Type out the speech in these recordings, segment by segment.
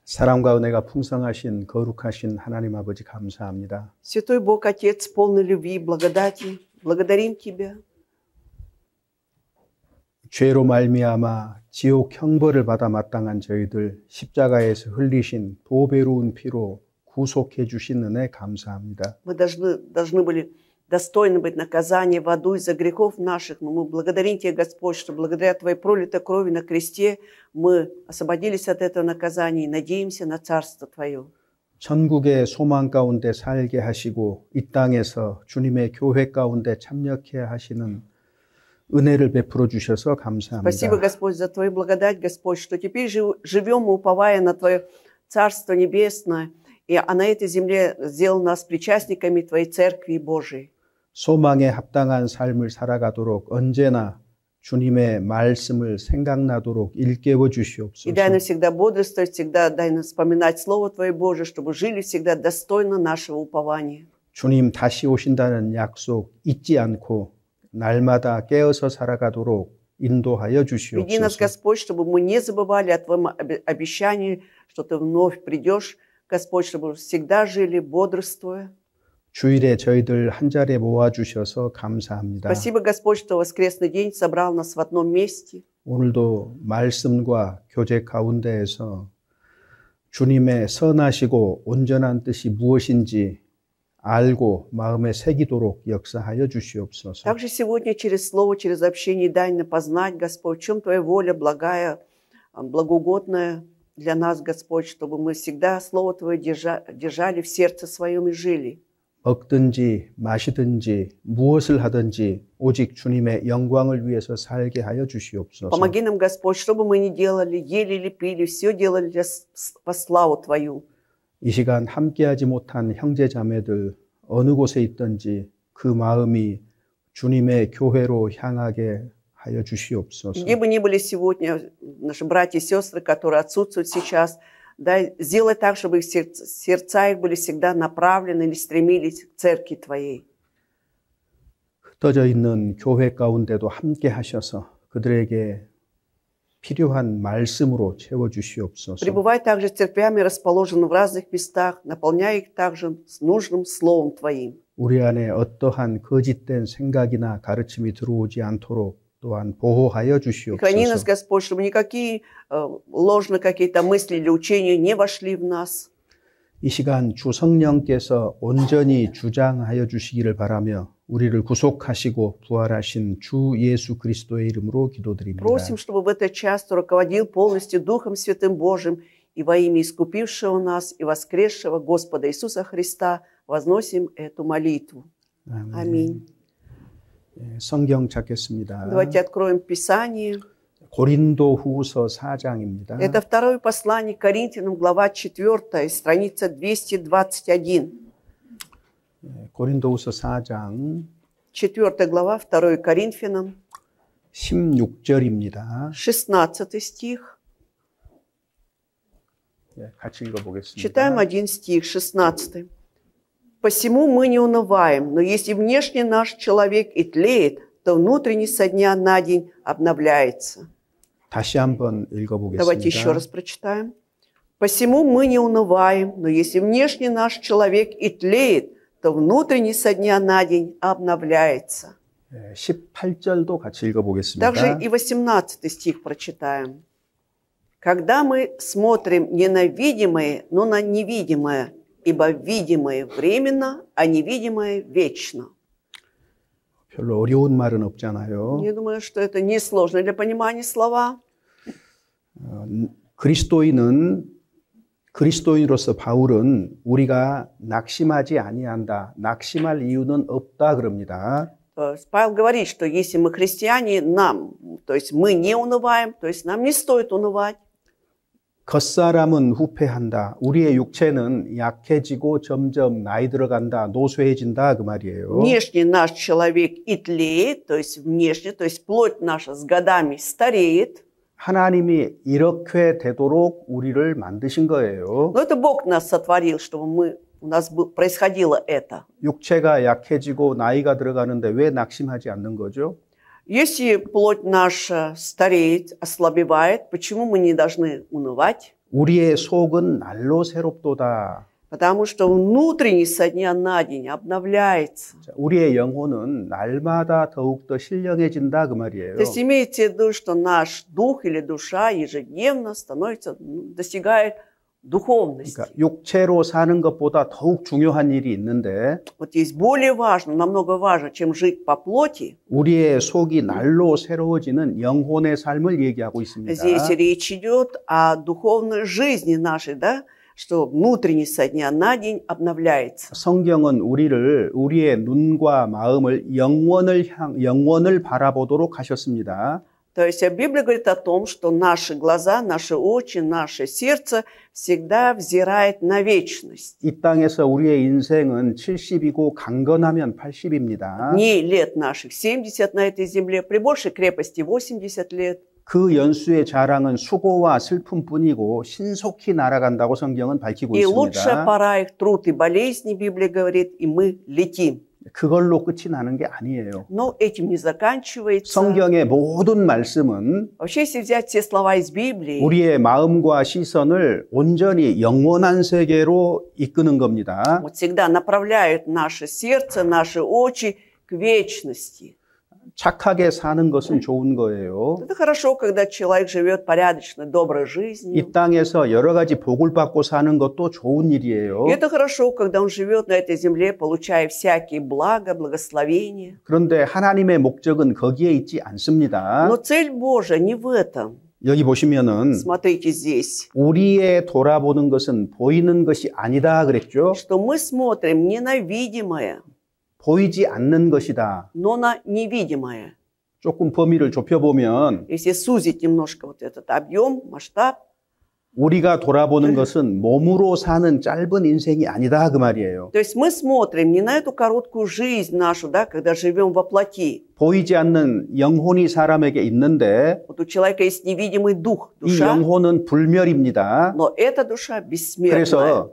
사랑과 은혜가 풍성하신 거룩하신 하나님 아버지 감사합니다. Святой Бог, Отец, полный любви и благодати, благодарим Тебя. 죄로 말미암아 지옥 형벌을 받아 마땅한 저희들 십자가에서 흘리신 보배로운 피로 구속해 주신 은혜 감사합니다. Мы должны были достойны быть наказания в аду из-за грехов наших, но мы благодарим Тебя, Господь, что благодаря Твоей пролитой крови на кресте мы освободились от этого наказания и надеемся на Царство Твое. 천국의 소망 가운데 살게 하시고 이 땅에서 주님의 교회 가운데 참여케 하시는 은혜를 베풀어 주셔서 감사합니다. Спасибо, Господь, за Твою благодать, Господь, что теперь живем мы, уповая на Твое Царство Небесное, а на этой земле сделал нас причастниками Твоей Церкви Божией. 소망에 합당한 삶을 살아가도록 언제나 주님의 말씀을 생각나도록 일깨워 주시옵소서. И дай нам всегда бодрствовать, всегда дай нам вспоминать Слово Твое Божие, чтобы жили всегда достойно нашего упования. 주님 다시 오신다는 약속 잊지 않고 날마다 깨어서 살아가도록 인도하여 Веди нас, 주시옵소서. Господь, чтобы мы не забывали о Твоем обещании, что Ты вновь придешь, Господь, чтобы всегда жили бодрствуя. 주일에 저희들 한 자리에 모아주셔서 감사합니다. Спасибо, Господь, что в воскресный день собрал нас в одном месте. 오늘도 말씀과 교제 가운데에서 주님의 선하시고 온전한 뜻이 무엇인지 알고 마음에 새기도록 역사하여 주시옵소서. Также сегодня через Слово, через общение дай нам познать, Господь, в чем Твоя воля благая, благоугодная для нас, Господь, чтобы мы всегда Слово Твое держали в сердце своем и жили. 먹든지 마시든지 무엇을 하든지 오직 주님의 영광을 위해서 살게 하여 주시옵소서. Помоги нам, Господь, что бы мы ни делали, ели или пили, все делали во славу Твою. 이 시간 함께하지 못한 형제 자매들 어느 곳에 있든지 그 마음이 주님의 교회로 향하게 하여 주시옵소서. Где бы ни были сегодня наши братья и сестры, которые отсутствуют сейчас, дай, сделай так, чтобы их сердца их были всегда направлены или стремились к церкви Твоей. 흩어져 있는 교회 가운데도 함께 하셔서 그들에게 필요한 말씀으로 채워 주시옵소서. Пребывай также с церквями, расположенными в разных местах, наполняй их также с нужным Словом Твоим. 우리 안에 어떠한 거짓된 생각이나 가르침이 들어오지 않도록 또한 보호하여 И храни нас, 주시옵소서. Господь, чтобы никакие ложные какие-то мысли или учения не вошли в нас. 이 시간 주 성령께서 온전히 주장하여 주시기를 바라며 우리를 구속하시고 부활하신 주 예수 그리스도의 이름으로 기도드립니다. Просим, чтобы в этот час Ты руководил полностью Духом Святым Божьим и во имя искупившего нас и воскресшего Господа Иисуса Христа возносим эту молитву. Аминь. 성경 찾겠습니다. Давайте откроем Писание. 고린도후서 4장입니다. Это второе послание к Коринфянам, глава 4, страница 221. 고린도후서 4장 4 глава, 2 Коринфянам, 16절입니다. 16 стих. 같이 읽어보겠습니다. Читаем один стих, 16. «Посему мы не унываем, но если внешний наш человек и тлеет, то внутренний со дня на день обновляется». 다시 한번 Давайте еще 읽어보겠습니다. раз прочитаем. «Посему мы не унываем, но если внешний наш человек и тлеет, то внутренний со дня на день обновляется». 18절도 같이 읽어보겠습니다. Также и 18 стих прочитаем. «Когда мы смотрим не на видимое, но на невидимое, ибо видимое временно, а невидимое вечно». 별로 어려운 말은 없잖아요. Я думаю, что это несложно для понимания слова. 그리스도인으로서 바울은 우리가 낙심하지 아니한다. 낙심할 이유는 없다 그럽니다. Павел говорит, что если мы христиане, то есть мы не унываем, то есть нам не стоит унывать. 겉사람은 후패한다. 우리의 육체는 약해지고 점점 나이 들어간다. 노쇠해진다 그 말이에요. Внешний наш человек и тлеет, то есть внешне, то есть плоть наша с годами стареет. 하나님이 이렇게 되도록 우리를 만드신 거예요. Но это Бог нас сотворил, чтобы у нас происходило это. 육체가 약해지고 나이가 들어가는데 왜 낙심하지 않는 거죠? Если плоть наша стареет, ослабевает, почему мы не должны унывать? 우리의 속은 날로 새롭도다. Потому что внутренний со дня на день обновляется. 우리의 영혼은 날마다 더욱더 신령해진다 그 말이에요. То есть имейте в виду, что наш дух или душа ежедневно становится, достигает духовности. 그러니까 육체로 사는 것보다 더욱 중요한 일이 있는데 Вот есть более важно, намного важно, чем жить по плоти. 우리의 속이 날로 새로워지는 영혼의 삶을 얘기하고 있습니다. Здесь речь идет о духовной жизни нашей, да? Что внутренне со дня на день обновляется. 성경은 우리의 눈과 마음을 영원을 바라보도록 하셨습니다. То есть Библия говорит о том, что наши глаза, наши очи, наше сердце всегда взирает на вечность. 이 땅에서 우리의 인생은 70이고 강건하면 80입니다. Дней лет наших 70 на этой земле, при большей крепости 80 лет. 그 연수의 자랑은 수고와 슬픔뿐이고 신속히 날아간다고 성경은 밝히고 И лучшая 있습니다. пора их труд и болезни, Библия говорит, и мы летим. 그걸로 끝이 나는 게 아니에요. Но этим не заканчивается. 성경의 모든 말씀은 Вообще, если взять все слова из Библии, 우리의 마음과 시선을 온전히 영원한 세계로 이끄는 겁니다. вот всегда направляют наше сердце, наши очи к вечности. 착하게 사는 것은 좋은 거예요. Это хорошо, когда человек живет порядочной, доброй жизнью. 이 땅에서 여러 가지 복을 받고 사는 것도 좋은 일이에요. И это хорошо, когда он живет на этой земле, получая всякие блага, благословения. 그런데 하나님의 목적은 거기에 있지 않습니다. Но цель Божия не в этом. 여기 보시면은 Смотрите здесь, 우리의 돌아보는 것은 보이는 것이 아니다 그랬죠. что мы смотрим не на видимое, 보이지 않는 것이다. но на невидимое. 조금 범위를 좁혀보면 Если сузить немножко вот этот объем, масштаб, 우리가 돌아보는 것은 몸으로 사는 짧은 인생이 아니다 그 말이에요. то есть мы смотрим не на эту короткую жизнь нашу, да, когда живем во плоти. 보이지 않는 영혼이 사람에게 있는데 Вот у человека есть невидимый дух, 이 душа, 영혼은 불멸입니다. но эта душа бессмертная. 그래서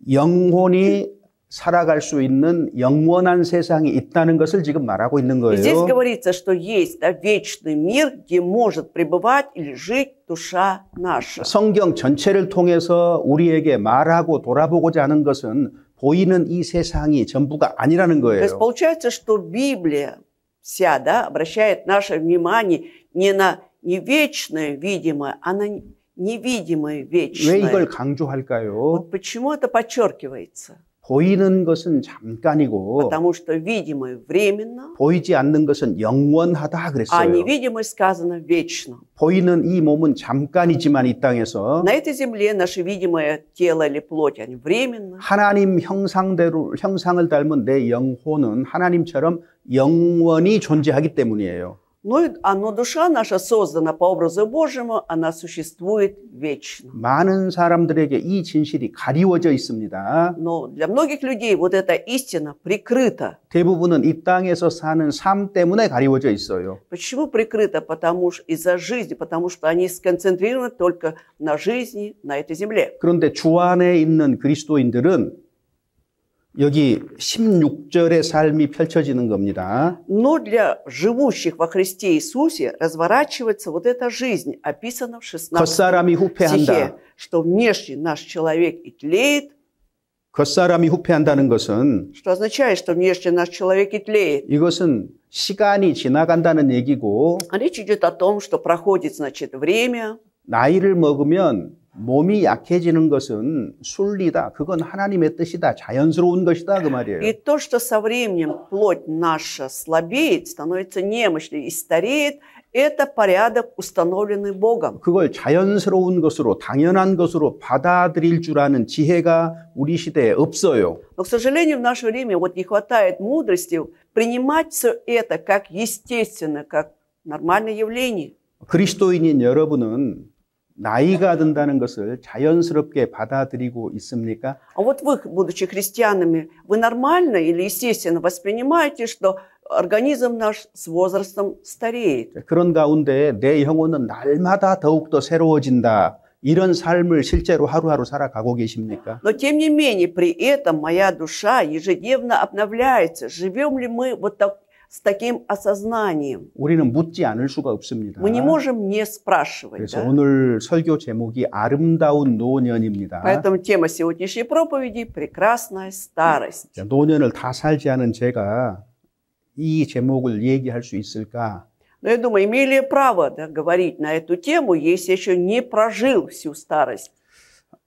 영혼이 살아갈 수 있는 영원한 세상이 있다는 것을 지금 말하고 있는 И здесь 거예요. говорится, что есть, да, вечный мир, где может пребывать или жить душа наша. 성경 전체를 통해서 우리에게 말하고 돌아보고자 하는 것은 보이는 이 세상이 전부가 아니라는 То есть 거예요. получается, что Библия вся, да, обращает наше внимание не на не вечное видимое, а на невидимое 왜 이걸 вечное. 강조할까요? Вот почему это подчеркивается? 보이는 것은 잠깐이고 Потому что видимое временно, 보이지 않는 것은 영원하다 а 그랬어요. невидимое сказано вечно. 보이는 이 몸은 잠깐이지만 이 땅에서 На этой земле наше видимое тело или плоть, они временно. 하나님 형상을 닮은 내 영혼은 하나님처럼 영원히 존재하기 때문이에요. Но душа наша создана по образу Божьему, она существует вечно. 많은 사람들에게 이 진실이 가리워져 있습니다. Но для многих людей вот эта истина прикрыта. 대부분은 이 땅에서 사는 삶 때문에 가리워져 있어요. Почему прикрыта? Потому что из-за жизни, потому что они сконцентрированы только на жизни на этой земле. 그런데 주 안에 있는 그리스도인들은 여기 16절의 삶이 펼쳐지는 겁니다. Но для живущих во Христе Иисусе разворачивается вот эта жизнь, описана в 16 겉사람이 후패한다. стихе, что внешний наш человек и тлеет, 겉사람이 후패한다는 것은 что означает, что внешний наш человек и тлеет. 이것은 시간이 지나간다는 얘기고 Речь идет о том, что проходит, значит, время, 나이를 먹으면 몸이 약해지는 것은 순리다. 그건 하나님의 뜻이다. 자연스러운 것이다. 그 말이에요. и то, что со временем плоть наша слабеет, становится немощной и стареет, это порядок, установленный Богом. 그걸 자연스러운 것으로 당연한 것으로 받아들일 줄 아는 지혜가 우리 시대에 없어요. Но, к сожалению, в наше время вот не хватает мудрости принимать все это как естественно, как нормальное явление. 그리스도인인 여러분은 나이가 든다는 것을 자연스럽게 받아들이고 있습니까? А вот вы, будучи христианами, вы нормально или естественно воспринимаете, что организм наш с возрастом стареет. 그런 가운데 내 영혼은 날마다 더욱더 새로워진다. 이런 삶을 실제로 하루하루 살아가고 계십니까? Но тем не менее, при этом моя душа ежедневно обновляется. Живем ли мы вот так, с таким осознанием. 우리는 묻지 않을 수가 없습니다. Мы не можем не спрашивать. 그래서 Да? 오늘 설교 제목이 아름다운 노년입니다. Поэтому тема сегодняшней проповеди – прекрасная старость. 노년을 다 살지 않은 제가 이 제목을 얘기할 수 있을까? Но я думаю, имею ли я право, да, говорить на эту тему, если еще не прожил всю старость?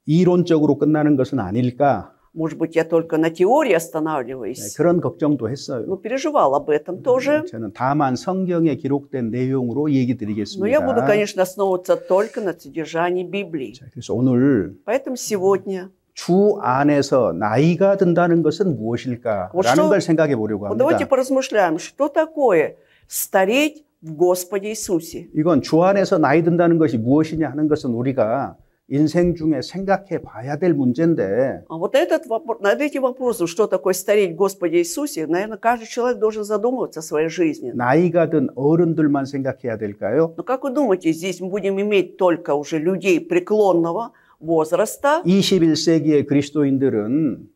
이론적으로 끝나는 것은 아닐까? Может быть, я только на теории останавливаюсь. 그런 걱정도 했어요. Но переживал об этом тоже. 저는 다만 성경에 기록된 내용으로 얘기 Но 드리겠습니다. я буду, конечно, основываться только на содержании Библии. 그래서 오늘 Поэтому сегодня 주 안에서 나이가 든다는 것은 무엇일까라는 걸 생각해 보려고 вот давайте 합니다. поразмышляем, что такое стареть в Господе Иисусе. 이건 주 안에서 나이 든다는 것이 무엇이냐 하는 것은 우리가 인생 중에 생각해 봐야 될 문제인데 А вот над этим вопросом, что такое стареть в Господе Иисусе, наверное, каждый человек должен задумываться о своей жизни. 나이가 든 어른들만 생각해야 될까요? Но как вы думаете, здесь мы будем иметь только уже людей преклонного возраста? 21세기의 그리스도인들은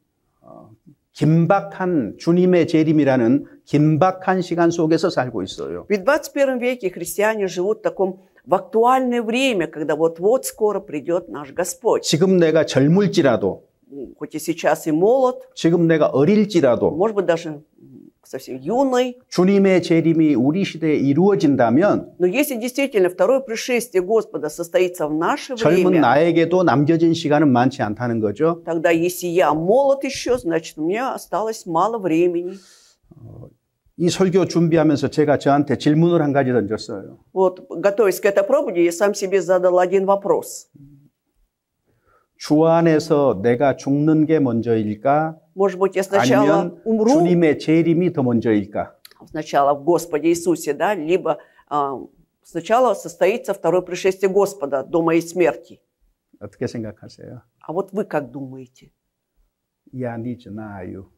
긴박한 주님의 재림이라는 긴박한 시간 속에서 살고 있어요. Ведь в 21 веке христиане живут в таком в актуальное время, когда вот-вот скоро придет наш Господь. 지금 내가 젊을지라도, Хоть и сейчас и молод, 지금 내가 어릴지라도 может быть, даже совсем юный. 주님의 재림이 우리 시대에 이루어진다면 Но если действительно второе пришествие Господа состоится в наше 젊은 время, 나에게도 남겨진 시간은 많지 않다는 거죠. тогда если я молод еще, значит, у меня осталось мало времени. 이 설교 준비하면서 제가 저한테 질문을 한 가지 던졌어요. Вот, готовясь к этой проповеди, я сам себе задал один вопрос. 주 안에서 내가 죽는 게 먼저일까? Может быть, я сначала 아니면 умру, 주님의 재림이 더 먼저일까? сначала в Господе Иисусе, да, либо сначала состоится второе пришествие Господа до моей смерти. 어떻게 생각하세요? А вот вы как думаете? Я не знаю.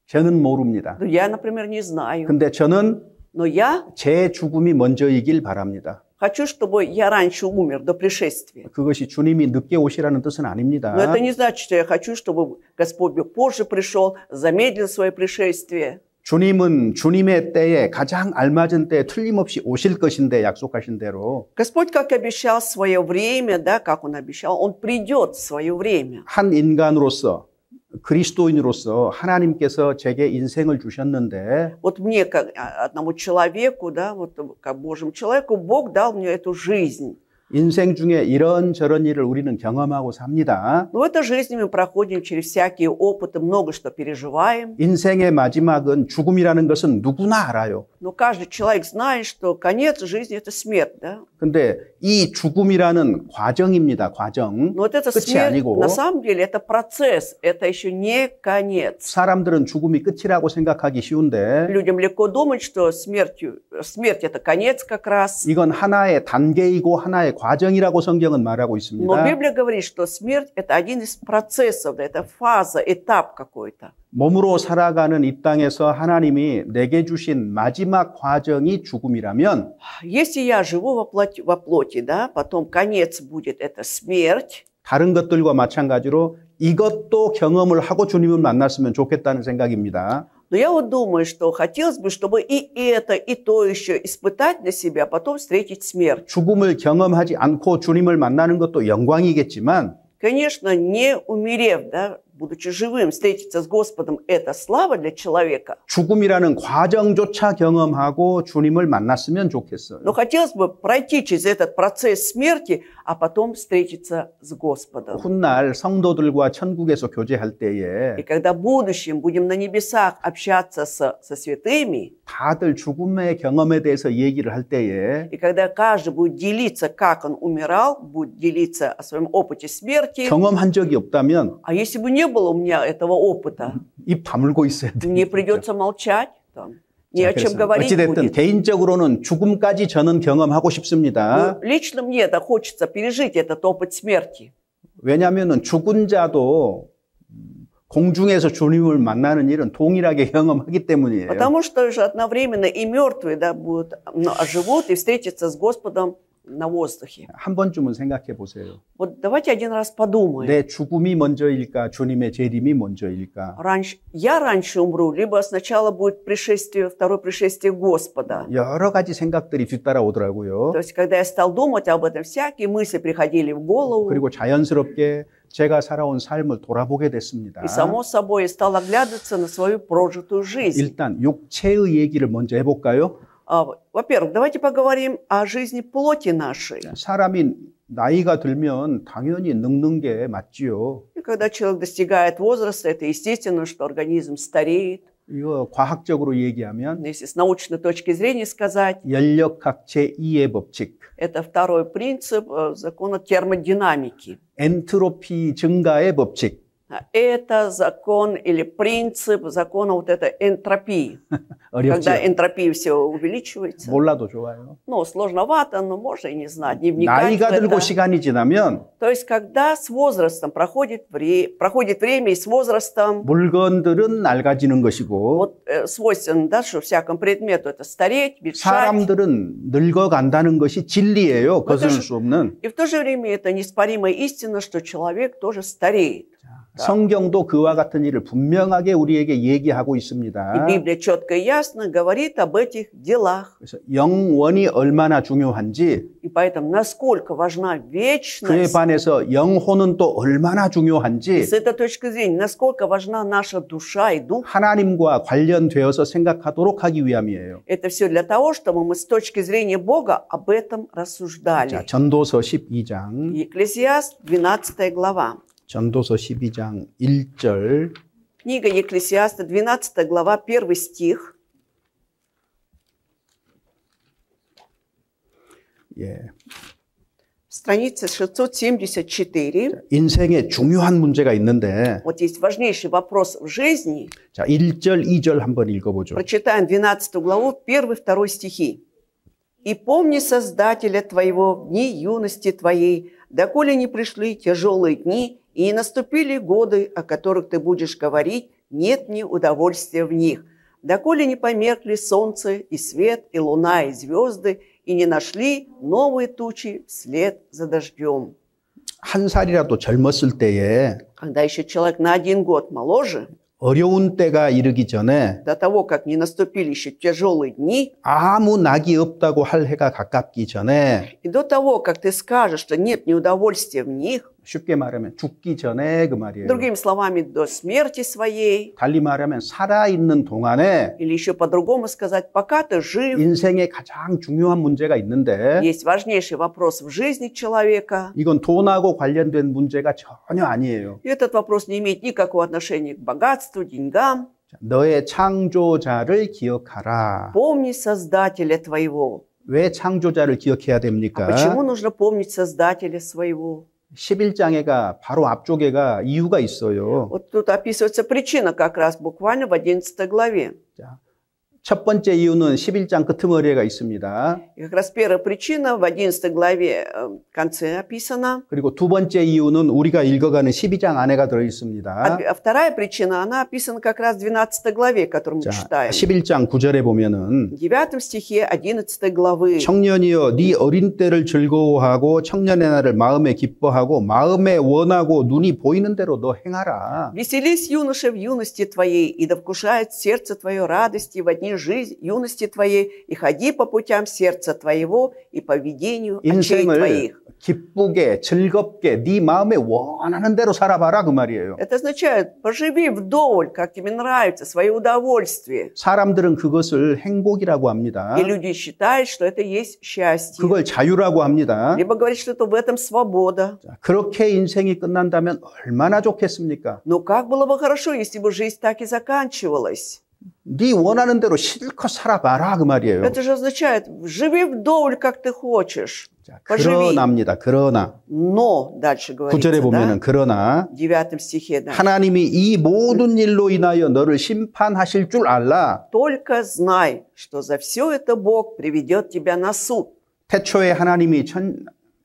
저는 모릅니다. Ну, я, например, не знаю. 근데 저는 Но я 제 죽음이 먼저이길 바랍니다. хочу, чтобы я раньше умер, до пришествия. 그것이 주님이 늦게 오시라는 뜻은 아닙니다. Но это не значит, что я хочу, чтобы Господь Бог позже пришел, замедлил свое пришествие. 주님은 주님의 때에 가장 알맞은 때에 틀림없이 오실 것인데 약속하신 대로 Господь, как обещал свое время, да, как Он обещал, Он придет в свое время. 한 인간으로서 그리스도인으로서 하나님께서 제게 인생을 주셨는데 Вот мне, как одному человеку, да, вот как Божьему человеку, Бог дал мне эту жизнь. 인생 중에 이런저런 일을 우리는 경험하고 삽니다. Но в этой жизни мы проходим через всякие опыты, много что переживаем. 인생의 마지막은 죽음이라는 것은 누구나 알아요. Но каждый человек знает, что конец жизни – это смерть, да? 근데 이 죽음이라는 과정입니다. 과정. Но вот эта 끝이 смерть, 아니고 на самом деле, это процесс, это еще не конец. 사람들은 죽음이 끝이라고 생각하기 쉬운데 Людям легко думать, что смерть – это конец как раз. 이건 하나의 단계이고 하나의 과정이라고 성경은 말하고 Но 있습니다. Библия говорит, что смерть – это один из процессов, да, это фаза, этап какой-то. 몸으로 살아가는 이 땅에서 하나님이 내게 주신 마지막 과정이 죽음이라면 Если я живу во плоти, да, потом конец будет – это смерть. 다른 것들과 마찬가지로 이것도 경험을 하고 주님을 만났으면 좋겠다는 생각입니다. Но я вот думаю, что хотелось бы, чтобы и это, и то еще испытать для себя, а потом встретить смерть. 죽음을 경험하지 않고 주님을 만나는 것도 영광이겠지만 Конечно, не умерев, да, будучи живым, встретиться с Господом – это слава для человека. 죽음이라는 과정조차 경험하고 주님을 만났으면 좋겠어요. Но хотелось бы пройти через этот процесс смерти, а потом встретиться с Господом. 훗날 성도들과 천국에서 교제할 때에 И когда в будущем будем на небесах общаться со святыми, 다들 죽음의 경험에 대해서 얘기를 할 때에 и когда каждый будет делиться, как он умирал, будет делиться о своем опыте смерти, 경험한 적이 없다면 а если бы не было у меня этого опыта, 입 다물고 있어야 돼요. мне придется молчать, там, не 자, о чем 그래서 говорить 어찌됐든 будет. 개인적으로는 죽음까지 저는 경험하고 싶습니다. Ну, лично мне это хочется пережить этот опыт смерти. 왜냐하면 죽은 자도 공중에서 주님을 만나는 일은 동일하게 경험하기 때문이에요. Потому что же одновременно и мертвые, да, будут, живут и встретятся с Господом на воздухе. 한 번쯤은 생각해 보세요. Вот давайте один раз подумаем. 내 죽음이 먼저일까? 주님의 재림이 먼저일까? Я раньше умру, либо сначала будет пришествие, второе пришествие Господа. 여러 가지 생각들이 뒤따라오더라고요. То есть, когда я стал думать об этом, всякие мысли приходили в голову. 그리고 자연스럽게 제가 살아온 삶을 돌아보게 됐습니다. И само собой я стал оглядываться на свою прожитую жизнь. 일단 육체의 얘기를 먼저 해볼까요? Во-первых, давайте поговорим о жизни плоти нашей. 사람이 나이가 들면 당연히 늙는 게 맞지요. И когда человек достигает возраста, это естественно, что организм стареет. 이거 과학적으로 얘기하면 Если с научной точки зрения сказать, 연력학 제2의 법칙, это второй принцип закона термодинамики. 엔트로피 증가의 법칙. Это закон или принцип закона вот этой энтропии. 어렵죠? Когда энтропия все увеличивается. 몰라도 좋아요. Ну, сложновато, но можно и не знать, не вникать в 나이가 들고 это. 시간이 지나면 То есть, когда с возрастом проходит время, и с возрастом 물건들은 낡아지는 것이고 вот свойственно, да, что всякому предмету это стареть, ветшать. 사람들은 늙어간다는 것이 진리예요. 거스를 수 없는. И в то же время это неоспоримая истина, что человек тоже стареет. 성경도 그와 같은 일을 분명하게 우리에게 얘기하고 И 있습니다. Библия четко и ясно говорит об этих делах. 그래서 영원이 얼마나 중요한지 И поэтому насколько важна 그에 вечность, 반해서 영혼은 또 얼마나 и 중요한지 с этой точки зрения, насколько важна наша душа и дух, 하나님과 관련되어서 생각하도록 하기 위함이에요. это все для того, чтобы мы с точки зрения Бога об этом рассуждали. 자, 전도서 12장, Екклесиаст, 12 глава. 전도서 12장 1절. Книга Екклесиаста, 12 глава, 1 стих. 예. Страница 674. 인생에 중요한 문제가 있는데, Вот есть важнейший вопрос в жизни. 자, 1절, 2절 한번 읽어보죠. Прочитаем 12 главу, 1-2 стихи. «И помни Создателя твоего в дни юности твоей, доколе не пришли тяжелые дни, и не наступили годы, о которых ты будешь говорить, нет мне удовольствия в них, доколе не померкли солнце и свет, и луна, и звезды, и не нашли новые тучи вслед за дождем». 한 살이라도 젊었을 때에 Когда еще человек на 1 год моложе, 어려운 때가 이르기 전에 до того, как не наступили еще тяжелые дни, 아무 낙이 없다고 할 해가 가깝기 전에 и до того, как ты скажешь, что нет неудовольствия в них, 쉽게 말하면 죽기 전에 그 말이에요. другими словами, до смерти своей, 달리 말하면 살아있는 동안에 или еще по-другому сказать, пока ты жив, 인생에 가장 중요한 문제가 있는데 есть важнейший вопрос в жизни человека. 이건 돈하고 관련된 문제가 전혀 아니에요. И этот вопрос не имеет никакого отношения к богатству, деньгам. 너의 창조자를 기억하라. Помни Создателя твоего. 왜 창조자를 기억해야 А 됩니까? почему нужно помнить Создателя своего? 11장에가 바로 앞쪽에가 이유가 있어요. Вот тут описывается причина как раз буквально в 11 главе. 자, 첫 번째 이유는 11장 끄트머리에가 있습니다. И как раз первая причина в 11 главе в конце описана. 그리고 두 번째 이유는 우리가 읽어가는 12장 안에가 들어 있습니다. А вторая причина, она описана как раз в 12 главе, которую мы 자, читаем. 11장 9절에 보면은 В 9 стихе 11 главы. 청년이여 네 어린 때를 즐거워하고 청년의 날을 마음에 기뻐하고 마음에 원하고 눈이 보이는 대로 너 행하라. «Веселись, юноша, в юности твоей, и да вкушает сердце твое радости во дни жизни юности твоей, и ходи по путям сердца твоего и по видению очей 인생을 твоих». 기쁘게 즐겁게 네 마음에 원하는 대로 살아봐라 그 말이에요. Это означает, поживи вдоволь, как тебе нравится, свое удовольствие. 사람들은 그것을 행복이라고 합니다. И люди считают, что это есть счастье. 그걸 자유라고 합니다. Либо говорят, что это в этом свобода. 자, 그렇게 인생이 끝난다면 얼마나 좋겠습니까? Но как было бы хорошо, если бы жизнь так и заканчивалась. 네 원하는 대로 실컷 살아봐라 그 말이에요. Это же означает, живи вдоволь, как ты хочешь. 자, поживи. 그러나입니다. 그러나 Но, дальше 9절에 говорится, 보면은 да? 그러나 В 9 стихе, да. 하나님이 이 모든 일로 인하여 너를 심판하실 줄 알라. Только знай, что за все это Бог приведет тебя на суд. 태초에 하나님이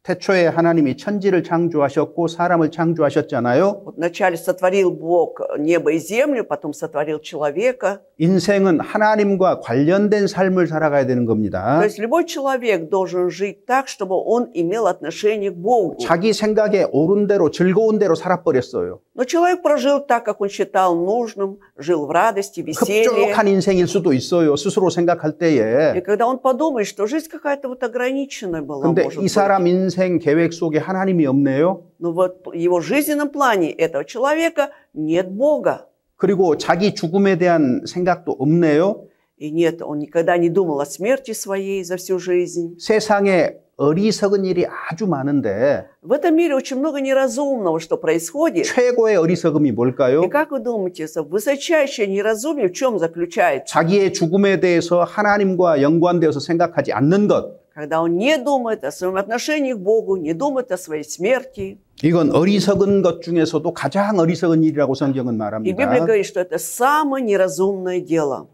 태초에 하나님이 천지를 창조하셨고 사람을 창조하셨잖아요. Вот вначале сотворил Бог небо и землю, потом сотворил человека. 인생은 하나님과 관련된 삶을 살아가야 되는 То 겁니다. есть любой человек должен жить так, чтобы он имел отношение к Богу. 자기 생각에 옳은 대로 즐거운 대로 살아버렸어요. Но человек прожил так, как он считал нужным, жил в радости, веселье. 흡족한 인생일 수도 있어요. 스스로 생각할 И 때에. когда он подумает, что жизнь какая-то вот ограниченная была, 근데 может 이 быть. 사람 인생 계획 속에 하나님이 없네요. Но вот в его жизненном плане этого человека нет Бога. 그리고 자기 죽음에 대한 생각도 없네요. И нет, он никогда не думал о смерти своей за всю жизнь. 세상에 어리석은 일이 아주 많은데 В этом мире очень много неразумного, что происходит. 최고의 어리석음이 뭘까요? И как вы думаете, высочайшее неразумие в чем заключается? 자기의 죽음에 대해서 하나님과 연관되어서 생각하지 않는 것. Когда он не думает о своем отношении к Богу, не думает о своей смерти. 이건 어리석은 것 중에서도 가장 어리석은 일이라고 성경은 И 말합니다. Библия говорит, что это самое неразумное дело.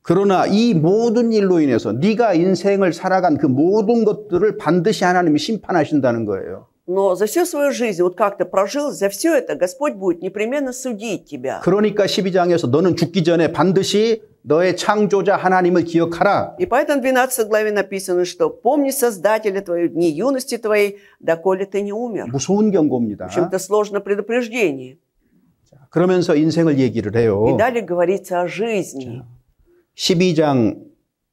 그러나 이 모든 일로 인해서 네가 인생을 살아간 그 모든 것들을 반드시 하나님이 심판하신다는 거예요. Но за всю свою жизнь, вот как ты прожил, за все это Господь будет непременно судить тебя. 그러니까 12장에서 너는 죽기 전에 반드시 너의 창조자 하나님을 기억하라. И поэтому в 12 главе написано, что помни Создателя твоего, дни юности твоей, доколе ты не умер. 무서운 В 경고입니다. общем-то, сложное предупреждение. 그러면서 인생을 얘기를 И 해요. далее говорится о жизни. 12장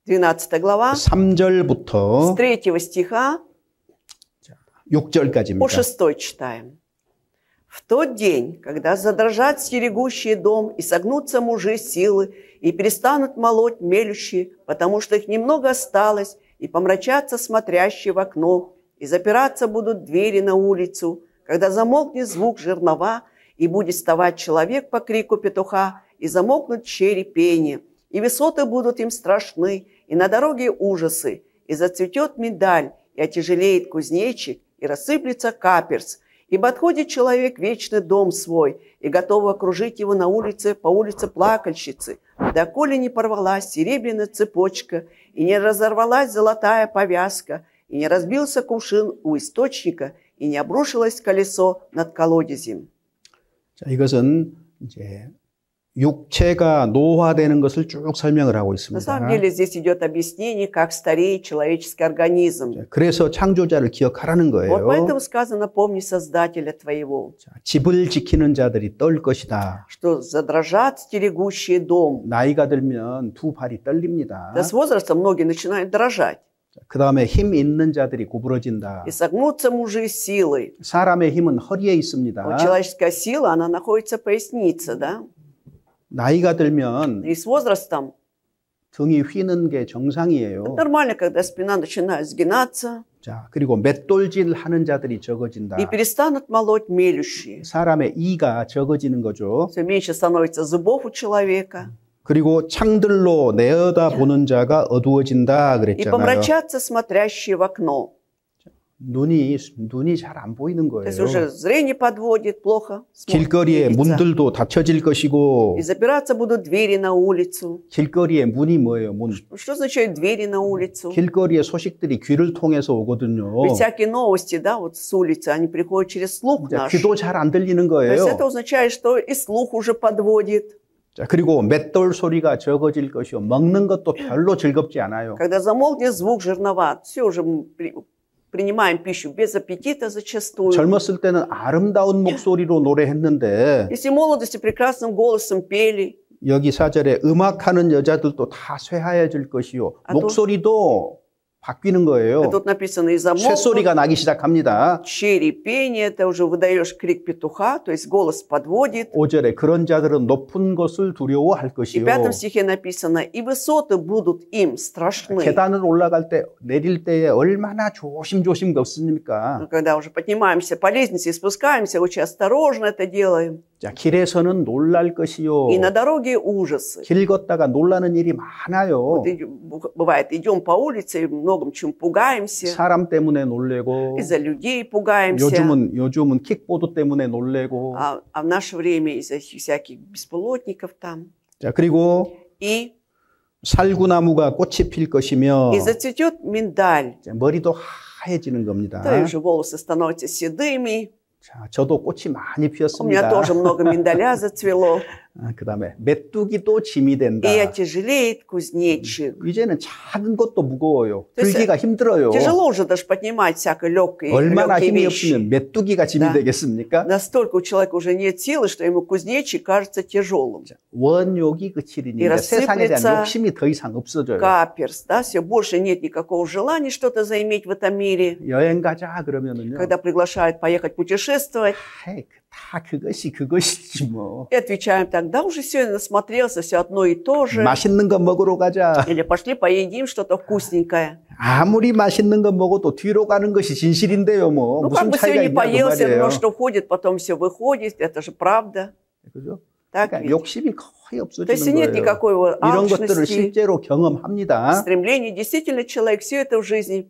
12 глава, 3절부터 с 3 стиха 6절까지입니다. по 6 читаем. «В тот день, когда задрожат стерегущие дом, и согнутся мужи силы, и перестанут молоть мелющие, потому что их немного осталось, и помрачатся смотрящие в окно, и запираться будут двери на улицу, когда замолкнет звук жернова, и будет вставать человек по крику петуха, и замолкнут щери пения, и высоты будут им страшны, и на дороге ужасы, и зацветет миндаль, и отяжелеет кузнечик, и рассыплется каперс, ибо отходит человек в вечный дом свой, и готов окружить его на улице, по улице плакальщицы, доколе не порвалась серебряная цепочка, и не разорвалась золотая повязка, и не разбился кувшин у источника, и не обрушилось колесо над колодезем». 자, 이것은 이제 육체가 노화되는 것을 쭉 설명을 하고 На 있습니다. самом деле здесь идет объяснение, как стареет человеческий организм. 그래서 창조자를 기억하라는 Вот 거예요. поэтому сказано, помни Создателя твоего, 자, 집을 지키는 자들이 떨 것이다. что задрожат стерегущие дом. 나이가 들면 두 발이 떨립니다. Да с возрастом многие начинают дрожать. 그 다음에 힘 있는 자들이 구부러진다. И согнутся мужи силой. 사람의 힘은 허리에 있습니다. Вот человеческая сила, она находится в пояснице, да? 나이가 들면 И с возрастом 등이 휘는 게 정상이에요. нормально, когда спина начинает сгинаться, 자, 그리고 맷돌질 하는 자들이 적어진다. и перестанут молоть мелющие. 사람의 이가 적어지는 거죠. Все меньше становится зубов у человека. 그리고 창들로 내어다 보는 자가 어두워진다 И 그랬잖아요. помрачатся смотрящие в окно. 눈이 잘 안 보이는 То есть 거예요. уже зрение подводит, плохо 길거리에 видится. 문들도 닫혀질 것이고 И запираться будут двери на улицу. 길거리에 문이 뭐예요? 문. Что означает двери на улицу? 길거리의 소식들이 귀를 통해서 오거든요. Ведь всякие новости, да, вот с улицы, они приходят через слух 이제 наш. 귀도 잘 안 들리는 То есть это 거예요. означает, что и слух уже подводит. 자, 그리고 맷돌 소리가 적어질 것이요. 먹는 것도 별로 즐겁지 않아요. Когда замолкнет звук жернова, все уже мы принимаем пищу без аппетита зачастую. 젊었을 때는 아름다운 목소리로 노래했는데 Если в молодости прекрасным голосом пели, 여기 4절에 음악하는 여자들도 다 쇠하여질 것이요. 아, 또? 목소리도 바뀌는 а 거예요. тут написано и замолкнут 쇠소리가 나기 시작합니다. щери пение, это уже выдаешь крик петуха, то есть голос подводит. 5절에 그런 자들은 높은 것을 두려워할 И 것이요. в 5 стихе написано, и высоты будут им страшны. 계단을 올라갈 때 내릴 때에 얼마나 조심조심 걷습니까? Но когда уже поднимаемся по лестнице и спускаемся, очень осторожно это делаем. 자, 길에서는 놀랄 것이요. И на дороге ужасы. 길 걷다가 놀라는 일이 많아요. Вот бывает, идем по улице и многом чем пугаемся. 사람 때문에 놀래고 Из-за людей пугаемся. 요즘은 킥보드 때문에 놀래고. А в наше время из-за всяких беспилотников там. 자, 그리고 И 살구나무가 꽃이 필 것이며 зацветет миндаль. 머리도 하얘지는 겁니다. также волосы становятся седыми. 자, 저도 꽃이 많이 У меня 피었습니다. тоже много миндаля зацвело. 그 다음에 메뚜기도 짐이 된다. И отяжелеет кузнечик. 이제는 작은 것도 무거워요. То есть 들기가 힘들어요. Тяжело уже даже поднимать всякие 얼마나 легкие 힘이 вещи. 없으면 메뚜기가 짐이 Да. 되겠습니까? Настолько у человека уже нет силы, что ему кузнечик кажется тяжелым. 원욕이 그칠이니까 세상에 대한 рассыплется 욕심이 더 이상 없어져요. Каперс, да, все больше нет никакого желания что-то заиметь в этом мире. 여행 가자 그러면은요. Когда приглашают поехать путешествовать, 아이, 다 그것이지 뭐. и отвечаем так, да, уже все насмотрелся, все одно и то же. 맛있는 거 먹으러 가자. Или пошли поедим что-то вкусненькое. 아무리 맛있는 거 먹어도 뒤로 가는 것이 진실인데요, 뭐. Ну, как 무슨 бы 차이가 сегодня 있냐 그 поел, все равно, 말이에요. что входит, потом все выходит, это же правда. 그죠? Так 그러니까 ведь? 욕심이 거의 То есть 없어지는 нет 거예요. никакой вот 이런 것들을 алчности, 실제로 경험합니다. стремлений. Действительно, человек все это в жизни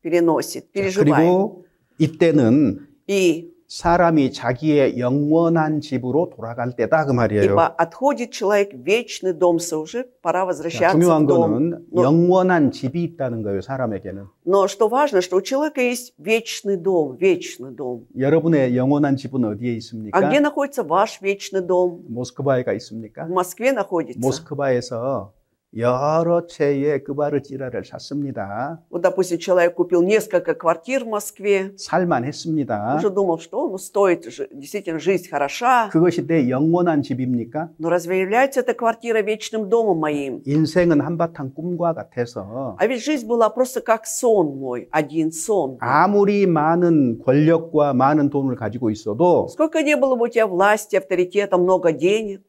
переносит, переживает. 그리고 이때는 И 사람이 자기의 영원한 집으로 돌아갈 때다 그 말이에요. ибо отходит человек в вечный дом, уже пора 자, возвращаться 중요한 в дом. 거는 영원한 집이 있다는 거예요, 사람에게는. Но что важно, что у человека есть вечный дом, вечный дом. 여러분의 영원한 집은 어디에 А 있습니까? где находится ваш вечный дом? 모스크바에가 있습니까? В Москве находится. 모스크바에서 여러 채의 끄바르찌라를 샀습니다. Вот, допустим, человек купил несколько квартир в Москве, 살만했습니다. уже думал, что ну, стоит, действительно, жизнь хороша. 그것이 내 영원한 집입니까? Но разве является эта квартира вечным домом моим? 인생은 한바탕 꿈과 같아서 А ведь жизнь была просто как сон мой, один сон. 아무리 많은 권력과 많은 돈을 가지고 있어도 Сколько не было бы у тебя власти, авторитета, много денег,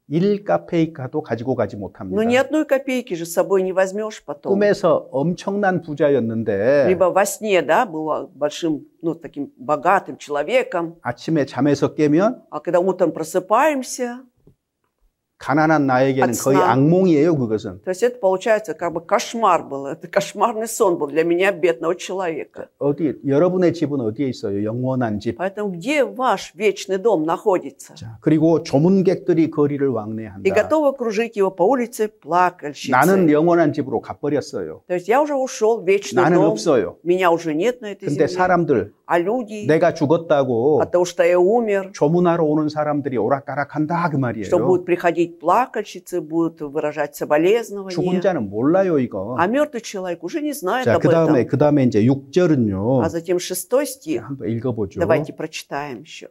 일카페이카도 가지고 가지 못합니다. но ни одной копейки же с собой не возьмешь потом. 꿈에서 엄청난 부자였는데 Либо во сне, да, был большим, ну, таким богатым человеком, 아침에 잠에서 깨면 а когда утром просыпаемся, 가난한 나에게는 거의 отсна. 악몽이에요, 그것은. то есть это получается как бы кошмар был, это кошмарный сон был для меня, бедного человека. 어디 여러분의 집은 어디에 있어요? 영원한 집. Поэтому где ваш вечный дом находится? 자, 그리고 조문객들이 거리를 И 왕래한다. готовы окружить его по улице 나는 плакальщицы. 영원한 집으로 가버렸어요. То есть я уже ушел в вечный 나는 дом, 없어요. меня уже нет на этой 근데 земле. 사람들 А люди, 내가 죽었다고 от того, что я умер, 조문하러 오는 사람들이 오락가락한다 그 что 말이에요. будут приходить плакальщицы, будут выражать 죽은 соболезнования. 자는 몰라요 이거. А мертвый человек уже не знает 자, об этом. 그 다음에 이제 6절은요. А затем 6 стих. 한번 읽어보죠. Давайте прочитаем еще.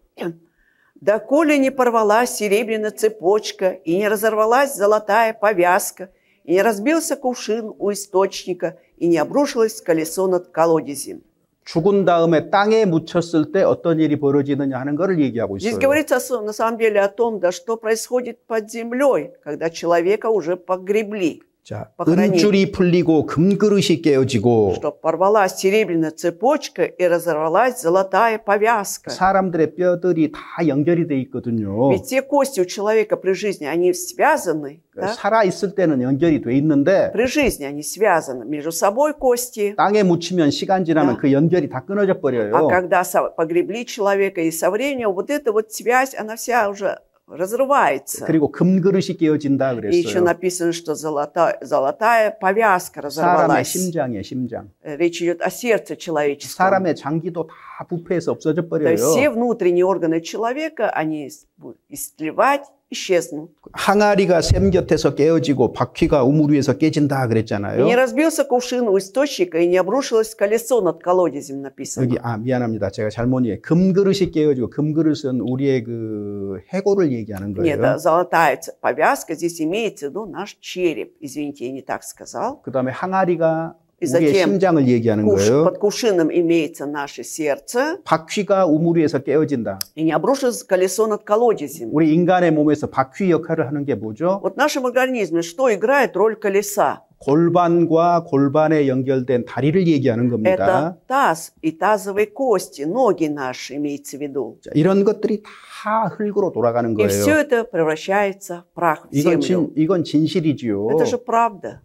«Доколе не порвалась серебряная цепочка, и не разорвалась золотая повязка, и не разбился кувшин у источника, и не обрушилось колесо над колодезем». 죽은 다음에 땅에 묻혔을 때 어떤 일이 벌어지느냐 하는 것을 얘기하고 Здесь 있어요. говорится на самом деле о том, да, что происходит под землей, когда человека уже погребли. 자, похоронили. 은줄이 풀리고 금그릇이 깨어지고 Что порвалась серебряная цепочка и разорвалась золотая повязка. 사람들의 뼈들이 다 연결이 돼 있거든요. Ведь все кости у человека при жизни, они связаны. Да? 살아 있을 때는 연결이 돼 있는데 При жизни они связаны между собой кости. 땅에 묻히면 시간 지나면 Да. 그 연결이 다 끊어져 А 버려요. когда погребли человека и со временем, вот эта вот связь, она вся уже разрывается. 그리고 금그릇이 깨어진다 И еще 그랬어요. написано, что золотая повязка 사람의 разорвалась. 심장이에요, 심장. Речь идет о сердце человеческом. 사람의 장기도 다 부패해서 없어져 То есть все 버려요. внутренние органы человека, они будут истлевать, исчезнут. 항아리가 샘 곁에서 깨어지고 바퀴가 우물 위에서 깨진다 И не 그랬잖아요. разбился кувшин у источника, и не обрушилось колесо над колодезем, написано. 여기 미안합니다. 제가 잘못 얘기해. 금그릇이 깨어지고 금그릇은 우리의 그 해골을 얘기하는 Нет, 거예요. золотая повязка, здесь имеется в виду наш череп. Извините, я не так сказал. 그다음에 항아리가 И 우리의 затем 심장을 얘기하는 거예요. под кувшином имеется наше сердце, 바퀴가 우물 위에서 깨어진다. и не обрушилось колесо над колодезем. 우리 인간의 몸에서 바퀴 역할을 하는 게 뭐죠? Вот в нашем организме что играет роль колеса? 골반과 골반에 연결된 다리를 얘기하는 겁니다. Это таз и тазовые кости, ноги наши имеется в виду. 자, 이런 것들이 다 흙으로 돌아가는 И все 거예요. это превращается в прах, в землю. 이건 진실이지요. Это же правда.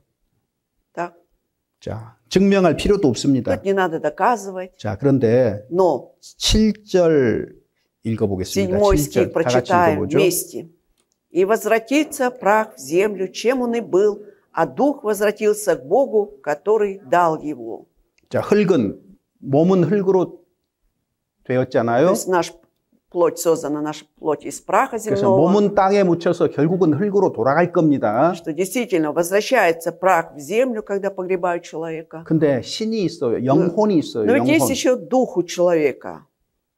Так? 자, 증명할 필요도 없습니다. Тут не надо доказывать. 자, 그런데 Но 7절 읽어보겠습니다. 7 стих 7절 다 같이 прочитаем 읽어보죠. вместе. «И возвратится прах в землю, чем он и был, а дух возвратился к Богу, который дал его». 자, 흙은 몸은 흙으로 То 되었잖아요. есть наша плоть создана, наша плоть из праха 그래서 земного. 몸은 땅에 묻혀서 결국은 흙으로 돌아갈 겁니다. Что действительно возвращается прах в землю, когда погребают человека. 근데 신이 있어요. 영혼이 있어요. Но ведь есть 영혼. еще дух у человека.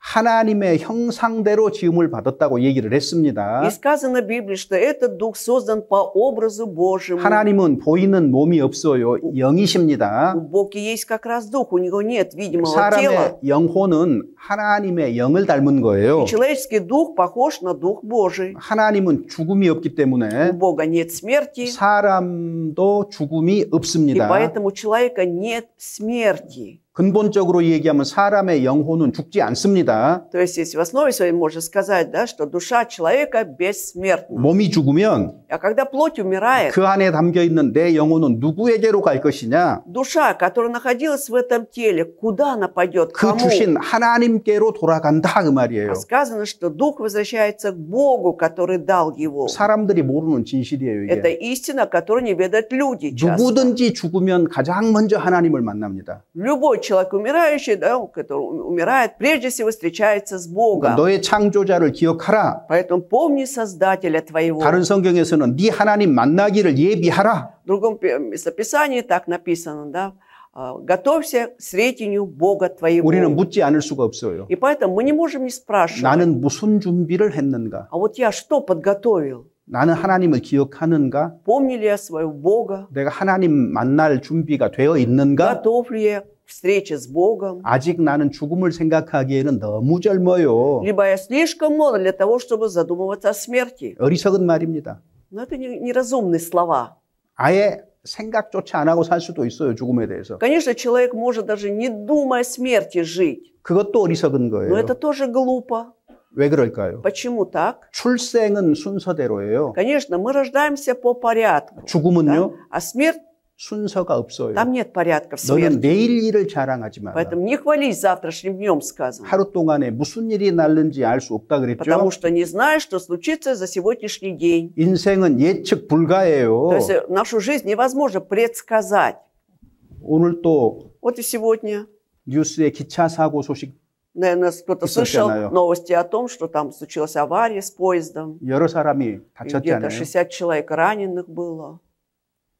하나님의 형상대로 지음을 받았다고 얘기를 했습니다. И сказано в Библии, что этот дух создан по образу Божьему. 하나님은 보이는 몸이 없어요. 영이십니다. У Бога есть как раз дух, у него нет видимого 사람의 тела. 영혼은 하나님의 영을 닮은 거예요. И человеческий дух похож на дух Божий. 하나님은 죽음이 없기 У 때문에 Бога нет смерти, 사람도 죽음이 и 없습니다. поэтому у человека нет смерти. 근본적으로 얘기하면 사람의 영혼은 죽지 않습니다. То есть, если в основе своей можно сказать, да, что душа человека бессмертна. 몸이 죽으면 А когда плоть умирает, 그 안에 담겨 있는 내 영혼은 누구에게로 갈 것이냐? душа, которая находилась в этом теле, куда она пойдет? 그 Кому? 주신 하나님께로 돌아간다 그 말이에요. А сказано, что дух возвращается к Богу, который дал его. 사람들이 모르는 진실이에요, Это 이게. истина, которую не ведают люди часто. 누구든지 죽으면 가장 먼저 하나님을 만납니다. Любой человек умирающий, да, который умирает, прежде всего встречается с Богом. 그러니까 너의 창조자를 기억하라. Поэтому помни Создателя твоего. 다른 성경에서는 네 하나님 만나기를 예비하라. В другом местописании так написано, да, готовься к встретению Бога твоего. 우리는 묻지 않을 수가 없어요. И поэтому мы не можем не спрашивать, 나는 무슨 준비를 했는가? а вот я что подготовил? 나는 하나님을 기억하는가? Помню ли я своего Бога? 내가 하나님 만날 준비가 되어 있는가? Готов ли я к встрече с Богом? 아직 나는 죽음을 생각하기에는 너무 젊어요. Либо я слишком молод для того, чтобы задумываться о смерти. 어리석은 말입니다. Но это неразумные слова. 아예 생각조차 안 하고 살 수도 있어요, 죽음에 대해서. Конечно, человек может даже не думая о смерти жить. 그것도 어리석은 Но 거예요. это тоже глупо. 왜 그럴까요? Почему так? 출생은 순서대로예요. Конечно, мы рождаемся по порядку. 죽음은요? Да? А смерть, 순서가 없어요. там нет порядка в 너는 смерти. 내일 일을 자랑하지 마라. Поэтому не хвались завтрашним днем, сказано. 하루 동안에 무슨 일이 날는지 알 수 없다 Потому 그랬죠? что не знаешь, что случится за сегодняшний день. 인생은 예측 불가예요. То есть нашу жизнь невозможно предсказать. 오늘 또 Вот и сегодня, 뉴스에 기차 사고 소식 наверное, кто-то слышал 있었잖아요. новости о том, что там случилась авария с поездом. 여러 사람이 И где-то 다쳤잖아요. 60 человек раненых было.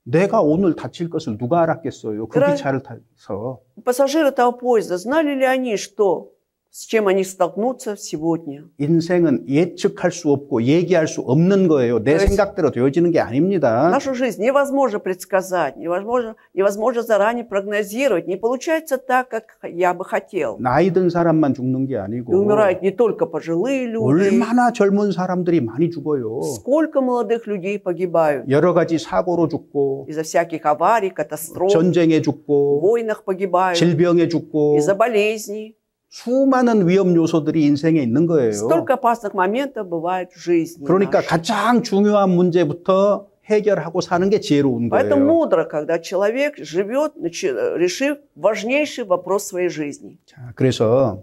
내가 오늘 다칠 것을 누가 알았겠어요? 그 그래. 기차를 타서. Пассажиры того поезда, знали ли они, что, с чем они столкнутся сегодня? 인생은 예측할 수 없고 얘기할 수 없는 거예요. 내 그래서- 생각대로 되어지는 게 아닙니다. Нашу жизнь невозможно предсказать, невозможно заранее прогнозировать. Не получается так, как я бы хотел. 나이 든 사람만 죽는 게 И 아니고 умирают не только пожилые люди. 얼마나 젊은 사람들이 많이 죽어요. Сколько молодых людей погибают 여러 가지 사고로 죽고 из-за всяких аварий, катастроф, 전쟁에 в 죽고 войнах погибают, 질병에 죽고 из-за болезней. 수많은 위험 요소들이 인생에 있는 거예요. Столько опасных моментов бывает в жизни 그러니까 нашей. 가장 중요한 문제부터 해결하고 사는 게 지혜로운 Поэтому 거예요. мудро, когда человек живет, решив важнейший вопрос своей жизни. 자, 그래서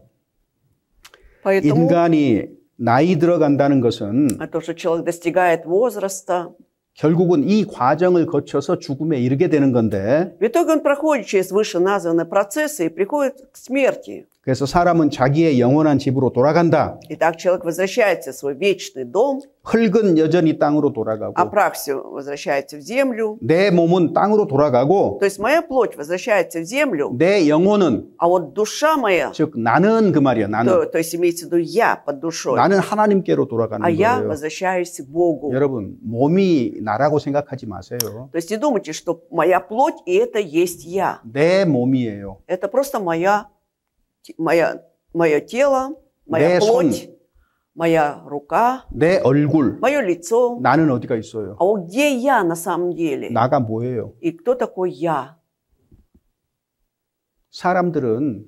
Поэтому 인간이 나이 들어간다는 것은 то, что человек достигает возраста, 결국은 이 과정을 거쳐서 죽음에 이르게 되는 건데 в итоге он проходит через вышеназванные процессы и приходит к смерти. 그래서 사람은 자기의 영원한 집으로 돌아간다. Итак, человек возвращается в свой вечный дом, 흙은 여전히 땅으로 а 돌아가고 прах все возвращается в землю. 내 몸은 땅으로 돌아가고 То есть моя плоть возвращается в землю, 내 영혼은 а вот душа моя, 즉 나는 그 말이야. 나는 то есть имеется в виду я под душой, 나는 하나님께로 돌아가는 а я 거예요. возвращаюсь к Богу. 여러분 몸이 나라고 생각하지 마세요. То есть не думайте, что моя плоть и это есть я. 내 몸이에요. Это просто мое тело, моя 내 손. плоть, моя рука, 내 얼굴. мое лицо. 나는 어디가 있어요? А вот где я на самом деле? 나가 뭐예요? И кто такой я? 사람들은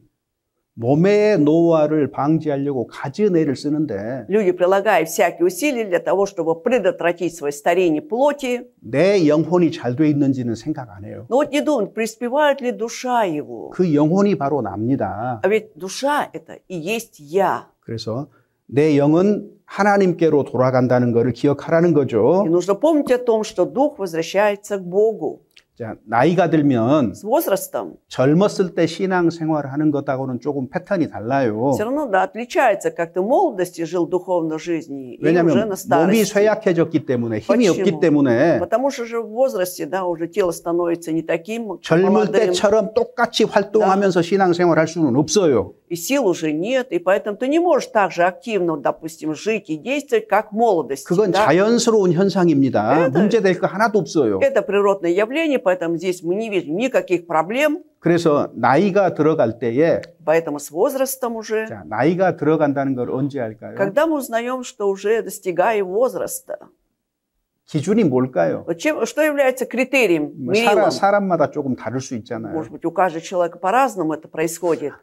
몸의 노화를 방지하려고 갖은 애를 쓰는데 Люди прилагают всякие усилия для того, чтобы предотвратить свое старение плоти. 내 영혼이 잘 돼 있는지는 생각 안 해요. Но вот не думают, преуспевает ли душа его. 그 영혼이 바로 납니다. А ведь душа это и есть я. 그래서 내 영은 하나님께로 돌아간다는 것을 기억하라는 거죠. И нужно помнить о том, что дух возвращается к Богу. 자, 나이가 들면 С возрастом 젊었을 때 신앙생활을 하는 것하고는 조금 패턴이 달라요. все равно, да, отличается, как ты в молодости жил духовной жизнью, и уже 왜냐하면 на 몸이 старости. 쇠약해졌기 때문에 힘이 없기 Почему? 때문에 Потому что же в возрасте, да, уже тело становится не таким 젊을 молодым, 때처럼 똑같이 활동하면서 신앙생활 할 수는 없어요. и сил уже нет, и поэтому ты не можешь так же активно, допустим, жить и действовать, как в молодости. 그건 Да? 자연스러운 현상입니다. 문제될 거 하나도 없어요. Это природное явление, поэтому здесь мы не видим никаких проблем. 그래서 나이가 들어갈 때에 Поэтому с возрастом уже, 자, 나이가 들어간다는 걸 언제 할까요? когда мы узнаем, что уже достигаем возраста, 기준이 뭘까요? вот что является критерием, мерилом? 사람마다 조금 다를 수 있잖아요. Может быть, у каждого человека по-разному это происходит.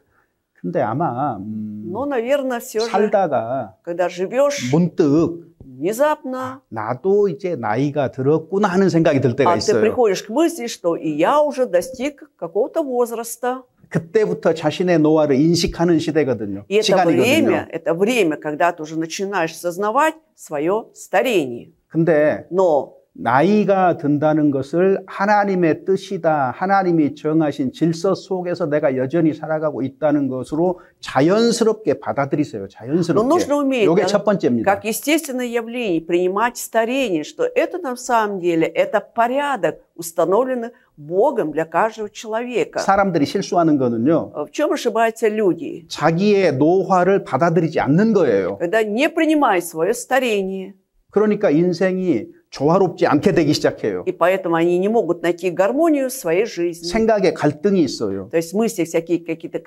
근데 아마 Но, наверное, все же, 살다가 когда живешь, 문득 внезапно, 나도 이제 나이가 들었구나 하는 생각이 들 때가 ты 있어요. приходишь к мысли, что и я уже достиг какого-то возраста. 그때부터 자신의 노화를 인식하는 시대거든요. И 시간이거든요. это время, когда ты уже начинаешь сознавать свое старение. 근데 Но 나이가 든다는 것을 하나님의 뜻이다. 하나님이 정하신 질서 속에서 내가 여전히 살아가고 있다는 것으로 자연스럽게 받아들이세요. Но 자연스럽게. нужно уметь, 이게 да, 첫 번째입니다. как естественное явление, принимать старение, что это на самом деле, это порядок, установленный Богом для каждого человека. 사람들이 실수하는 거는요. В чем ошибаются люди? 자기의 노화를 받아들이지 않는 거예요. Когда не принимают свое старение. 그러니까 인생이 조화롭지 않게 되기 시작해요. И поэтому они не могут найти гармонию в своей жизни. 생각에 갈등이 있어요. То есть мысли всякие какие-то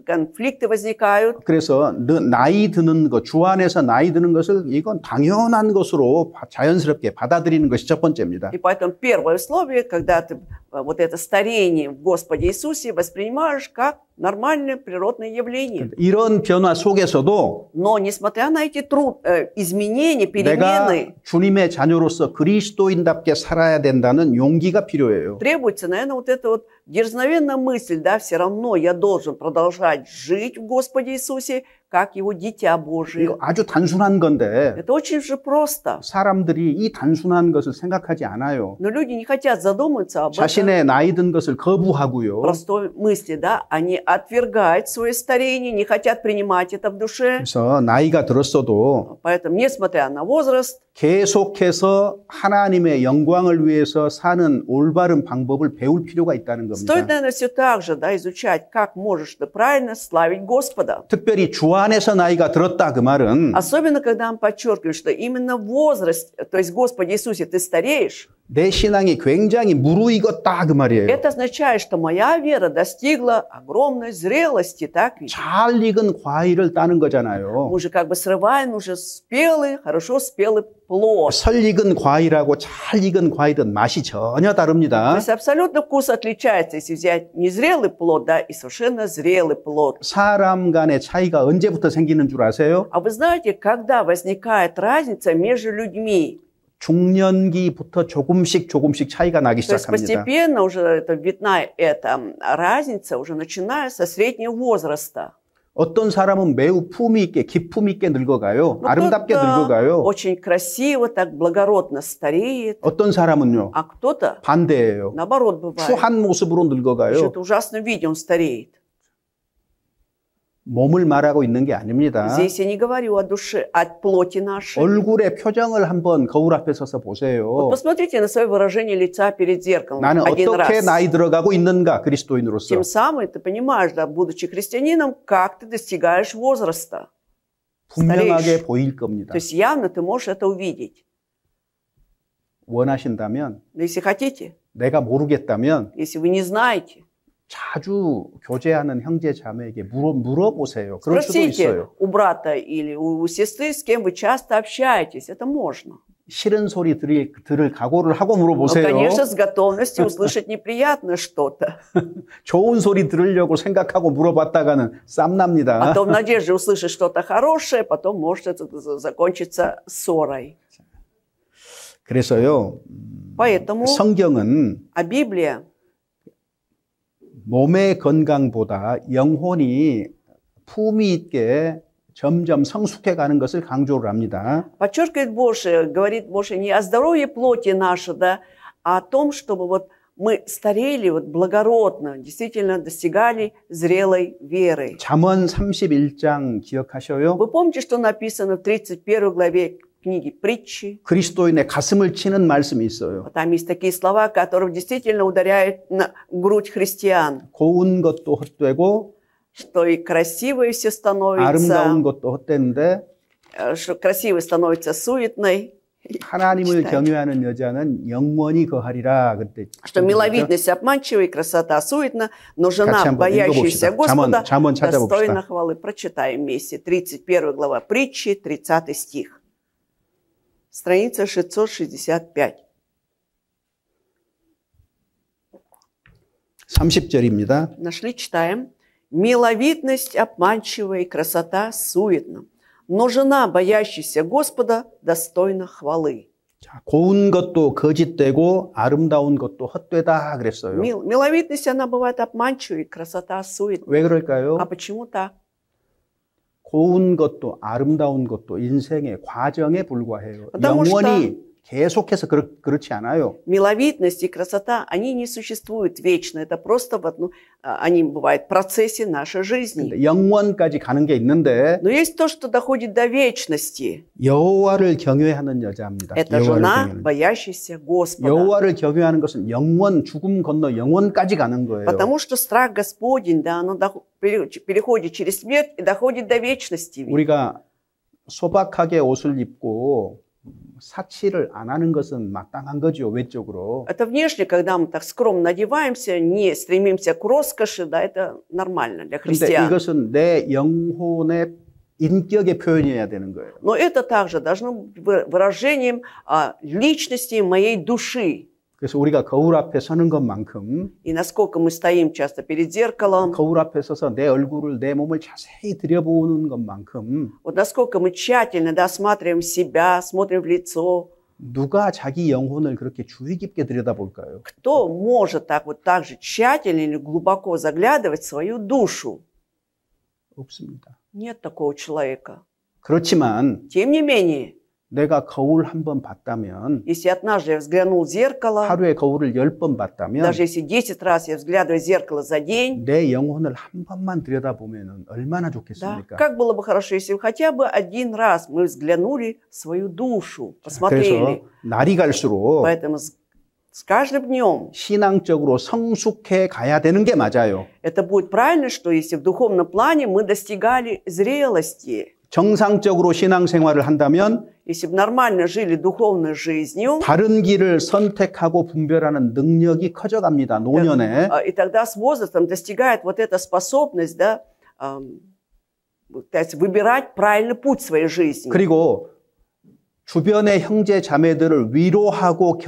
конфликты возникают. 그래서 나이 드는 것, 주 안에서 나이 드는 것을 이건 당연한 것으로 자연스럽게 받아들이는 것이 첫 번째입니다. И поэтому первое условие, когда ты вот это старение в Господе Иисусе воспринимаешь как нормальное природное явление. 이런 변화 속에서도 Но несмотря на эти изменения, 내가 перемены, 주님의 자녀로서 그리스도인답게 살아야 된다는 용기가 필요해요. требуется, наверное, вот эта вот дерзновенная мысль, да, все равно я должен продолжать жить в Господе Иисусе, как Его дитя Божие. 이거 아주 단순한 건데 Это очень же просто. 사람들이 이 단순한 것을 생각하지 않아요. Но люди не хотят задуматься об этом 자신의 나이 든 것을 거부하고요. простой мысли, да, они отвергают свое старение, не хотят принимать это в душе. 그래서 나이가 들었어도 Поэтому, несмотря на возраст, 계속해서 하나님의 영광을 위해서 사는 올바른 방법을 배울 필요가 있다는 стоит, 겁니다. наверное, все так же, да, изучать, как можешь ты правильно славить Господа. 특별히 주 안에서 나이가 들었다 그 말은 Особенно, когда он подчеркивает, что именно в возрасте, то есть, Господи Иисусе, ты стареешь, 내 신앙이 굉장히 무르익었다 그 말이에요. это означает, что моя вера достигла огромной зрелости, так ведь? 잘 익은 과일을 따는 거잖아요. Мы же как бы срываем уже спелый, хорошо спелый плод. 설 익은 과일하고 잘 익은 과일은 맛이 전혀 То 다릅니다. есть абсолютно вкус отличается, если взять незрелый плод, да, и совершенно зрелый плод. 사람 간의 차이가 언제부터 생기는 줄 아세요? А вы знаете, когда возникает разница между людьми? 중년기부터 조금씩 차이가 나기 То есть 시작합니다. постепенно уже видна эта разница, уже начиная со среднего возраста. 어떤 사람은 매우 품위 있게, 기품 있게 늙어가요. Но 아름답게 кто-то 늙어가요. очень красиво, так благородно стареет, 어떤 사람은요, а кто-то, 반대예요. наоборот, бывает. 추한 모습으로 늙어가요. Что-то ужасно виде он стареет. 몸을 말하고 있는 게 아닙니다. Здесь я не говорю о душе, о плоти нашей. 얼굴의 표정을 한번 거울 앞에 서서 Вот 보세요. посмотрите на свое выражение лица перед зеркалом 나는 один 어떻게 раз. 나이 들어가고 있는가, 그리스도인으로서. Тем самым ты понимаешь, да, будучи христианином, как ты достигаешь возраста. 분명하게 보일 겁니다. То есть явно ты можешь это увидеть. 원하신다면, Но если хотите, 내가 모르겠다면 если вы не знаете, 자주 교제하는 형제 자매에게 물어보세요. 그럴 수도 спросите 있어요. у брата или у сестры, с кем вы часто общаетесь. Это можно. 싫은 소리 들을 각오를 하고 Но, 물어보세요. конечно, с готовностью услышать неприятное что-то. 좋은 소리 들으려고 생각하고 물어봤다가는 쌈납니다. Потом в надежде услышать что-то хорошее, потом может это закончиться ссорой. 그래서요, Поэтому 성경은 а Библия 몸의 건강보다 영혼이 품위 있게 점점 성숙해 가는 것을 강조를 합니다. подчеркивает больше, говорит больше не о здоровье плоти нашей, да, а о том, чтобы вот мы старели вот благородно, действительно достигали зрелой веры. 잠언 31장 기억하셔요? Вы помните, что написано в 31 главе книги Притчи? 그리스도인의 가슴을 치는 말씀이 있어요. Там есть такие слова, которые действительно ударяют на грудь христиан. 고운 것도 헛되고 Что и красивое все становится, 아름다운 것도 헛되는데 что красивое становится суетной. 하나님을 경외하는 여자는 영원히 거하리라 그때. Что миловидность обманчива и красота суетна, но 같이 жена, 한번 боящаяся 읽어봅시다. Господа, 잠언 찾아봅시다. достойна хвалы. Прочитаем вместе. 31 глава Притчи, 30 стих. Страница 665. 30절입니다. Нашли, читаем. «Миловидность обманчива и красота суетна, но жена, боящаяся Господа, достойна хвалы». 자, 고운 것도 거짓되고 아름다운 것도 헛되다 그랬어요. Миловидность, она бывает обманчивой, красота суетна. 왜 그럴까요? А почему так? 고운 것도 아름다운 것도 인생의 과정에 불과해요. потому 영원히 계속해서 그렇지 않아요. Миловидность и красота, они не существуют вечно. Это просто они бывают в процессе нашей жизни. 영원까지 가는 게 있는데 Но есть то, что доходит до вечности. 여호와를 경외하는 여자입니다. Это жена, боящаяся Господа. 여호와를 경외하는 것은 영원, 죽음 건너 영원까지 가는 거예요. Потому что страх Господень, да, оно переходит через смерть и доходит до вечности. 우리가 소박하게 옷을 입고 사치를 안 하는 것은 마땅한 거죠, 외적으로. Это внешне, когда мы так скромно одеваемся, не стремимся к роскоши, да, это нормально для 그런데 христиан. 이것은 내 영혼의 인격의 표현이어야 되는 거예요. Но это также должно быть выражением личности моей души. 그래서 우리가 거울 앞에 서는 것만큼 И насколько мы стоим часто перед зеркалом, 거울 앞에 서서 내 얼굴을, 내 몸을 자세히 들여보는 것만큼 вот насколько мы тщательно, да, осматриваем себя, смотрим в лицо, 누가 자기 영혼을 그렇게 주의 깊게 들여다볼까요? кто может так вот так же тщательно или глубоко заглядывать в свою душу? 없습니다. Нет такого человека. 그렇지만 Тем не менее, 내가 거울 한 번 봤다면, если однажды я взглянул в зеркало, 하루에 거울을 10번 봤다면 даже если 10 раз я взглядываю в зеркало за день, 내 영혼을 한 번만 들여다보면 얼마나 да, 좋겠습니까? как было бы хорошо, если бы хотя бы один раз мы взглянули в свою душу, 그래서 посмотрели. 날이 갈수록 Поэтому с каждым днем 신앙적으로 성숙해 가야 되는 게 맞아요. это будет правильно, что если в духовном плане мы достигали зрелости, 정상적으로 신앙생활을 한다면 если бы нормально жили духовной жизнью, 바른 길을 선택하고 분별하는 능력이 커져갑니다. 노년에. и тогда с возрастом достигает вот эта способность, да, выбирать правильный путь в своей жизни. 그리고 주변의 형제 자매들을 위로하고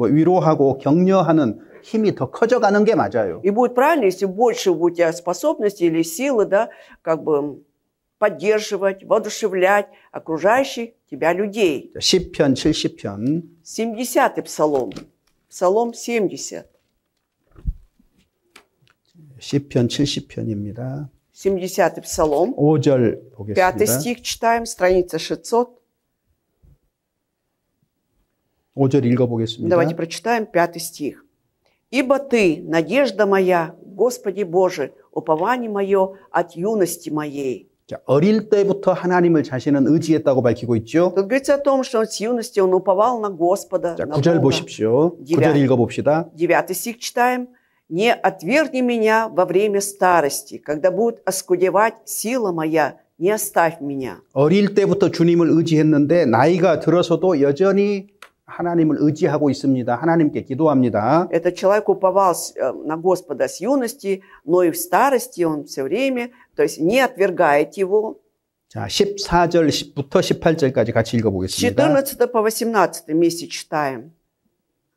위로하고 격려하는 힘이 더 커져가는 게 맞아요. И будет правильно, если больше у тебя способности или силы, да, как бы поддерживать, воодушевлять окружающих тебя людей. 시편 70편 70-й псалом. Псалом 70. 시편 70편입니다. 70-й псалом. 5절 5 보겠습니다. стих читаем, страница 600. 5절 읽어보겠습니다. Давайте прочитаем 5 стих. «Ибо Ты, надежда моя, Господи Боже, упование мое от юности моей». 자, 어릴 때부터 하나님을 자신은 의지했다고 밝히고 있죠. Тут говорится о том, что он с юности он уповал на Господа, 자, на 9절 Бога. 보십시오. 9절 읽어봅시다. 9 стих читаем. «Не отвергни меня во время старости, когда будет оскудевать сила моя, не оставь меня». 어릴 때부터 주님을 의지했는데 나이가 들어서도 여전히 하나님을 의지하고 있습니다. 하나님께 기도합니다. Этот человек уповал на Господа с юности, но и в старости он все время, то есть не отвергает его. 자, 14절부터 18절까지 같이 С 읽어보겠습니다. 14 по 18 вместе читаем.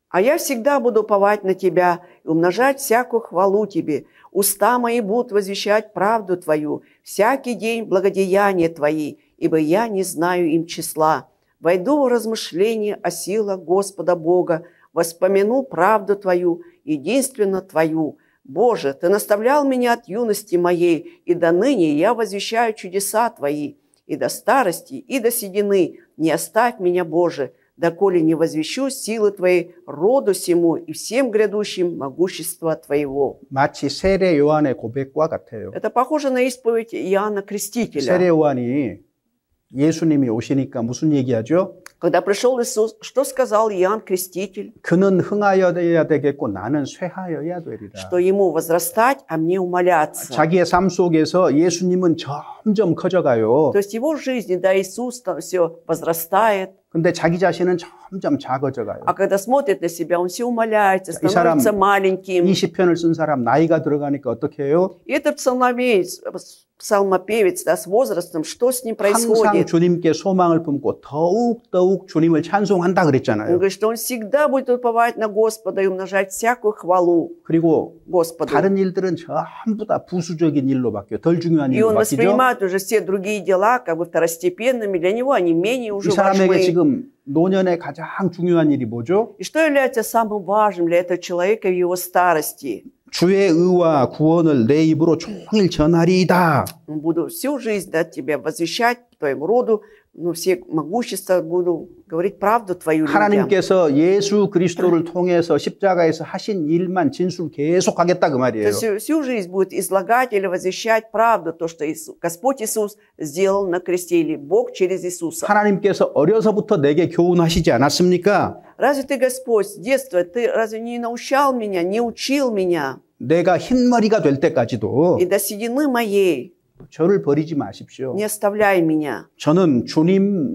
«А я всегда буду уповать на Тебя и умножать всякую хвалу Тебе. Уста мои будут возвещать правду Твою, всякий день благодеяния Твои, ибо я не знаю им числа. Войду в размышления о силах Господа Бога, воспомяну правду Твою, единственно Твою. Боже, Ты наставлял меня от юности моей, и до ныне я возвещаю чудеса Твои. И до старости, и до седины не оставь меня, Боже. доколе не возвещу силы Твоей роду сему и всем грядущим могущества Твоего». 마치 세례 요한의 고백과 같아요. Это похоже на исповедь Иоанна Крестителя. 세례 요한이 예수님이 오시니까 무슨 얘기하죠? Когда пришел Иисус, что сказал Иоанн Креститель? 그는 흥하여야 되겠고 나는 쇠하여야 되리라. Что ему возрастать, а мне умоляться. 자기의 삶 속에서 예수님은 점점 커져가요. То есть его жизни, да, Иисус там все возрастает. 근데 자기 자신은 점점 작아져가요. А когда смотрит на себя, он все умоляется, 이 사람 становится 마леньким. 20편을 쓴 사람 나이가 들어가니까 어떻게 해요? И этот псалмопевец, да, с возрастом, что с ним 항상 происходит? 주님께 소망을 품고 더욱 주님을 찬송한다 Он 그랬잖아요. говорит, что он всегда будет уповать на Господа и умножать всякую хвалу 그리고 Господу. 다른 일들은 전부 다 부수적인 일로 바뀌어요. 덜 중요한 И 일로 он 바뀌죠. воспринимает уже все другие дела как бы второстепенными. Для него они менее 이 уже 사람에게 важны. 지금 노년에 가장 중요한 일이 뭐죠? И что является самым важным для этого человека в его старости? 주의 의와 구원을 내 입으로 종일 전하리이다. Буду всю жизнь, да, тебя возвещать твоему роду, но все могущества буду говорить правду твою людям. 하나님께서 예수 그리스도를 통해서 십자가에서 하신 일만 진술 계속하겠다 그 То 말이에요. есть всю жизнь будет излагать или возвещать правду, то, что Господь Иисус сделал на кресте, или Бог через Иисуса. 하나님께서 어려서부터 내게 교훈하시지 않았습니까? Разве ты, Господь, с детства, ты разве не научал меня, не учил меня? 내가 흰머리가 될 때까지도 И до седины моей 저를 버리지 마십시오. не оставляй меня. 저는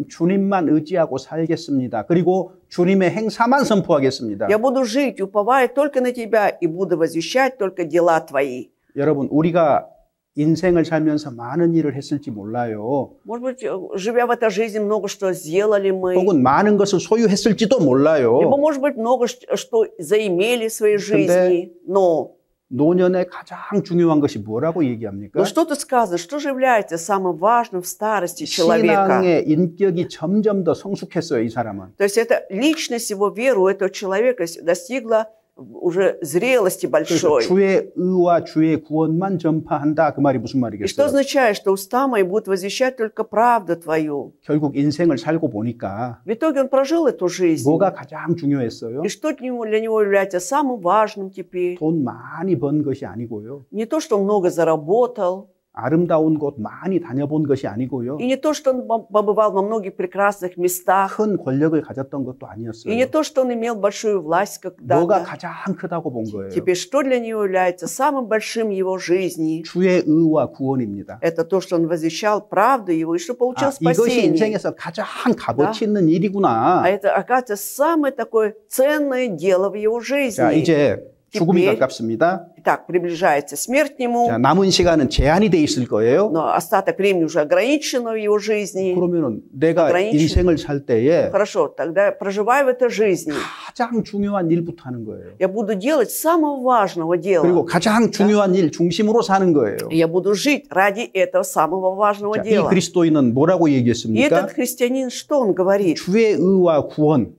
주님만 의지하고 살겠습니다. 그리고 주님의 행사만 선포하겠습니다. Я буду жить, уповая только на Тебя, и буду возвещать только дела Твои. 여러분, 우리가 인생을 살면서 많은 일을 했을지 몰라요. Может быть, живя в этой жизни, много что сделали мы. 혹은 많은 것을 소유했을지도 몰라요. Либо, может быть, много что заимели в своей жизни. Но 노년에 가장 중요한 것이 뭐라고 얘기합니까? что тут сказано? Что же является самым важным в старости человека? 신앙의 인격이 점점 더 성숙했어요, 이 사람은. То есть это личность его веры у этого человека достигла уже зрелости большой. 주의 의와 주의 구원만 전파한다. 그 말이 무슨 И что 말이겠어요? означает, что уста мои будут возвещать только правду Твою? 결국 인생을 살고 보니까 В итоге он прожил эту жизнь. 뭐가 가장 중요했어요? И что для него является самым важным теперь? 돈 많이 번 것이 아니고요. Не то, что он много заработал, 아름다운 곳 많이 다녀본 것이 아니고요. и не то, что он побывал во многих прекрасных местах, 큰 권력을 가졌던 것도 и 아니었어요. не то, что он имел большую власть 뭐가 когда-то. 가장 크다고 본 거예요? Теперь что для него является самым большим его жизни? 주의 의와 구원입니다. Это то, что он возвещал правду его, и что получил 이것이 спасение. 인생에서 가장 값어치 있는 일이구나. А это, оказывается, самое такое ценное дело в его 자, жизни. 이제 죽음이 теперь- 가깝습니다. Итак, приближается смерть к нему, 자, 남은 시간은 제한이 돼 있을 거예요. но остаток времени уже ограничено в его жизни. 그러면은 내가 ограничен. 인생을 살 때에 Хорошо, тогда проживая в этой жизни, 가장 중요한 일부터 하는 거예요. я буду делать самого важного дела. 그리고 가장 중요한 일 중심으로 사는 거예요. Я буду жить ради этого самого важного 자, 이 дела. 그리스도인은 뭐라고 И 얘기했습니까? этот христианин, что он говорит? 주의 의와 구원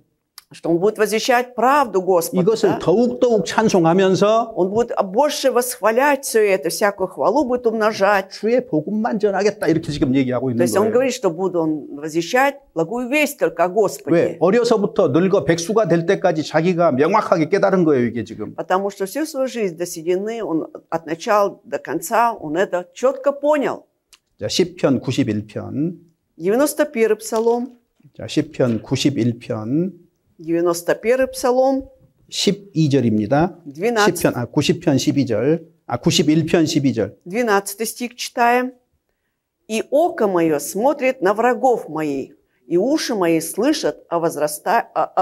Что он будет возвещать правду Господа. 이것을 Да? 더욱 찬송하면서 Он будет больше восхвалять все это, всякую хвалу будет умножать. 주의 복음만 전하겠다 이렇게 지금 얘기하고 То 있는 есть он 거예요. говорит, что буду он возвещать благую весть только о 왜? Господе. 어려서부터 늙어 백수가 될 때까지 자기가 명확하게 깨달은 거예요, 이게 지금. Потому что всю свою жизнь до седины, он от начала до конца, он это четко понял. 자, 시편 91편. 91-й псалом. 자, 시편 91편 91-й псалом. 12절입니다. 12. 90편 12절. 91편 12절. 12 стих читаем. «И око мое смотрит на врагов моих, и уши мои слышат о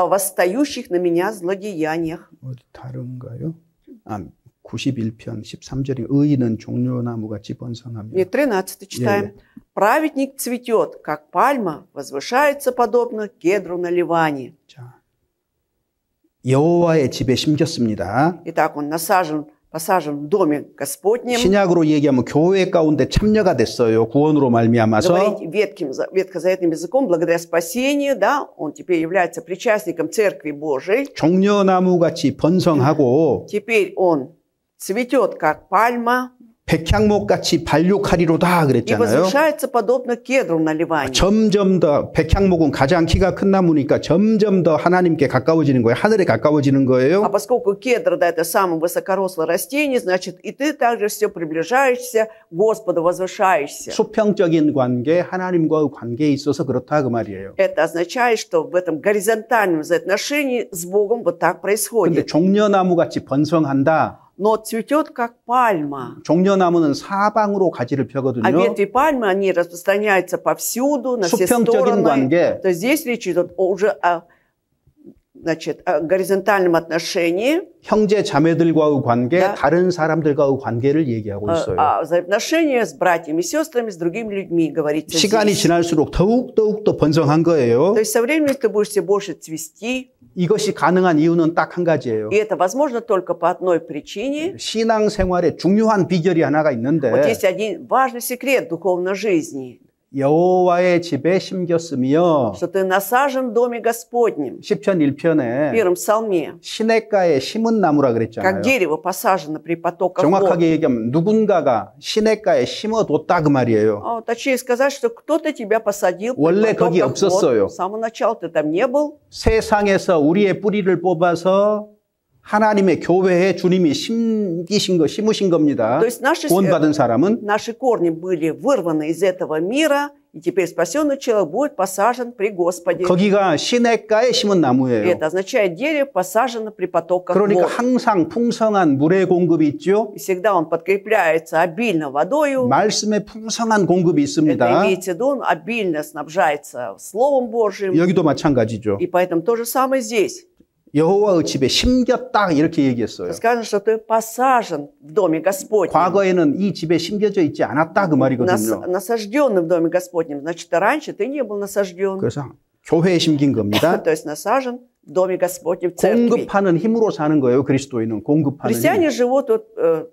восстающих на меня злодеяниях». 어디 다른가요? 91편 13절이 의인은 종려나무같이 번성하며. И 13 читаем. «Праведник цветет, как пальма, возвышается подобно кедру на Ливане». 자, 여호와의 집에 심겼습니다. Итак, он посажен в доме Господнем. 신약으로 얘기하면 교회 가운데 참여가 됐어요. 구원으로 말미암아서. Говорить ветхозаветным языком, благодаря спасению, да, он теперь является причастником Церкви Божией. 종려나무같이 번성하고 Теперь он цветет, как пальма. 백향목 같이 발육하리로다 И 그랬잖아요. возвышается подобно кедру на Ливане. 점점 더 백향목은 가장 키가 큰 나무니까 점점 더 하나님께 가까워지는 거예요. 하늘에 가까워지는 А 거예요. поскольку кедр, да, это самое высокорослое растение, значит, и ты также все приближаешься к Господу, возвышаешься. 수평적인 관계, 하나님과의 관계에 있어서 그렇다 그 말이에요. Это означает, что в этом горизонтальном взаимоотношении с Богом вот так 근데 происходит. 종려나무 같이 번성한다. Но цветет как пальма. 종려나무는 사방으로 가지를 А 펴거든요. ветви пальмы, они распространяются повсюду, на все 수평적인 стороны. 관계, То есть здесь речь идет уже о, значит, о горизонтальном отношении, 형제 자매들과의 관계, Да. 다른 사람들과의 관계를 얘기하고 있어요. о взаимоотношении с братьями, сестрами, с другими людьми, говорится 시간이 здесь. 지날수록 더욱 더 번성한 거예요. То есть со временем ты будешь все больше цвести, 이것이 가능한 이유는 딱 한 가지예요. и это возможно только по одной причине. 신앙생활에 중요한 비결이 하나가 있는데 Вот есть один важный секрет духовной жизни, 여호와의 집에 심겼으며 что ты насажен в доме Господнем. 시편 В 1편에 первом псалме, 시냇가에 심은 나무라 그랬잖아요. как дерево посажено при потоках вод. 정확하게 얘기하면 누군가가 시냇가에 심어뒀다 그 말이에요. Точнее сказать, что кто-то тебя посадил при 원래 거기 потоках 없었어요. вод. С самого начала ты там не был. 세상에서 우리의 뿌리를 뽑아서 하나님의 교회에 주님이 심으신 겁니다. То есть 구원받은 사람은 наши корни были вырваны из этого мира, и теперь спасенный человек будет посажен при Господе. 거기가 시냇가에 심은 И 나무예요. это означает, дерево посажено при потоках 그러니까 вод. 항상 풍성한 물의 공급이 있죠. И всегда он подкрепляется обильно водою. 말씀의 풍성한 공급이 Это 있습니다. имеется в виду, он обильно снабжается Словом Божьим. 여기도 마찬가지죠. И поэтому то же самое здесь. 여호와의 집에 심겼다 이렇게 얘기했어요. Сказано, что ты посажен в доме Господнем. 과거에는 이 집에 심겨져 있지 않았다 그 말이거든요. Насажденный в доме Господнем. Значит, раньше ты не был насажден. 그래서 교회에 심긴 겁니다. То есть насажен в доме Господнем, в церкви. 공급하는 힘으로 사는 거예요. 그리스도인은 공급하는 힘. Христиане живут вот,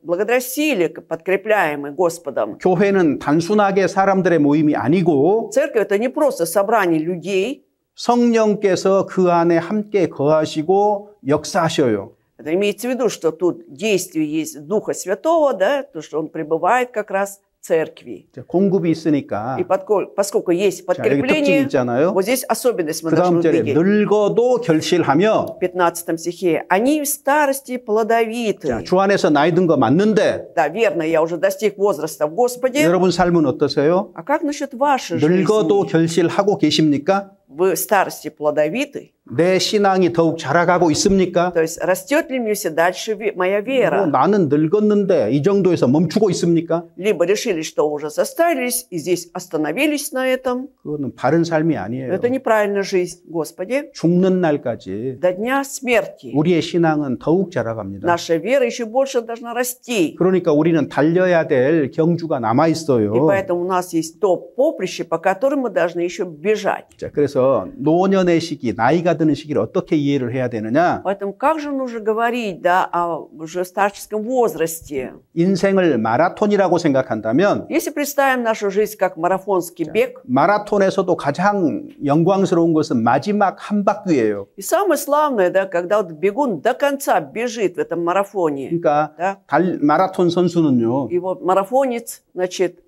благодаря силе, подкрепляемой Господом. 교회는 단순하게 사람들의 모임이 아니고 Церковь – это не просто собрание людей. 성령께서 그 안에 함께 거하시고 역사하셔요. Это имеется в виду, что тут действие есть Духа Святого, да, то, что Он пребывает как раз в церкви. 공급이 있으니까 И поскольку есть 자, 여기 특징이 подкрепление, 있잖아요. вот здесь особенность мы 그 должны 다음 절에 увидеть. 늙어도 결실하며 В 15 стихе. Они в старости плодовиты. 자, 주 안에서 나이 든 거 맞는데 Да, верно, я уже достиг возраста в Господе. 여러분 삶은 어떠세요? А как насчет вашей жизни? 늙어도 결실하고 계십니까? Вы в старости плодовиты? 내 신앙이 더욱 자라가고 있습니까? То есть растет ли мне все дальше моя вера? 나는 늙었는데 이 정도에서 멈추고 있습니까? Либо решили, что уже состарились и здесь остановились на этом. 그거는 바른 삶이 아니에요. Это неправильная жизнь, Господи. 죽는 날까지 До дня смерти 우리의 신앙은 더욱 자라갑니다. наша вера еще больше должна расти. 그러니까 우리는 달려야 될 경주가 남아 И 있어요. поэтому у нас есть то поприще, по которому мы должны еще бежать. 자, 그래서 노년의 시기, 나이가 드는 시기를 어떻게 이해를 해야 되느냐? Поэтому как же нужно говорить, да, о уже старческом возрасте? 인생을 마라톤이라고 생각한다면 Если представим нашу жизнь как марафонский бег, 마라톤에서도 가장 영광스러운 것은 마지막 한 바퀴예요. и самое славное, да, когда вот бегун до конца бежит в этом марафоне, 그러니까 да, 마라톤 선수는요. и вот марафонец, значит,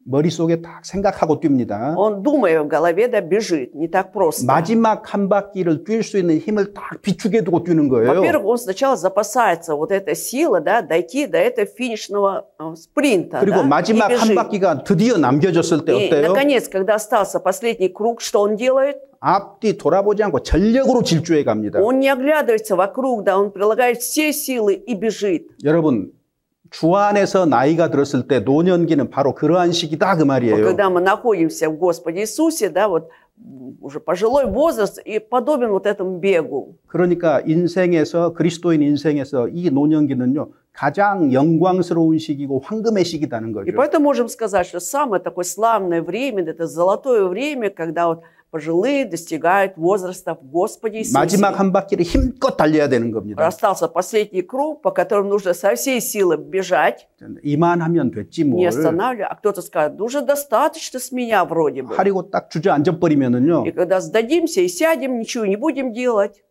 머릿속에 딱 생각하고 뜁니다. он, думая в голове, да, бежит, не так просто. 마지막 한 바퀴를 뛸 수 있는 힘을 딱 비축해 두고 뛰는 거예요. Во-первых, он сначала запасается вот эта сила, да, дойти до этого финишного спринта, 그리고 да, 마지막 и 한 бежит. 바퀴가 드디어 남겨졌을 때 И, 어때요? наконец, когда остался последний круг, что он делает? 앞뒤 돌아보지 않고 전력으로 질주해 갑니다. Он не оглядывается вокруг, да, он прилагает все силы и бежит. 여러분, 주 안에서 나이가 들었을 때 노년기는 바로 그러한 시기다 그 Вот 말이에요. когда мы находимся в Господе Иисусе, да, вот уже пожилой возраст и подобен вот этому бегу. 그러니까 인생에서 그리스도인 인생에서 이 노년기는요 가장 영광스러운 시기고 황금의 시기다는 И 거죠. поэтому можем сказать, что самое такое славное время, это золотое время, когда вот пожилые достигают возраста в Господе Иисусе. 마지막 한 바퀴를 힘껏 달려야 되는 겁니다. Остался последний круг, по которому нужно со всей силы бежать, 이만하면 됐지 не 뭘. останавливая. А кто-то скажет, уже достаточно с меня вроде бы. 하리고 딱 주저앉아 버리면은요 И когда сдадимся и сядем, ничего не будем делать,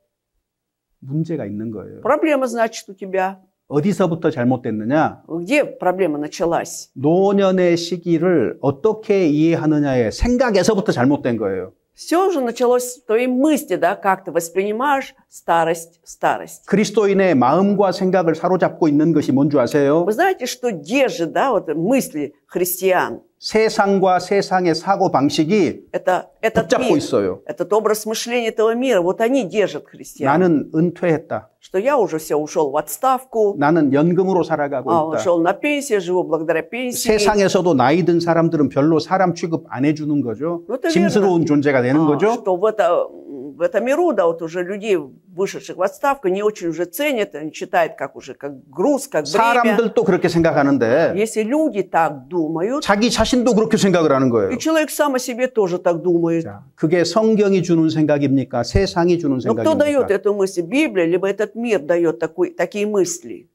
문제가 있는 거예요. проблема, значит, у тебя. 어디서부터 잘못됐느냐? Где проблема началась? 노년의 시기를 어떻게 이해하느냐의 생각에서부터 잘못된 거예요. Все же началось с твоей мысли, да, как ты воспринимаешь старость. 그리스도인의 마음과 생각을 사로잡고 있는 것이 뭔지 아세요? Вы знаете, что держит, да, вот мысли христиан? 세상과 세상의 사고 방식이 Это этот 붙잡고 мир, 있어요. этот образ мышления этого мира, вот они держат христиан. 나는 은퇴했다. Что я уже все ушел в отставку, 나는 연금으로 살아가고 있다. ушел на пенсию, живу благодаря пенсии. 세상에서도 나이 든 사람들은 별로 사람 취급 안 해주는 거죠. это 짐스러운 верно. 존재가 되는 거죠. Что в этом миру, да, вот уже людей, вышедших в отставку, не очень уже ценят, они считают как уже как груз, как бремя. 사람들도 그렇게 생각하는데 Если люди так думают, 자기 자신도 그렇게 생각을 하는 거예요. и человек сам о себе тоже так думает. 자, 그게 성경이 주는 생각입니까? 세상이 주는 Но кто дает 생각입니까? эту мысль? Библия, либо этот мир дает такие мысли?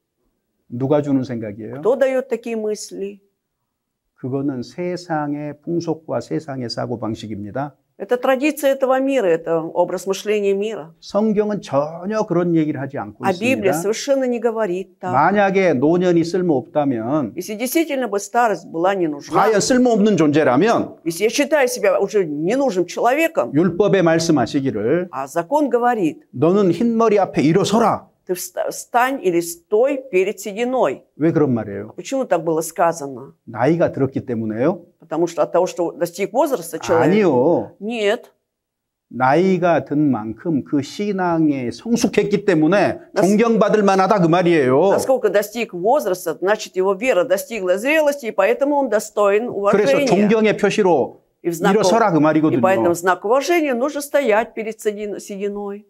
누가 주는 생각이에요? Кто дает такие мысли? 그거는 세상의 풍속과 세상의 사고방식입니다. Это традиция этого мира, это образ мышления мира. 성경은 전혀 그런 얘기를 하지 않고 А Библия 있습니다. совершенно не говорит так. 만약에 노년이 쓸모없다면, Если действительно бы старость была не нужна, 과연 쓸모없는 존재라면 если я считаю себя уже ненужным человеком, 율법에 말씀하시기를 а закон говорит, 너는 흰머리 앞에 일어서라. ты встань или стой перед сединой. 왜 그런 말이에요? Почему так было сказано? 나이가 들었기 때문에요? Потому что от того, что достиг возраста человек? 아니요. Нет. 나이가 든 만큼 그 신앙에 성숙했기 때문에 존경받을 만하다 그 말이에요. Насколько достиг возраста, значит, его вера достигла зрелости, и поэтому он достоин 그래서 уважения. 존경의 표시로 И, в знак, 일어서라 그 и 말이거든요. поэтому в знак уважения нужно стоять перед сединой.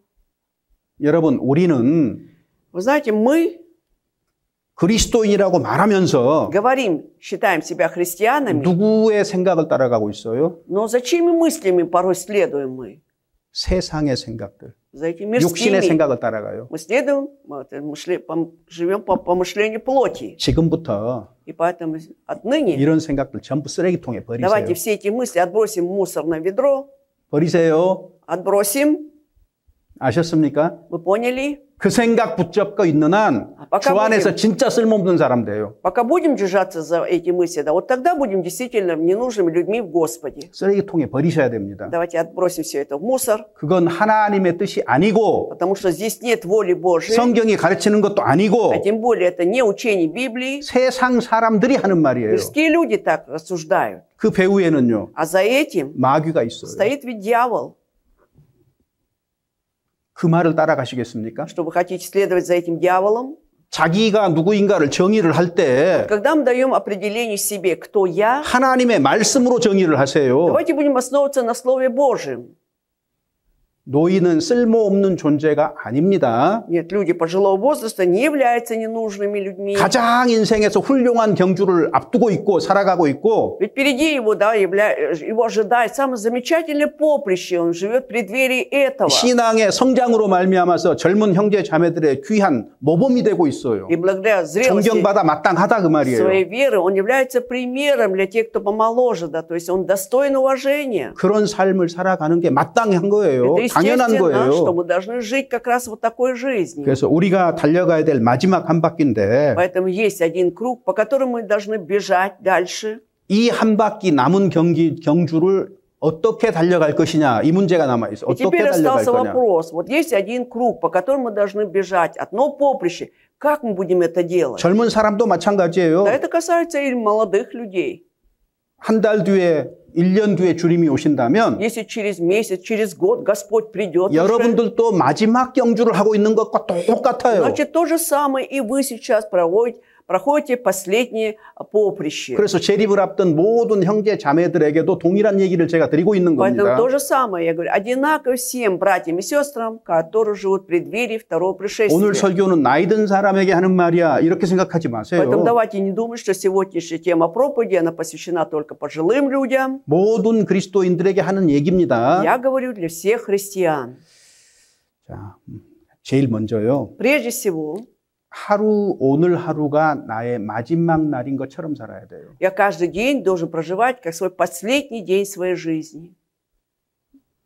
여러분, 우리는 Вы знаете, мы 그리스도인이라고 말하면서 говорим, считаем себя христианами, 누구의 생각을 따라가고 있어요? но за чьими мыслями порой следуем мы? 세상의 생각들, За этими 육신의 мирскими. 생각을 따라가요. Мы следуем, живем по мышлению плоти. 지금부터 И поэтому отныне 이런 생각들 전부 쓰레기통에 버리세요. давайте все эти мысли отбросим в мусорное ведро, 버리세요. отбросим. 아셨습니까? Вы поняли? 그 생각 붙잡고 있는 한 주 안에서 진짜 쓸모없는 사람 돼요. Пока будем держаться за эти мысли, да, вот тогда будем действительно ненужными людьми в Господе. 쓰레기통에 버리셔야 됩니다. Давайте отбросим все это в мусор, 그건 하나님의 뜻이 아니고 потому что здесь нет воли Божией, 성경이 가르치는 것도 아니고 а тем более это не учение Библии. 세상 사람들이 하는 말이에요. Мирские люди так рассуждают. 그 배후에는요, А за этим 마귀가 있어요. стоит ведь дьявол. 그 말을 따라가시겠습니까? Что вы хотите следовать за этим дьяволом? 자기가 누구인가를 정의를 할 때 Когда мы даем определение себе, кто я, 하나님의 말씀으로 정의를 하세요. давайте будем основываться на Слове Божьем. 노인은 쓸모없는 존재가 아닙니다. Нет, люди пожилого возраста не являются ненужными людьми. 가장 인생에서 훌륭한 경주를 앞두고 있고 살아가고 있고 Ведь впереди его, да, его ожидает самое замечательное поприще. Он живет в преддверии этого. 신앙의 성장으로 말미암아서 젊은 형제 자매들의 귀한 모범이 되고 있어요. И благодаря зрелости 존경받아 마땅하다 그 своей 말이에요. веры он является примером для тех, кто помоложе, да, то есть он достоин уважения. 그런 삶을 살아가는 게 마땅한 거예요. Это 당연한 естественно, что 거예요. мы должны жить как раз вот такой жизнью. 그래서 우리가 달려가야 될 마지막 한 바퀴인데 Поэтому есть один круг, по которому мы должны бежать дальше. 이 한 바퀴 남은 경주를 어떻게 달려갈 것이냐 이 문제가 남아 있어. И 어떻게 теперь 달려갈 остался 거냐. вопрос. Вот есть один круг, по которому мы должны бежать. Одно поприще. Как мы будем это делать? 젊은 사람도 마찬가지예요. Да, это касается и молодых людей. 한 달 뒤에 1년 뒤에 주님이 오신다면 Если через месяц, через год Господь придет, уже, 여러분들도 마지막 경주를 하고 있는 것과 똑같아요. значит, то же самое и вы сейчас проходите последнее поприще. 그래서 재립을 앞둔 모든 형제 자매들에게도 동일한 얘기를 제가 드리고 있는 Поэтому 겁니다. то же самое, я говорю, одинаково всем братьям и сестрам, которые живут в преддверии второго пришествия. 오늘 설교는 나이 든 사람에게 하는 말이야 이렇게 생각하지 마세요. Поэтому давайте не думать, что сегодняшняя тема проповеди, она посвящена только пожилым людям. 모든 그리스도인들에게 하는 얘기입니다. Я говорю для всех христиан. 자, 제일 먼저요. Прежде всего, 오늘 하루가 나의 마지막 날인 것처럼 살아야 돼요. я каждый день должен проживать как свой последний день своей жизни.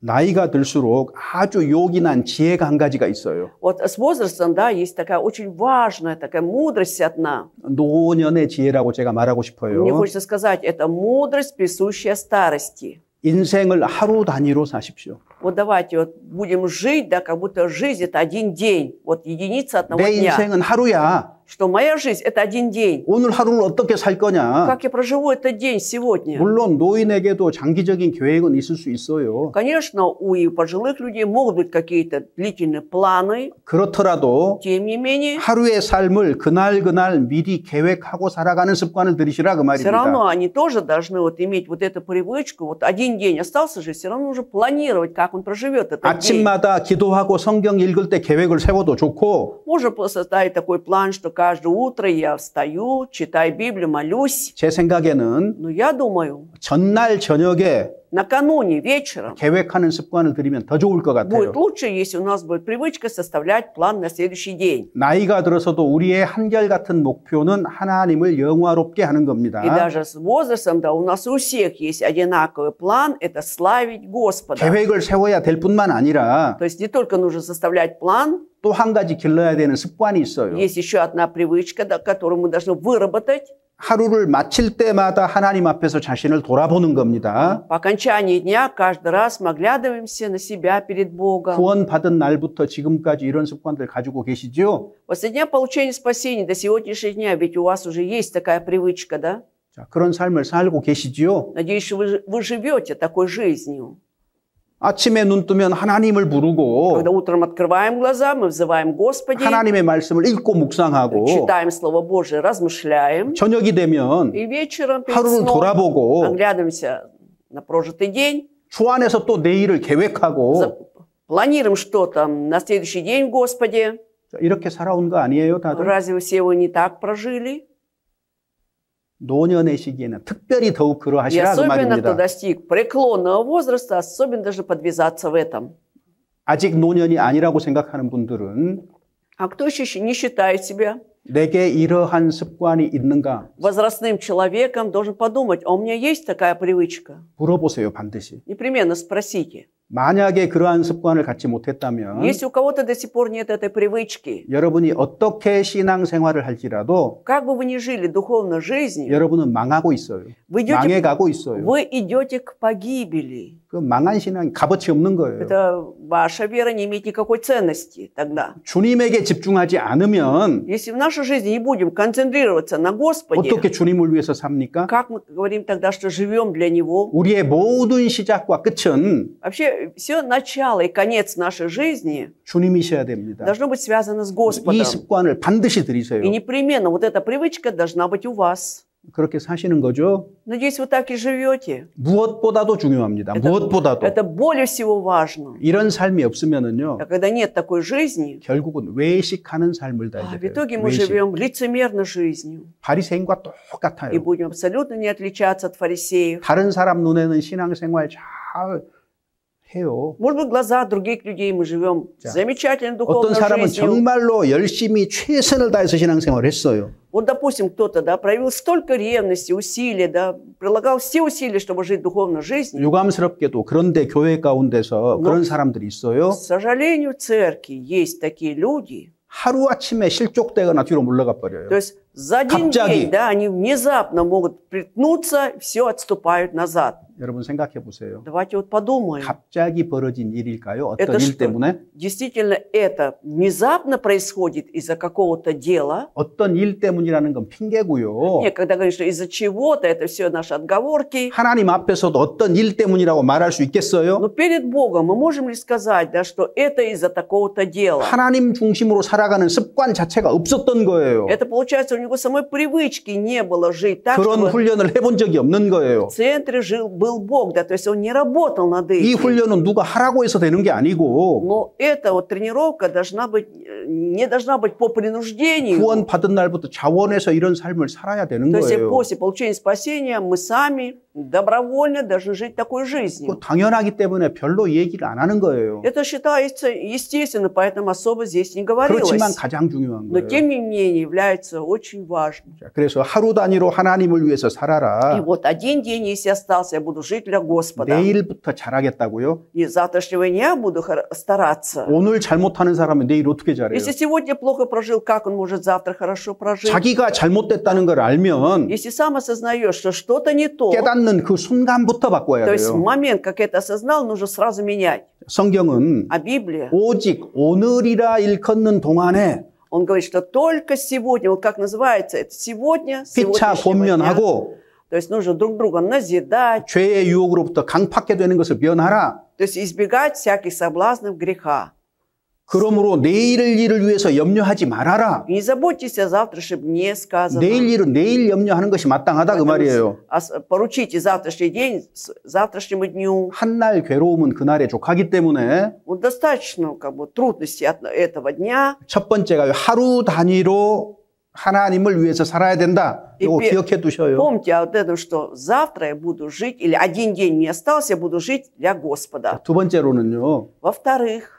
나이가 들수록 아주 요긴한 지혜가 한 가지가 있어요. Вот с возрастом, да, есть такая очень важная такая мудрость одна. 노년의 지혜라고 제가 말하고 Мне 싶어요. хочется сказать, это мудрость, присущая старости. 인생을 하루 단위로 사십시오. Вот давайте вот будем жить, да, как будто жизнь это один день, вот единица одного 내 дня. 인생은 하루야. Что моя жизнь это один день. 오늘 하루를 어떻게 살 거냐? Как я проживу этот день сегодня? 물론 노인에게도 장기적인 계획은 있을 수 있어요. Конечно, у пожилых людей могут быть какие-то длительные планы, 그렇더라도 тем не менее, 하루의 삶을 그날 미리 계획하고 살아가는 습관을 들이시라 그 все равно 말입니다. они тоже должны вот иметь вот эту привычку, вот один день остался же, все равно нужно планировать, как он проживет этот день. 아침마다 기도하고 성경 읽을 때 계획을 세워도 좋고 Можно составить такой план, что каждое утро я встаю, читаю Библию, молюсь. 제 생각에는 Но я думаю, 전날 저녁에 накануне вечером 계획하는 습관을 들이면 더 좋을 것 같아요. будет лучше, если у нас будет привычка составлять план на следующий день. 나이가 들어서도 우리의 한결같은 목표는 하나님을 영화롭게 하는 겁니다. И даже с возрастом, да, у нас у всех есть одинаковый план, это славить Господа. 계획을 세워야 될 뿐만 아니라 То есть не только нужно составлять план, 또 한 가지 길러야 되는 습관이 있어요. есть еще одна привычка, да, которую мы должны выработать. 하루를 마칠 때마다 하나님 앞에서 자신을 돌아보는 겁니다. По окончании дня каждый раз мы оглядываемся на себя перед Богом. 구원받은 날부터 지금까지 이런 습관들 가지고 계시죠? Вот со дня получения спасения до сегодняшнего дня, ведь у вас уже есть такая привычка, да? 자, 그런 삶을 살고 계시지요? Надеюсь, что вы живете такой жизнью. 아침에 눈 뜨면 하나님을 부르고 Когда утром открываем глаза, мы взываем Господи, 하나님의 말씀을 읽고 묵상하고 читаем Слово Божие, размышляем. 저녁이 되면 И вечером перед 하루를 сном 돌아보고 оглядываемся на прожитый день, 주 안에서 또 내일을 계획하고 планируем что-то на следующий день в Господе. 자, 이렇게 살아온 거 아니에요, 다들? Разве все вы не так прожили? 노년의 시기에는 특별히 더욱 И 그러하시라 그 особенно, кто 말입니다. достиг преклонного возраста, особенно должны подвязаться в этом. 아직 노년이 아니라고 생각하는 분들은 А кто еще не считает себя 내게 이러한 습관이 있는가 возрастным человеком, должен подумать, а у меня есть такая привычка? 물어보세요, 반드시. Непременно спросите. 만약에 그러한 습관을 갖지 못했다면 Если у кого-то до сих пор нет этой привычки, 여러분이 어떻게 신앙생활을 할지라도 как бы вы ни жили духовной жизнью, 여러분은 망하고 있어요. 망해가고 있어요. вы идете к погибели. 그 망한 신앙이 값어치 없는 거예요. Это ваша вера не имеет никакой ценности тогда. 주님에게 집중하지 않으면 Если в нашей жизни не будем концентрироваться на Господе, 어떻게 주님을 위해서 삽니까? как мы говорим тогда, что живем для Него? 우리의 모든 시작과 끝은 Вообще, все начало и конец нашей жизни 주님이셔야 됩니다. должно быть связано с 이 Господом. 습관을 반드시 들이세요. И непременно вот эта привычка должна быть у вас. 그렇게 사시는 거죠. Надеюсь, вы так и живете. 무엇보다도 중요합니다. 무엇보다도. Это более всего важно. 이런 삶이 없으면은요. А когда нет такой жизни, 결국은 외식하는 삶을 в 달게 돼요. итоге мы 외식. живем лицемерной жизнью. 바리새인과 И 똑같아요. будем абсолютно не отличаться от фарисеев. 다른 사람 눈에는 신앙생활 잘 해요. Может быть, в глазах других людей мы живем замечательной 어떤 духовной 사람은 жизнью. 정말로 열심히 최선을 다해서 신앙생활을 했어요. Вот, допустим, кто-то, да, проявил столько ревности, усилий, да, прилагал все усилия, чтобы жить духовной жизнью. 유감스럽게도 그런데 교회 가운데서 그런 사람들이 있어요. К сожалению, в церкви есть такие люди. 하루아침에 실족되거나 뒤로 물러가 버려요. То есть за один 갑자기. день, да, они внезапно могут приткнуться, все отступают назад. 여러분 생각해 보세요. Давайте вот подумаем. 갑자기 벌어진 일일까요? 어떤 Это 일 что? 때문에? Действительно, это внезапно происходит из-за какого-то дела? 어떤 일 때문이라는 건 핑계고요. Нет, когда говоришь, что из-за чего-то, это все наши отговорки. 하나님 앞에서도 어떤 일 때문이라고 말할 수 있겠어요? Но перед Богом мы можем ли сказать, да, что это из-за такого-то дела? 하나님 중심으로 살아가는 습관 자체가 없었던 거예요. Это, получается, у него самой привычки не было жить так, 그런 чтобы 훈련을 해본 적이 없는 거예요. в центре был Бог, да, то есть он не работал над 이 этим. 훈련은 누가 하라고 해서 되는 게 아니고 Но эта вот тренировка должна быть, не должна быть по принуждению. 구원 받은 날부터 자원해서 이런 삶을 살아야 되는 То есть 거예요. после получения спасения мы сами добровольно должны жить такой жизнью. 그거 당연하기 때문에 별로 얘기를 안 하는 거예요. Это считается естественно, поэтому особо здесь не говорилось. 그렇지만 가장 중요한 Но 거예요. тем не менее является очень очень важно. 그래서 하루 단위로 하나님을 위해서 И 살아라. вот один день, если остался, я буду жить для Господа. 내일부터 잘하겠다고요? И с завтрашнего дня буду стараться. 오늘 잘못하는 사람은 내일 어떻게 잘해요? Если сегодня плохо прожил, как он может завтра хорошо прожить? 자기가 잘못됐다는 걸 알면 Если сам осознаешь, что что-то не то, 깨닫는 그 순간부터 바꿔야 то есть в 돼요. момент, как это осознал, нужно сразу менять. 성경은 А Библия, 오직 오늘이라 일컫는 동안에 он говорит, что только сегодня, вот как называется это, сегодня, 피차 сегодняшнего дня. 권면하고 То есть нужно друг друга назидать, 죄의 유혹으로부터 강팍게 되는 것을 면하라. то есть избегать всяких соблазнов греха. 그러므로 내일 일을 위해서 염려하지 말아라. И не заботьтесь о завтрашнем дне, сказано. 내일 일은 내일 염려하는 것이 마땅하다 그 말이에요. Поручите завтрашний день завтрашнему дню. 한날 괴로움은 그날에 족하기 때문에 Вот достаточно как бы трудностей от этого дня. 첫 번째가 하루 단위로 하나님을 위해서 살아야 된다. 이거 기억해 두셔요. Помните о вот этом, что завтра я буду жить, или один день мне остался, я буду жить для Господа. 두 번째로는요. Во-вторых,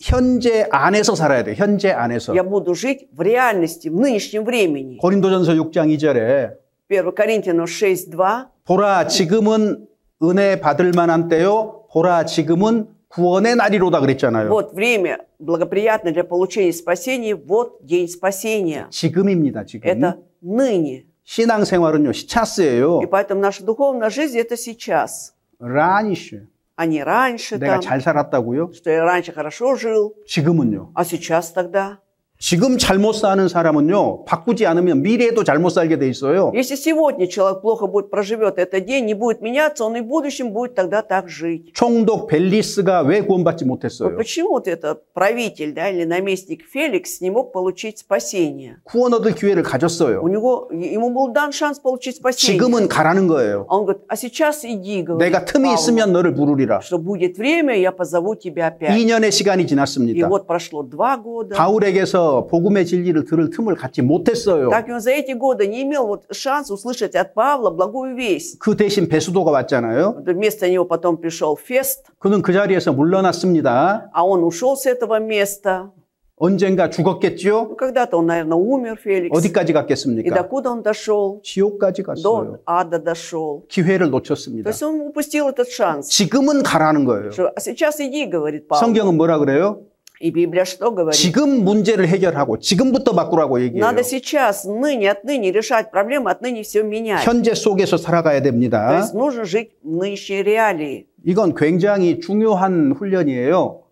현재 안에서 살아야 돼요. 현재 안에서. я буду жить в реальности, в нынешнем времени. 고린도전서 6장 2절에 1 Коринфянам 6:2. 보라 지금은 은혜 받을 만한 때요. 보라 지금은 구원의 날이로다 그랬잖아요. Вот время благоприятное для получения спасения, вот день спасения. 지금입니다. 지금. Это ныне. 신앙생활은요. 시차스예요. И поэтому наша духовная жизнь это сейчас, 라니쉬. а не раньше 내가 там, 잘 살았다고요? что я раньше хорошо жил, 지금은요. а сейчас тогда. 지금 잘못 사는 사람은요. 바꾸지 않으면 미래에도 잘못 살게 돼 있어요. Если сегодня человек плохо будет проживет этот день, не будет меняться, он и в будущем будет тогда так жить. 총독 벨리스가 왜 구원받지 Вот 못했어요? почему вот этот правитель, да, или наместник Феликс не мог получить спасение? 구원 얻을 기회를 가졌어요. Ему был дан шанс получить спасение. 지금은 가라는 거예요. А он говорит, а сейчас иди, говорит 내가 틈이 Павлу, 있으면 너를 부르리라. что будет время, я позову тебя опять. 2년의 시간이 И 지났습니다. вот прошло 2 года. 바울에게서 복음의 진리를 들을 틈을 갖지 못했어요. Так и он за эти годы не имел вот шанс услышать от Павла благую весть. 그 대신 베수도가 왔잖아요. Вместо него потом пришел Фест, 그는 그 자리에서 물러났습니다. а он ушел с этого места. 언젠가 죽었겠죠? Ну, когда-то он, наверное, умер, Феликс. 어디까지 И 갔겠습니까? докуда он дошел? 지옥까지 갔어요. До ада дошел. 기회를 То 놓쳤습니다. есть он упустил этот шанс. 지금은 가라는 거예요. Что, а сейчас иди, говорит Павел. 성경은 뭐라 그래요? И Библия что говорит? 지금 문제를 해결하고 지금부터 바꾸라고 얘기해요. Надо сейчас, отныне решать проблемы, отныне все менять. 현재 속에서 살아가야 То 됩니다. есть нужно жить в нынешней реалии. 이건 굉장히 중요한 훈련이에요.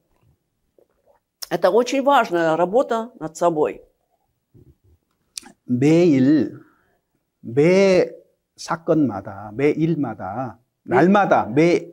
Это очень важная работа над собой. 매일, 매 사건마다, 매 일마다, 날마다, 매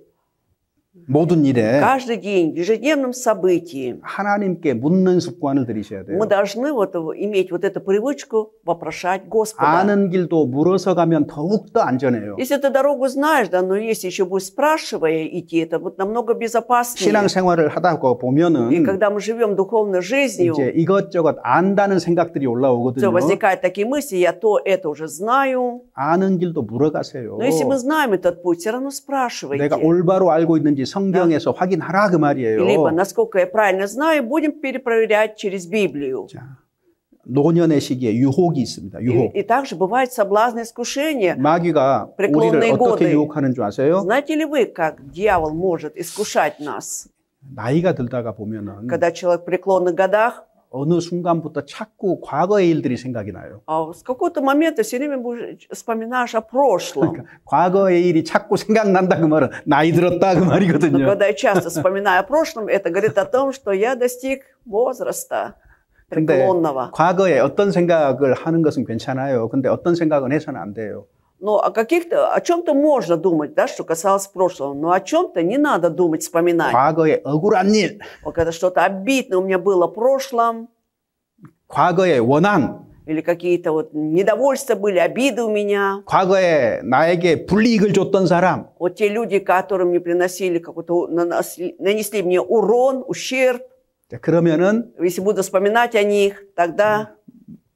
모든 일에 Каждый день, в ежедневном событии 하나님께 묻는 습관을 들이셔야 돼요. мы должны иметь вот эту привычку вопрошать Господа. 아는 길도 물어서 가면 더욱더 안전해요. Если ты дорогу знаешь, да, но если еще будешь спрашивая идти, это вот намного безопаснее. 신앙생활을 하다 И 보면은 когда мы живем духовной жизнью, 이제 이것저것 안다는 생각들이 все, 올라오거든요. возникают такие мысли, я это уже знаю. 아는 길도 물어가세요. Но если мы знаем этот путь, все равно 내가 спрашивайте. 올바로 알고 있는지 성경에서 확인하라 그 말이에요. Либо, насколько я правильно знаю, будем перепроверять через Библию. 자, 노년의 시기에 유혹이 있습니다. 유혹. И также бывает соблазн искушения. 마귀가 우리를 преклонные 어떻게 годы. 유혹하는 줄 아세요? Знаете ли вы, как дьявол может искушать нас? 나이가 들다가 보면은 Когда человек в преклонных годах, 어느 순간부터 자꾸 과거의 일들이 생각이 나요. а с какого-то момента все время вспоминаешь о прошлом. 과거의 일이 자꾸 생각난다 그 말은 나이 들었다 그 Но 말이거든요. когда я часто вспоминаю о прошлом, это говорит о том, что я достиг возраста 근데 преклонного. 과거에 어떤 생각을 하는 것은 괜찮아요. 근데 어떤 생각은 해서는 안 돼요. Но о чем-то можно думать, да, что касалось прошлого, но о чем-то не надо думать, вспоминать. 과거에 억울한 일, Вот когда что-то обидное у меня было в прошлом, 과거의 원한, или какие-то вот недовольства были, обиды у меня. 과거에 나에게 불이익을 줬던 사람, Вот те люди, которые мне приносили какой-то, нанесли мне урон, ущерб, 그러면은 если буду вспоминать о них, тогда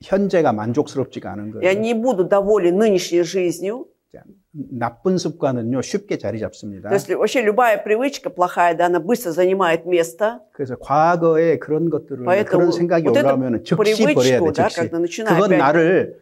현재가 만족스럽지가 않은 я 거예요. не буду доволен нынешней жизнью. 나쁜 습관은요 쉽게 자리 잡습니다. То есть вообще любая привычка плохая, да, она быстро занимает место. 그래서 과거에 그런 것들을 Поэтому 그런 생각이 вот эту 올라오면 즉시 버려야 돼. привычку, да, 즉시. когда начинаю 그건 опять, 나를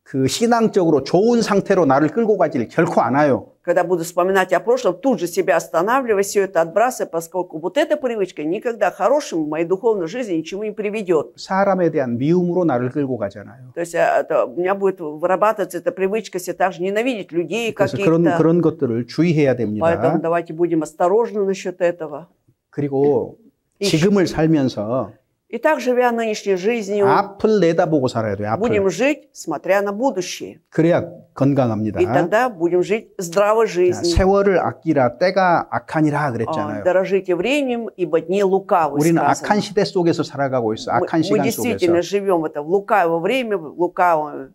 그 신앙적으로 좋은 상태로 나를 끌고 가질 결코 않아요. когда буду вспоминать о прошлом, тут же себя останавливать, все это отбрасывать, поскольку вот эта привычка никогда хорошим в моей духовной жизни ничего не приведет. 사람에 대한 미움으로 на를 끌고 가잖아요. То есть у меня будет вырабатываться эта привычка все так же ненавидеть людей 그래서 каких-то. 그런 것들을 주의해야 됩니다. Поэтому давайте будем осторожны насчет этого. 그리고 지금을 살면서 И так, живя нынешней жизнью, 앞을 내다보고 살아야 돼요. 앞을. будем жить, смотря на будущее. 그래야 건강합니다. И тогда будем жить здравой жизнью. 세월을 아끼라 때가 악하니라 그랬잖아요. Дорожите временем, ибо дни лукавы 우리는 сказано. 악한 시대 속에서 살아가고 있어. 악한 Мы 시간 действительно 속에서. живем это в лукавое время, в лукавое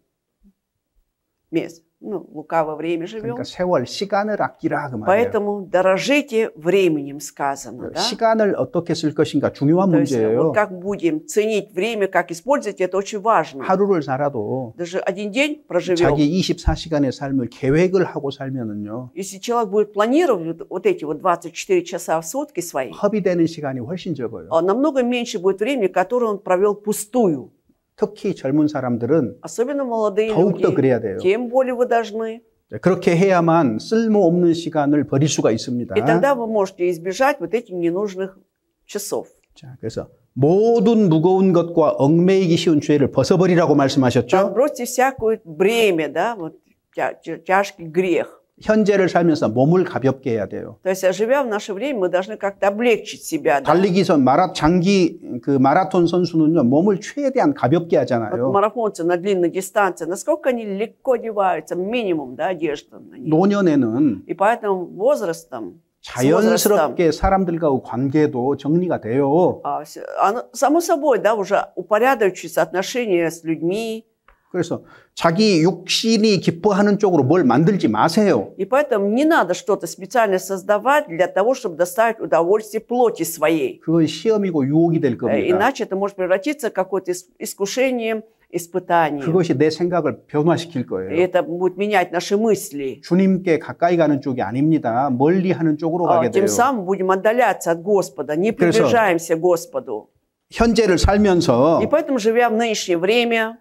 место. Ну, в лукавое время живем. 그러니까 세월, 시간을 아끼라 그 말이에요. Поэтому дорожите временем, сказано. Да? 시간을 어떻게 쓸 것인가 중요한 То есть, 문제예요. вот как будем ценить время, как использовать, это очень важно. 하루를 살아도 Даже один день проживем. 자기 24시간의 삶을 계획을 하고 살면은요. Если человек будет планировать вот эти вот 24 часа в сутки свои, 허비되는 시간이 훨씬 적어요. намного меньше будет времени, которое он провел пустую. 특히 젊은 사람들은 Особенно молодые 더욱더 그래야 돼요. люди. Тем более вы должны. 그렇게 해야만 쓸모없는 시간을 버릴 수가 있습니다. И тогда вы можете избежать вот этих ненужных часов. 자, 그래서 모든 무거운 것과 얽매이기 쉬운 죄를 벗어버리라고 말씀하셨죠? Отбросьте всякое бремя, да, вот тяжкий грех. 현재를 살면서 몸을 가볍게 해야 돼요. То есть, живя в наше время, мы должны как-то облегчить себя. Да? 달리기선 마라톤 선수는요 몸을 최대한 가볍게 Вот 하잖아요. марафонцы на длинной дистанции, насколько они легко одеваются, минимум, да, одежда на них. 노년에는 И поэтому возрастом, 자연스럽게 사람들과의 관계도 정리가 돼요. само собой, да, уже упорядочиваются отношения с людьми. 그래서 자기 육신이 기뻐하는 쪽으로 뭘 만들지 마세요. И поэтому не надо что-то специально создавать для того, чтобы доставить удовольствие плоти своей. 그건 시험이고 유혹이 될 겁니다. Иначе это может превратиться в какое-то искушение, испытание. 그것이 내 생각을 변화시킬 И 거예요. это будет менять наши мысли. 주님께 가까이 가는 쪽이 아닙니다. 멀리 하는 쪽으로 가게 돼요. Тем самым будем отдаляться от Господа, не приближаемся к Господу. 현재를 살면서 И поэтому, живя в нынешнее время,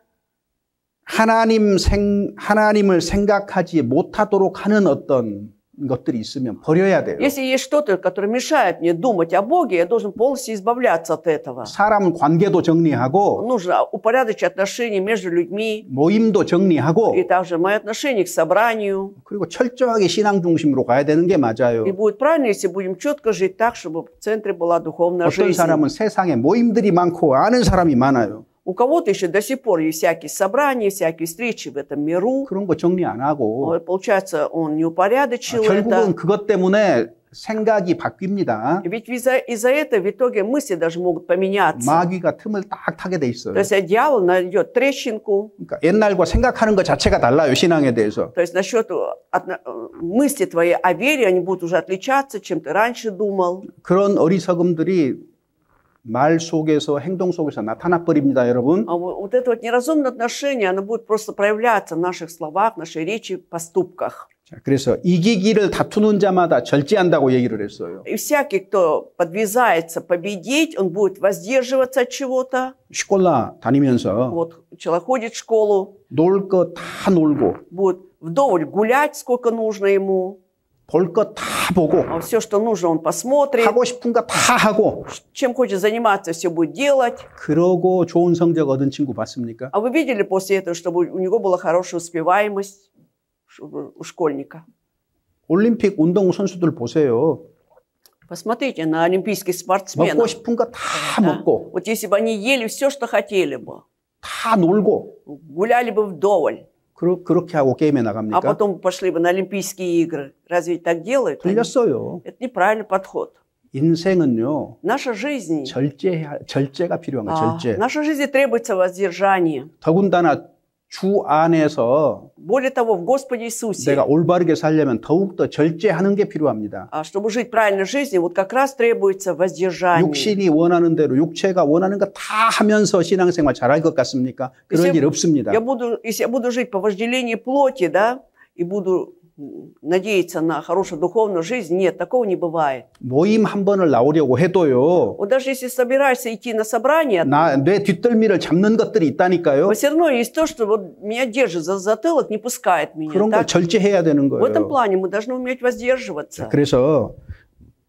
하나님을 생각하지 못하도록 하는 어떤 것들이 있으면 버려야 돼요. если есть что-то, которое мешает мне думать о Боге, я должен полностью избавляться от этого. 사람 관계도 정리하고 Нужно упорядочить отношения между людьми, 모임도 정리하고 и также мои отношения к собранию. 그리고 철저하게 신앙 중심으로 가야 되는 게 맞아요. И будет правильно, если будем четко жить так, чтобы в центре была духовная 어떤 жизнь. 사람은 세상에 모임들이 많고 아는 사람이 많아요. У кого-то еще до сих пор есть всякие собрания, всякие встречи в этом миру. 그런 거 정리 안 하고 Получается, он не упорядочил 결국은 это. 그것 때문에 생각이 바뀝니다. Ведь из-за этого в итоге мысли даже могут поменяться. 마귀가 틈을 딱 타게 돼 있어요. То есть дьявол найдет трещинку. 그러니까 옛날과 생각하는 것 자체가 달라요. 신앙에 대해서. То есть насчет мысли твоей о вере, они будут уже отличаться, чем ты раньше думал. 그런 어리석음들이 말 속에서 행동 속에서 나타나 버립니다, 여러분. А вот это вот неразумное отношение, оно будет просто проявляться в наших словах, в нашей речи, поступках. 자, 그래서 이기기를 다투는 자마다 절제한다고 얘기를 했어요. И всякий, кто подвязается победить, он будет воздерживаться от чего-то. 슈콜라 다니면서 Вот человек ходит в школу, 놀 거 다 놀고 будет вдоволь гулять, сколько нужно ему. 볼 거 다 보고 Все, что нужно, он посмотрит. 하고 싶은 거 다 하고 Чем хочет заниматься, все будет делать. 그러고 좋은 성적 얻은 친구 봤습니까? А вы видели после этого, чтобы у него была хорошая успеваемость у школьника? 올림픽 운동 선수들 보세요. Посмотрите на олимпийских спортсменов. 먹고 싶은 거 다 먹고 Вот если бы они ели все, что хотели бы, 다 놀고 гуляли бы вдоволь, 그렇게 하고 게임에 а 나갑니까? потом пошли бы на Олимпийские игры. Разве так делают? 틀렸어요. Это неправильный подход. 인생은요. Наша жизнь, 절제가 필요한 거예요. 절제. наша жизнь требуется воздержание. 더군다나 주 안에서 Более того, в Господе Иисусе, 내가 올바르게 살려면 더욱더 절제하는 게 필요합니다. чтобы жить правильной жизнью, вот как раз требуется воздержание. 육신이 원하는 대로 육체가 원하는 거 다 하면서 신앙생활 잘할 것 같습니까? 그런 일 없습니다. Если я буду жить по вожделению плоти, да, и буду надеяться на хорошую духовную жизнь. Нет, такого не бывает. 모임 한 번을 나오려고 해도요. Вот даже если собираешься идти на собрание, 내 뒷덜미를 잡는 것들이 있다니까요. все равно есть то, что вот меня держит за затылок, не пускает меня. 그런 걸 Так? 절제해야 되는 В этом 거예요. плане мы должны уметь воздерживаться. 그래서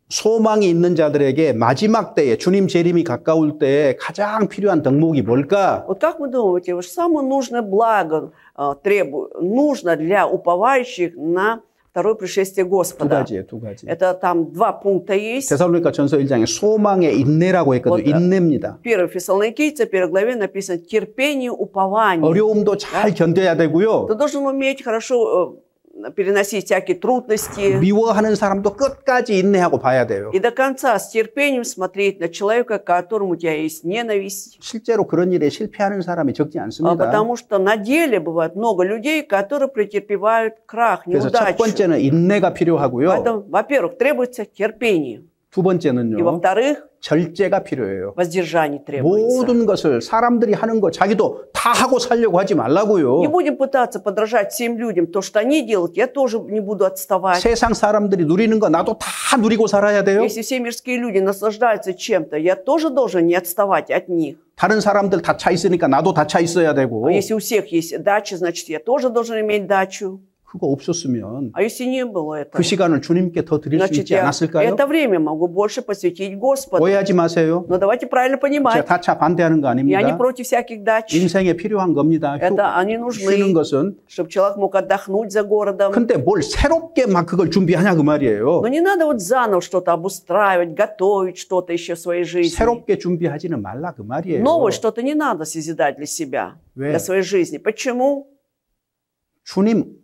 소망이 있는 자들에게 마지막 때에 주님 재림이 가까울 때에 가장 필요한 덕목이 뭘까? Вот как вы думаете, вот самое нужное благо нужно для уповающих на второе пришествие 두 Господа? 가지예요, 두 가지. Это там два пункта есть. 데살로니가 전서 1장에 소망의 인내라고 했거든요. 인내입니다. 1 Фессалоникийца, 1 главе написано терпение, упование. 어려움도 잘 견뎌야 되고요. Ты должен уметь хорошо переносить всякие трудности. 미워하는 사람도 끝까지 인내하고 봐야 돼요. И до конца с терпением смотреть на человека, к которому у тебя есть ненависть. 실제로 그런 일에 실패하는 사람이 적지 않습니다. Потому что на деле бывает много людей, которые претерпевают крах, 그래서 첫 неудачу. 번째는 인내가 필요하고요. Поэтому, во-первых, требуется терпение. 두 И 번째는요. во-вторых, 절제가 필요해요. воздержание требуется. 모든 것을 사람들이 하는 거 자기도 다 하고 살려고 하지 말라고요. Не будем пытаться подражать всем людям. То, что они делают, я тоже не буду отставать. 세상 사람들이 누리는 거 나도 다 누리고 살아야 돼요. Если все мирские люди наслаждаются чем-то, я тоже должен не отставать от них. 다른 사람들 다 차 있으니까 나도 다 차 있어야 되고. А если у всех есть дача, значит, я тоже должен иметь дачу. 그거 없었으면 А если не было этого, 그 시간을 주님께 더 드릴 수 значит, 있지 я 않았을까요? это время могу больше посвятить Господу. 오해하지 마세요. Но давайте правильно 제가 понимать. 다차 반대하는 거 Я не 아닙니다. против всяких дач. 인생에 필요한 겁니다. Это они 쉬는 нужны, 것은. чтобы человек мог отдохнуть за городом. 근데 뭘 새롭게 막 그걸 준비하냐 그 말이에요. Но не надо вот заново что-то обустраивать, готовить что-то еще в своей жизни. 새롭게 준비하지는 말라 그 말이에요. Новое что-то не надо созидать для себя, 왜? для своей жизни. Почему? 주님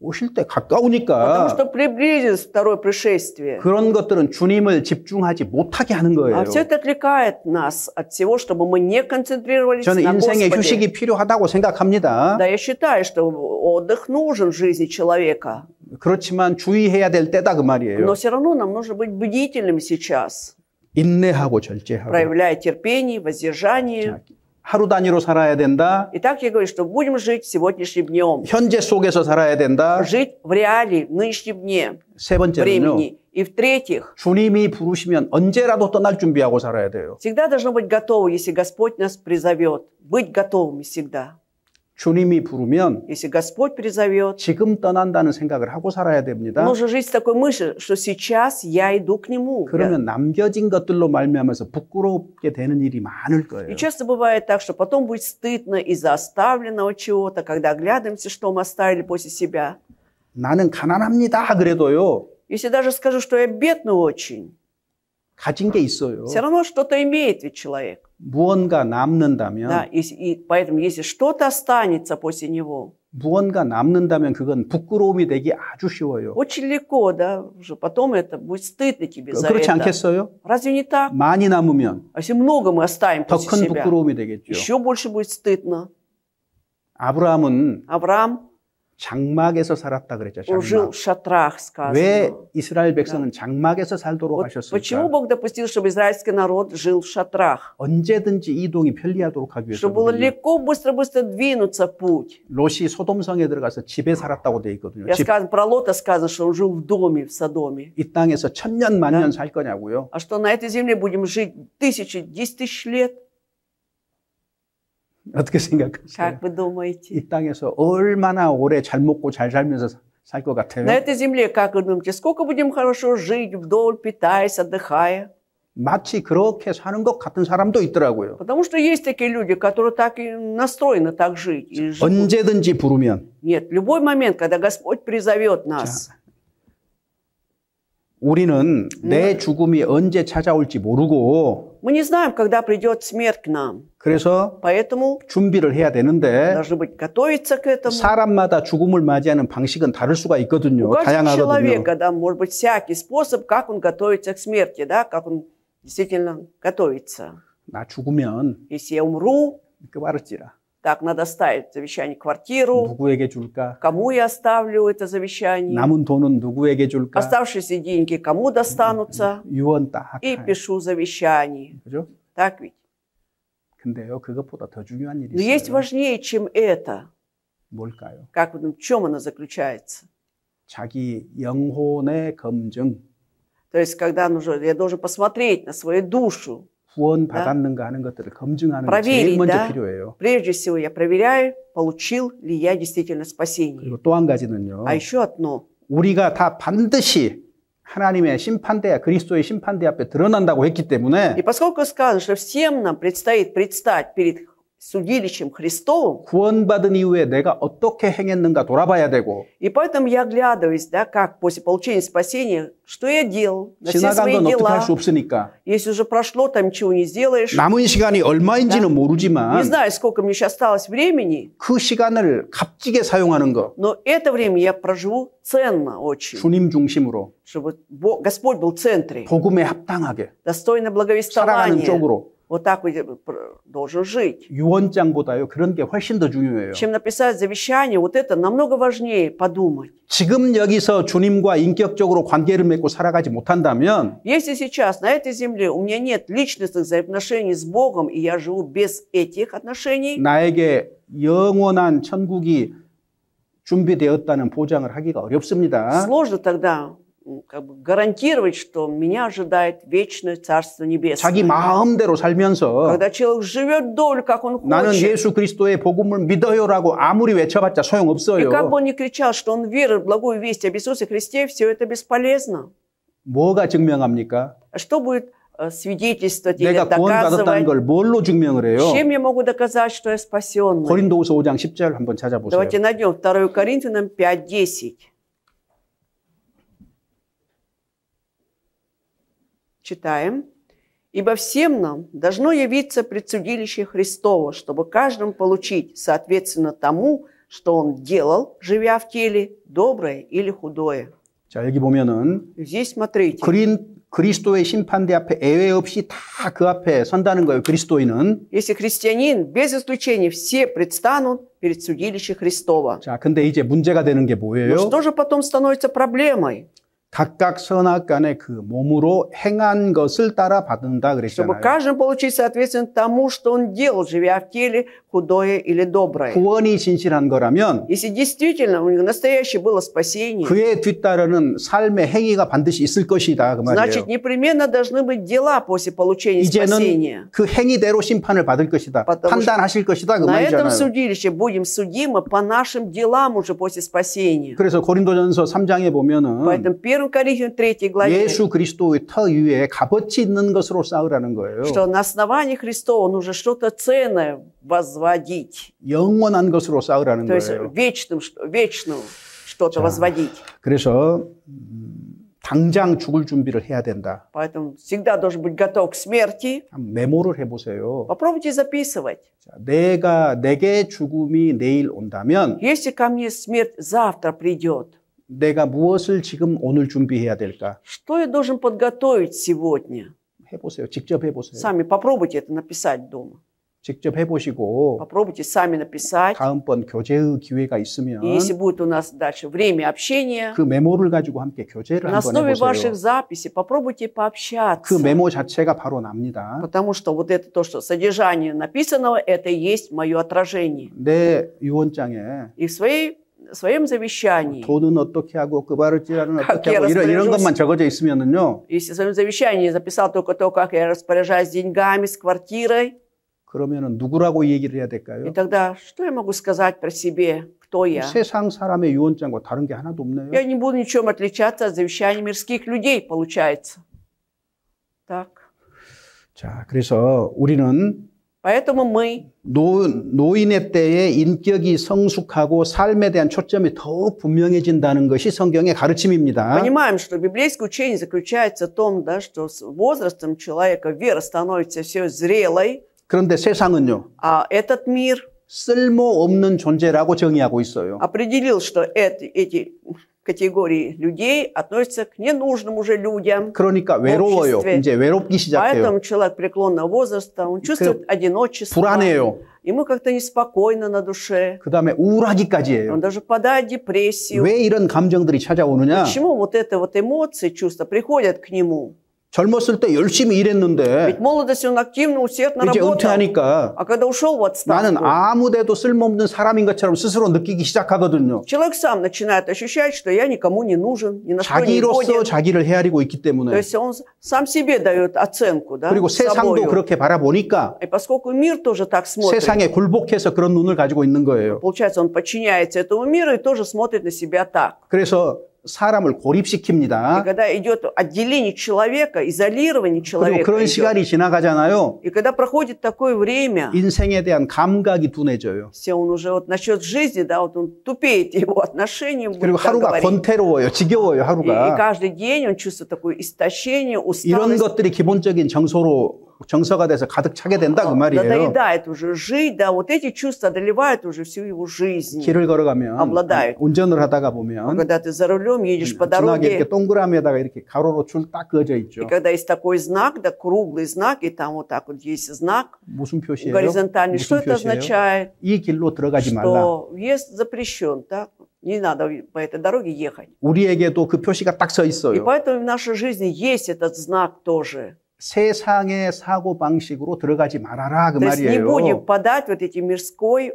오실 때 Потому 가까우니까 что приблизилось второе пришествие. 그런 것들은 주님을 집중하지 못하게 하는 거예요. А все это отвлекает нас от всего, чтобы мы не концентрировались 저는 на 인생에 Господе. 휴식이 필요하다고 생각합니다. Да, я считаю, что отдых нужен в жизни человека. 그렇지만 주의해야 될 때다 그 말이에요. Но все равно нам нужно быть бдительными сейчас, 인내하고 절제하고. проявляя терпение, воздержание. 하루 단위로 살아야 된다. Итак, я говорю, что будем жить сегодняшним днем. 현재 속에서 살아야 된다. Жить в реалии, в нынешнем дне, 세 번째는요. времени. И в-третьих, 주님이 부르시면 언제라도 떠날 준비하고 살아야 돼요. всегда должно быть готово, если Господь нас призовет. Быть готовыми всегда. 주님이 부르면 Если Господь призовет, 지금 떠난다는 생각을 하고 살아야 됩니다. нужно жить с такой мыслью, что сейчас я иду к Нему. 그러면 남겨진 것들로 말미암아서 부끄럽게 되는 일이 많을 거예요. И часто бывает так, что потом будет стыдно из-за оставленного чего-то, когда оглядываемся, что мы оставили после себя. 나는 가난합니다. 그래도요. Если даже скажу, что я бедный очень, 가진 게 있어요. все равно что-то имеет ведь человек. 무언가 남는다면 Да, и поэтому, если что-то останется после него, 무언가 남는다면 그건 부끄러움이 되기 아주 쉬워요. очень легко, да, уже потом это будет стыдно тебе за 그렇지 это. 않겠어요? Разве не так? 많이 남으면 А если много мы оставим 더 после 큰 себя, 부끄러움이 되겠죠. еще больше будет стыдно. 아브라함은 Авраам 장막에서 살았다 그랬죠. жил 장막. в шатрах, 왜 сказано. 이스라엘 백성은 장막에서 살도록 Вот 하셨을까? почему Бог допустил, чтобы израильский народ жил в шатрах? 언제든지 이동이 편리하도록 하기 Чтобы было 위해서거든요. легко, быстро-быстро двинуться в путь. 롯이 소돔성에 들어가서 집에 살았다고 돼 있거든요. Я сказано, про Лота сказано, что он жил в доме, в Содоме. 이 땅에서 천년 만년 살 거냐고요. А что на этой земле будем жить 10 тысяч лет? 어떻게 생각하세요? Как вы думаете? 이 땅에서 얼마나 오래 잘 먹고 잘 살면서 살 것 같아요? На этой земле, как вы думаете, сколько будем хорошо жить, вдоль, питаясь, отдыхая? 마치 그렇게 사는 것 같은 사람도 있더라고요. Потому что есть такие люди, которые так и настроены так жить. И живут. 언제든지 부르면 Нет, в любой момент, когда Господь призовет нас, 우리는 내 죽음이 언제 찾아올지 모르고 мы не знаем, когда придет смерть к нам. 그래서 Поэтому 준비를 해야 되는데 должны быть готовиться к этому. 사람마다 죽음을 맞이하는 방식은 다를 수가 У 있거든요. каждого 다양하거든요. человека, да, может быть всякий способ, как он готовится к смерти, да, как он действительно готовится. 나 죽으면 Если я умру, 깨발을지라 так, надо оставить завещание квартиру, 누구에게 줄까? кому я оставлю это завещание, 남은 돈은 누구에게 줄까? оставшиеся деньги кому достанутся, 유언 딱. и пишу завещание. 그죠? Так ведь? 근데요, 그것보다 더 중요한 일이 Но есть 있어요. важнее, чем это. 뭘까요? Как вы думаете, в чем она заключается? 자기 영혼의 검증, То есть, когда я должен посмотреть на свою душу, 구원 받았는가 하는 것들을 검증하는 게 제일 проверить, 먼저 да? 필요해요. Прежде всего я проверяю, получил ли я действительно спасение. 그리고 또 한 가지는요. А еще одно. 우리가 다 반드시 하나님의 심판대, 그리스도의 심판대 앞에 드러난다고 했기 때문에 И поскольку сказано, что всем нам предстоит предстать перед судилищем Христовым, 구원받은 이후에 내가 어떻게 행했는가 돌아봐야 되고 и поэтому я оглядываюсь, да, как после получения спасения, что я делал, на все 지나간 свои 건 어떻게 할 수 дела. 없으니까 Если уже прошло, там ничего не сделаешь. 남은 시간이 얼마인지는 Не 모르지만 знаю, сколько мне сейчас осталось времени, 그 시간을 값지게 사용하는 거 но это время я проживу ценно очень, 주님 중심으로 чтобы Господь был в центре, 복음에 합당하게 достойно 살아가는 благовествования. 쪽으로 Вот так вот я должен жить. 유언장보다요 그런 게 훨씬 더 중요해요. Чем написать завещание, вот это намного важнее подумать. 지금 여기서 주님과 인격적으로 관계를 맺고 살아가지 못한다면 Если сейчас на этой земле у меня нет личностных взаимоотношений с Богом, и я живу без этих отношений, 나에게 영원한 천국이 준비되었다는 보장을 하기가 어렵습니다. сложно тогда как бы гарантировать, что меня ожидает вечное Царство Небесное. 자기 마음대로 살면서 Когда человек живет долю, как он 나는 хочет, 예수 그리스도의 복음을 믿어요라고 아무리 외쳐봤자 и как бы 소용없어요. он ни кричал, что он верит в благую весть об Иисусе Христе, все это бесполезно. 뭐가 증명합니까? А что будет свидетельствовать или 내가 구원받았다는 доказывать? 걸 뭘로 증명을 해요? Чем я могу доказать, что я спасенный? 고린도후서 5장 10절 한번 찾아보세요. Давайте найдем 2 Коринфянам 5:10. Читаем. «Ибо всем нам должно явиться предсудилище Христово, чтобы каждому получить соответственно тому, что он делал, живя в теле, доброе или худое». 자, 여기 보면은 Здесь смотрите. 그리스도의 심판대 앞에 예외 없이 다 그 앞에 선다는 거예요. 그리스도인은. Если христианин, без исключения, все предстанут перед судилищем Христова. 자, 근데 이제 문제가 되는 게 Но 뭐예요? что же потом становится проблемой? 각각 선악간에 그 몸으로 행한 것을 따라 받는다 Чтобы 그랬잖아요. каждый получить соответственно тому, что он делал, живя в теле, худое или доброе. 구원이 진실한 거라면 Если действительно у него настоящее было спасение, 그에 뒤따르는 삶의 행위가 반드시 있을 것이다 그 말이에요. значит, непременно должны быть дела после получения спасения. 이제는 그 행위대로 심판을 받을 것이다. Потому что 판단하실 것이다 그 На этом 말이잖아요. судилище будем судимы по нашим делам уже после спасения. 그래서 고린도전서 3장에 보면은 Поэтому 1 Коринфянам 3 главе, 예수 그리스도의 터 위에 값어치 있는 것으로 싸우라는 거예요. что на основании Христова нужно что-то ценное возводить. 영원한 것으로 싸우라는 То есть 거예요. вечным что-то возводить. 그래서 당장 죽을 준비를 해야 된다. Поэтому всегда должен быть готов к смерти. 한번 메모를 해보세요. Попробуйте записывать. 자, 내게 죽음이 내일 온다면 Если ко мне смерть завтра придет, 내가 무엇을 지금 오늘 준비해야 될까? что я должен подготовить сегодня? 해보세요. 직접 해보세요. Сами попробуйте это написать дома. 직접 해보시고 Попробуйте сами написать. 다음번 교제의 기회가 있으면 И если будет у нас дальше время общения, 그 메모를 가지고 함께 교제를 на 한번 основе 해보세요. ваших записей попробуйте 그 пообщаться. 메모 자체가 바로 납니다. Потому что вот это то, что содержание написанного, это и есть мое отражение. 내 유언장에 И в своем завещании, 돈은 어떻게 하고 그 바르지라는 어떻게 я 하고 이런 распоряжусь. 것만 적어져 있으면은요. если в своем завещании записал только то, как я распоряжаюсь деньгами, с квартирой, 그러면은 누구라고 얘기를 해야 и 될까요? тогда что я могу сказать про себе, кто я? 세상 사람의 유언장과 다른 게 하나도 없네요. Я не буду ничем отличаться от завещаний мирских людей, получается. Так. 자, 그래서 우리는 Поэтому мы, 노인의 때에 인격이 성숙하고 삶에 대한 초점이 더욱 분명해진다는 것이 성경의 가르침입니다. понимаем, что библейское учение заключается в том, да, что с возрастом человека вера становится все зрелой, 그런데 세상은요. а этот мир 쓸모없는 존재라고 정의하고 있어요. определил, что эти категории людей относятся к ненужным уже людям. 그러니까 외로워요. обществе. 이제 외롭기 시작해요. Поэтому человек преклонного возраста, он чувствует одиночество, 불안해요. ему как-то неспокойно на душе, 그다음에 우울하기까지 해요. он даже впадает в депрессию. 왜 이런 감정들이 찾아오느냐? Почему вот это вот эмоции, чувства приходят к нему? 젊었을 때 열심히 일했는데 Ведь в молодости он активно, усердно 이제 работал. 은퇴하니까 А когда ушел в 나는 отставку, 아무데도 쓸모없는 사람인 것처럼 스스로 느끼기 시작하거든요. человек сам начинает ощущать, что я никому не нужен, ни на что не 자기로서 годен. 자기를 헤아리고 있기 То 때문에 есть он сам себе дает оценку, да, 그리고 세상도 собою. 그렇게 바라보니까 И поскольку мир тоже так смотрит, 세상에 굴복해서 그런 눈을 가지고 있는 거예요. получается, он подчиняется этому миру и тоже смотрит на себя так. 그래서 사람을 И 고립시킵니다. когда идет отделение человека, изолирование 그리고 человека, 그런 идет, 시간이 지나가잖아요. и когда проходит такое время, 인생에 대한 감각이 둔해져요. все он уже вот насчет жизни, да, вот он тупеет, его отношения, 그리고 будем так 하루가 говорить. 권태로워요. 지겨워요, И 하루가. каждый день он чувствует такое истощение, 이런 усталость. 것들이 기본적인 정서가 돼서 가득 차게 된다 그 말이에요. Надоедает уже жить, да, вот эти чувства одолевают уже всю его жизнь. 길을 걸어가면 обладают. 운전을 하다가 А 보면 когда ты за рулем едешь по 지나게 이렇게 дороге, 동그라미에다가 이렇게 가로로 줄 딱 그어져 있죠. и когда есть такой знак, да, круглый знак, и там вот так вот есть знак 무슨 표시예요? горизонтальный, что 무슨 это 표시예요? означает? 이 길로 들어가지 말라. Что въезд запрещен, так? Не надо по этой дороге ехать. 우리에게도 그 표시가 딱 서 И 있어요. поэтому в нашей жизни есть этот знак тоже. 세상의 사고 방식으로 들어가지 말아라 그 То есть не 말이에요. будем подать вот эти мирской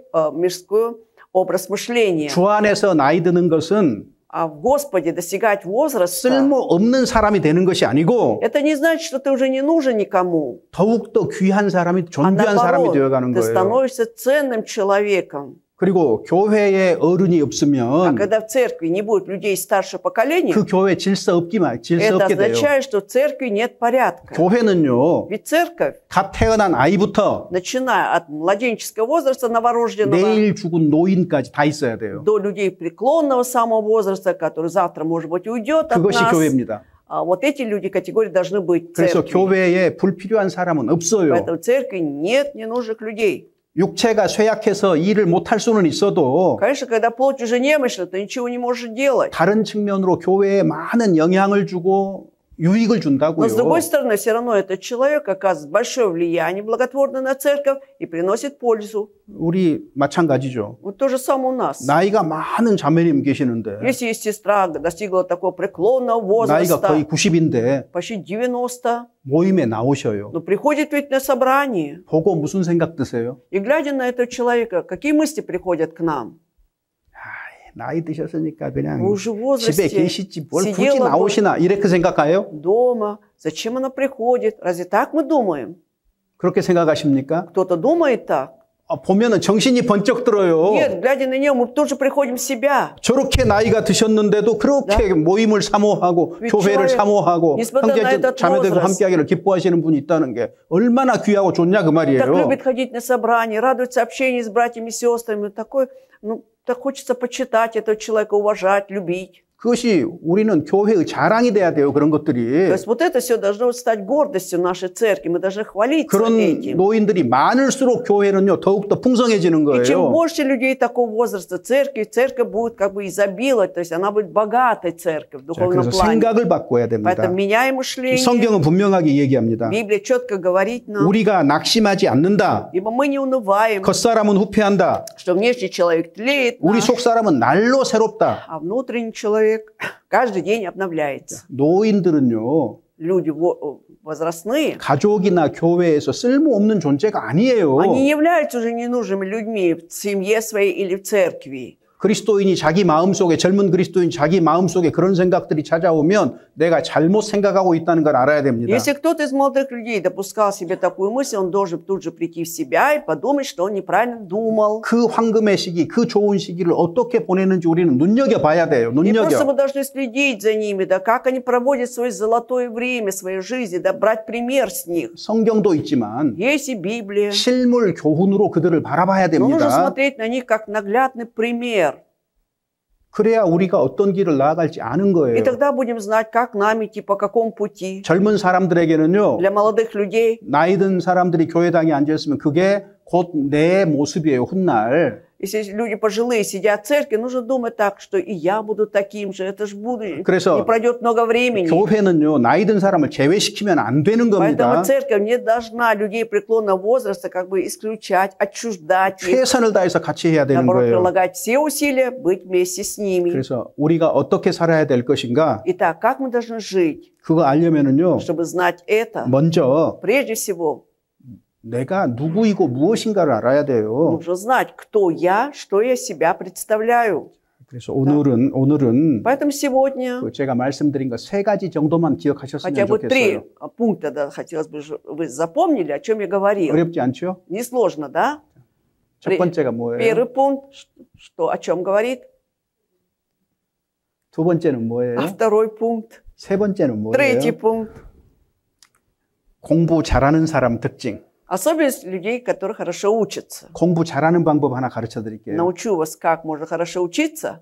образ мышления. 주 안에서 나이 드는 것은 А в Господе достигать возраста, 쓸모없는 사람이 되는 것이 아니고 это не значит, что ты уже не нужен никому. 더욱더 귀한 사람이 А 존귀한 사람이 наоборот, 되어가는 ты 거예요. становишься ценным человеком. 그리고 교회에 어른이 А 없으면 когда в церкви не будет людей старшего поколения, 그 교회 질서 없게 это 돼요. означает, что в церкви нет порядка. 교회는요, Ведь церковь, 갓 태어난 아이부터 начиная от младенческого возраста новорожденного 내일 죽은 노인까지 다 있어야 돼요. до людей преклонного самого возраста, который завтра, может быть, уйдет от 그것이 нас, 교회입니다. вот эти люди, категории должны быть в 그래서 церкви. 교회에 불필요한 사람은 없어요. Поэтому в церкви нет ненужных людей. 육체가 쇠약해서 일을 못할 수는 있어도 Конечно, когда плоть уже немощна, ты ничего не можешь делать. 다른 측면으로 교회에 많은 영향을 주고 유익을 Но, 준다고요. с другой стороны, все равно этот человек оказывает большое влияние благотворно на церковь и приносит пользу. 우리 마찬가지죠. Вот то же самое у нас. 나이가 많은 자매님 계시는데 Если есть сестра, достигла такого преклонного 나이가 возраста, 거의 90인데 почти 90, 모임에 나오셔요. но приходит ведь на собрание. 보고 무슨 생각 드세요? И глядя на этого человека, какие мысли приходят к нам? 나이 드셨으니까 그냥 Вы уже в 집에 возрасте, 계시지 뭘 굳이 сидела бы 나오시나 이렇게 생각해요? дома. Зачем она приходит? Разве так мы думаем? 그렇게 생각하십니까? Кто-то думает так. 보면은 정신이 번쩍 들어요. Нет, глядя на нее, мы тут же приходим в себя. 저렇게 나이가 드셨는데도 그렇게 모임을 사모하고 왜 교회를 человек, 사모하고 несмотря на 형제 этот 자매들과 возраст, 함께하기를 기뻐하시는 분이 있다는 게 얼마나 귀하고 좋냐 그 Так 말이에요. любит ходить на собрания, радуется общению с братьями и сестрами. Такой, так хочется почитать этого человека, уважать, любить. 그것이 우리는 교회의 자랑이 돼야 돼요. 그런 То 것들이. есть вот это все должно стать гордостью нашей церкви. Мы должны хвалиться 그런 этим. 노인들이 많을수록 교회는요 더욱더 풍성해지는 И чем 거예요. больше людей такого возраста церковь будет как бы изобиловать, то есть она будет богатой церковью в 자, духовном 그래서 плане. 생각을 바꿔야 됩니다. Поэтому меняй мышление. 성경은 분명하게 얘기합니다. Библия четко говорит нам, 우리가 낙심하지 않는다. ибо мы не унываем, 겉사람은 후패한다. что внешний человек тлеет, 우리 наш, 속사람은 날로 새롭다. а внутренний человек каждый день обновляется. 노인들은요. Люди возрастные, 가족이나 교회에서 쓸모없는 존재가 아니에요. они не являются уже ненужными людьми в семье своей или в церкви. 그리스도인이 자기 마음속에 젊은 그리스도인 자기 마음속에 그런 생각들이 찾아오면 내가 잘못 생각하고 있다는 걸 알아야 됩니다. Если кто-то из молодых людей допускал себе такую мысль, он должен тут же прийти в себя и подумать, что он неправильно думал. 그 황금의 시기, 그 좋은 시기를 어떻게 보내는지 우리는 눈여겨봐야 돼요. И просто мы 눈여겨. должны следить за ними, да, как они проводят свое золотое время, своей жизни, да, брать пример с них. 성경도 있지만 Есть и Библия. 실물 교훈으로 그들을 바라봐야 Но нужно 됩니다. смотреть на них как наглядный пример. 그래야 우리가 어떤 길을 나아갈지 아는 И 거예요. тогда будем знать, как нам идти, по какому пути. 젊은 사람들에게는요. Для молодых людей 나이 든 사람들이 교회당에 앉아있으면 그게 곧 내 모습이에요. 훗날. Если люди пожилые сидят в церкви, нужно думать так, что и я буду таким же. Это же будущее. 그래서 Не пройдет много времени. 교회는요, 나이 든 사람을 제외시키면 안 되는 겁니다. Поэтому церковь не должна людей преклонного возраста как бы исключать, отчуждать их. 최선을 다해서 같이 해야 되는 Наоборот, 거예요. прилагать все усилия, быть вместе с ними. 그래서 우리가 어떻게 살아야 될 것인가? Итак, как мы должны жить? 그거 알려면은요, Чтобы знать это, 먼저 прежде всего, 내가 누구이고 무엇인가를 알아야 돼요. нужно знать, кто я, что я себя представляю. 그래서 오늘은 Поэтому сегодня 제가 말씀드린 거 3가지 정도만 хотя 기억하셨으면 бы 3 좋겠어요. пункта, да, хотелось бы, вы запомнили, о чем я говорил. 어렵지 않죠? Несложно, да? 첫 번째가 뭐예요? Первый пункт, что, о чем говорит? 두 번째는 뭐예요? А второй пункт, 세 번째는 뭐예요? третий пункт. 공부 잘하는 사람 특징. Особенность людей, которые хорошо учатся. 공부 잘하는 방법 하나 가르쳐 드릴게요. Научу вас, как можно хорошо учиться.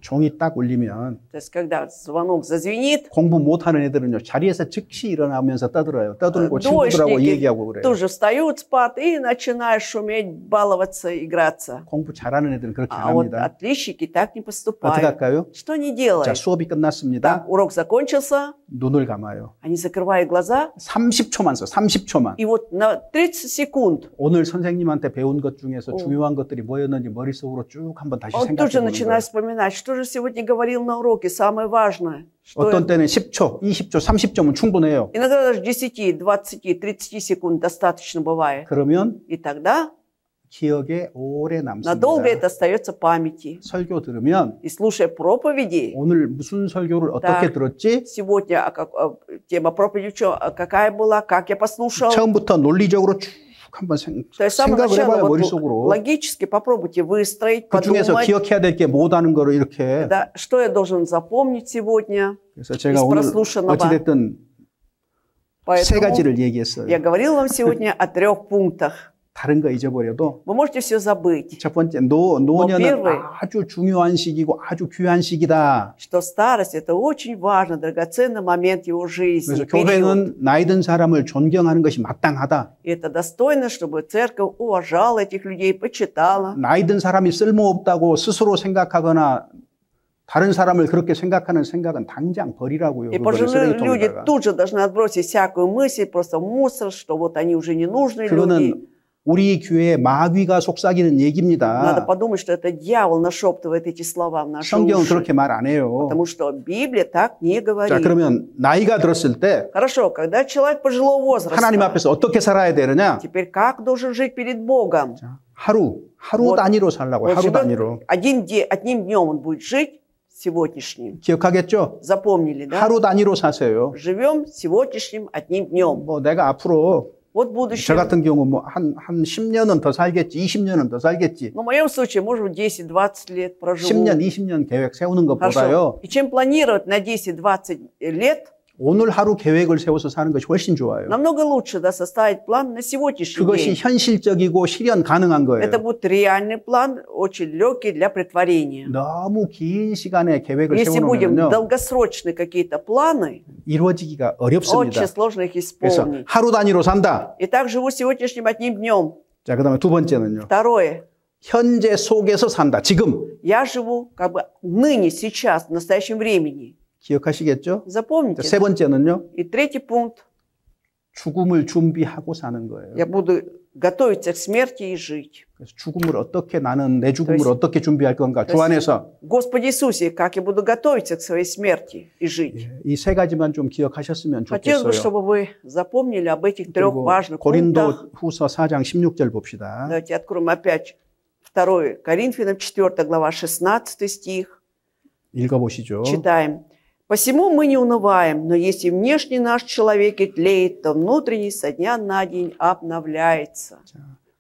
종이 딱 울리면 То есть, когда звонок зазвенит, 공부 못하는 애들은요, 자리에서 즉시 일어나면서 떠들어요. 떠들고 친구들하고 얘기하고 그래요. тоже встают с парты и начинают шуметь, баловаться, играться. 공부 잘하는 애들은 그렇게 안 А вот 합니다. отличники так не 어떻게 поступают. 할까요? Что они 자, делают? 수업이 끝났습니다. Так, урок закончился, 눈을 감아요. они закрывают глаза, 30초만 써, 30초만. и вот на 30 секунд 오늘 선생님한테 배운 것 중에서 중요한 것들이 뭐였는지 머릿속으로 쭉 한번 다시 он 생각해 тут же 보는 거예요. начинает вспоминать, что же сегодня говорил на уроке, самое важное. Что 어떤 때는 10초, 20초, 30초면 충분해요. Иногда даже 10, 20, 30 секунд достаточно бывает. 그러면 И тогда 기억에 오래 남습니다. надолго это остается в памяти. 설교 들으면 И слушая проповеди, 오늘 무슨 설교를 어떻게 Так. 들었지? сегодня тема проповеди какая была, как я послушал. 처음부터 논리적으로 쭉 한번 То есть с самого 생각을 начала 해봐요, вот 머릿속으로. логически попробуйте выстроить, 그 중에서 подумать, 기억해야 될 게 뭐다는 거를 이렇게. да, что я должен запомнить сегодня. 그래서 제가 из 오늘 прослушанного. 어찌됐든 세 Поэтому 가지를 얘기했어요. я говорил вам сегодня о 3 пунктах. 다른 거 잊어버려도 Вы можете все забыть, 첫 번째 노년은 первый. 아주 중요한 시기고 아주 귀한 시기다. что старость – это очень важный, драгоценный момент его жизни. 그래서 период. 교회는 나이 든 사람을 존경하는 것이 마땅하다. И это достойно, чтобы церковь уважала этих людей, почитала. 나이 든 사람이 쓸모없다고 스스로 생각하거나 다른 사람을 그렇게 생각하는 생각은 당장 버리라고요. И 그거를 пожилые люди 쓰레기통에다가. тут же должны отбросить всякую мысль, просто мусор, что вот они уже не нужны люди. 그거는 우리 교회의 마귀가 속삭이는 Надо 얘기입니다. подумать, что это дьявол нашептывает эти слова в наши 성경은 уши. 그렇게 말 안 해요. Потому что Библия так не 자, говорит. 그러면 나이가 들었을 때 Хорошо, когда человек пожилого возраста, 하나님 앞에서 어떻게 살아야 되느냐? теперь как должен жить перед Богом? 하루 Вот. 단위로 살라고요. Вот 하루 живет 단위로. одним днем он будет жить сегодняшним. 기억하겠죠? Запомнили, да? 하루 단위로 사세요. Живем сегодняшним одним днем. 뭐 내가 앞으로 Вот 저 будущее. 같은 경우 뭐 한 10년은 더 살겠지, 20년은 더 살겠지. Но в моем случае, может быть, 10-20 лет проживу. 10년, 20년 계획 세우는 Хорошо. 것보다요. И чем планировать на 10-20 лет, 오늘 하루 계획을 세워서 사는 것이 훨씬 좋아요. намного лучше, да, составить план на сегодняшний 그것이 день. 현실적이고 실현 가능한 거예요. Это будет реальный план, очень легкий для претворения. 너무 긴 시간에 계획을 Если будем 세워놓으면요. долгосрочные какие-то планы, 이루어지기가 어렵습니다. очень сложно их 그래서 исполнить. 하루 단위로 산다. И так живу сегодняшним одним днем. 자, 그다음에 두 번째는요. Второе. 현재 속에서 산다. 지금. Я живу как бы ныне, сейчас, в настоящем времени. 기억하시겠죠? Запомните. 세 번째는요. И третий пункт. 죽음을 준비하고 사는 거예요. Я буду готовиться к смерти и жить. 그래서 죽음을 어떻게 나는 내 죽음을 То есть- 어떻게 준비할 건가? то 주 есть- 안에서 Господи Иисусе, как я буду готовиться к своей смерти и жить. 이 세 가지만 좀 기억하셨으면 Хотелось бы, 좋겠어요. чтобы вы запомнили об этих 3 그리고 важных пунктах. 고린도 후서 4장 16절 봅시다. Давайте откроем опять 2 Коринфянам, 4 глава, 16 стих. 읽어보시죠. Читаем. «Посему мы не унываем, но если внешний наш человек и тлеет, то внутренний со дня на день обновляется».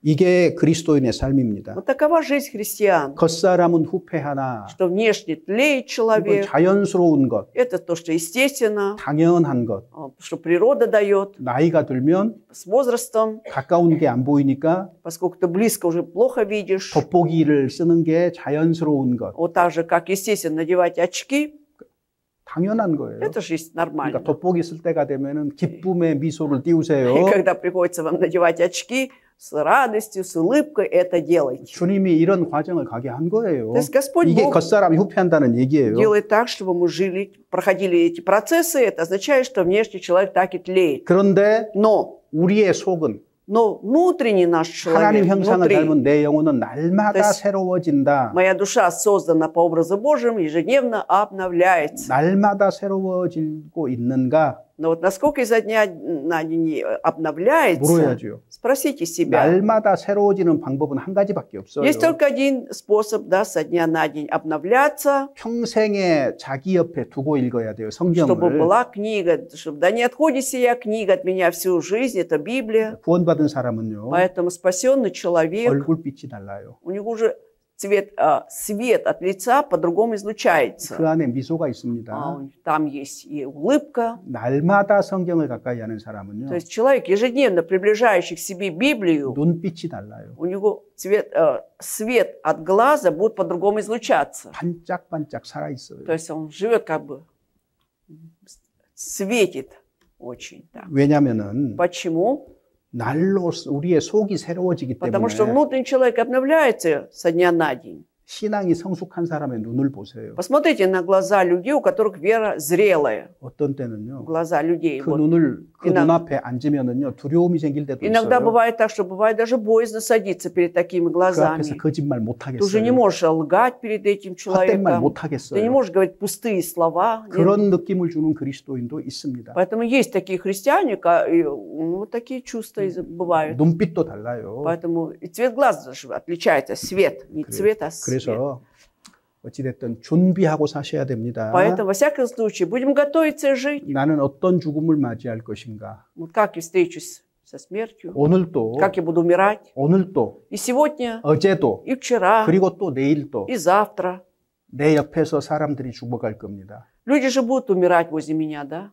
이게 그리스도인의 삶입니다. Вот такова жизнь христиан, 겉사람은 후패하나 что внешне тлеет 이건 человек. 자연스러운 것, Это то, что естественно, 당연한 것. что природа дает. 나이가 들면 С возрастом, 가까운 게 안 보이니까 поскольку ты близко уже плохо видишь, 돋보기를 쓰는 게 자연스러운 것. вот так же, как естественно надевать очки, 당연한 거예요. Это же есть 그러니까 нормально. 돋보기 쓸 때가 되면은 기쁨의 미소를 И 띄우세요. когда приходится вам надевать очки, с радостью, с улыбкой это делайте. 주님이 이런 과정을 가게 한 거예요. То есть Господь 이게 Бог 겉사람이 후패한다는 얘기예요. делает так, чтобы мы жили, проходили эти процессы. Это означает, что внешний человек так и тлеет. 그런데 Но 우리의 속은 внутренний наш 하나님 человек, 형상을 внутри, 닮은 내 영혼은 날마다 То есть 새로워진다. моя душа создана по образу Божьему, ежедневно обновляется. 날마다 새로워지고 있는가 Но вот насколько изо дня на день обновляется, 물어야죠. спросите себя. 날마다 새로워지는 방법은 한 가지밖에 없어요. Есть только один способ, да, со дня на день обновляться, 평생에 자기 옆에 두고 읽어야 돼요. чтобы 성경을. была книга, чтобы да не отходит сия книга от меня всю жизнь, это Библия. 구원받은 사람은요. Поэтому спасенный человек, 얼굴빛이 달라요. у него уже свет от лица по-другому излучается. 그 안에 미소가 있습니다. Там есть и улыбка. 날마다 성경을 가까이 하는 То 사람은요. есть человек, ежедневно приближающий к себе Библию, 눈빛이 달라요. у него свет от глаза будет по-другому излучаться. 반짝반짝 살아있어요. То есть он живет как бы, светит очень. Так. 왜냐하면은 Почему? 날로 우리의 속이 새로워지기 Потому что 때문에 внутренний человек обновляется со дня на день. 신앙이 성숙한 사람의 눈을 보세요. Посмотрите на глаза людей, у которых вера зрелая. 어떤 때는요. Глаза людей. 그 Вот. 눈을 그 눈앞에 앉으면은요 두려움이 생길 때도 Иногда 있어요. бывает так, что бывает даже боязно садиться перед такими 그 глазами. 앞에서 거짓말 못 Ты уже не 하겠어요. можешь лгать перед этим 헛된 말 человеком. 못 Ты не 하겠어요. можешь говорить пустые слова. 그런 느낌을 주는 그리스도인도 있습니다. Поэтому есть такие христиане, вот такие чувства бывают. 눈빛도 달라요. Поэтому и цвет глаз даже отличается. Свет, не цвет, а свет. 그래서 어찌됐든 준비하고 사셔야 됩니다. Поэтому, во всяком случае, будем готовиться жить. 나는 어떤 죽음을 맞이할 것인가? Вот как я встречусь со смертью, 오늘도, как я буду умирать. 오늘도, И сегодня, 어제도, и вчера, 그리고 또 내일도 и завтра. 내 옆에서 사람들이 죽어갈 겁니다. Люди же будут умирать возле меня, да?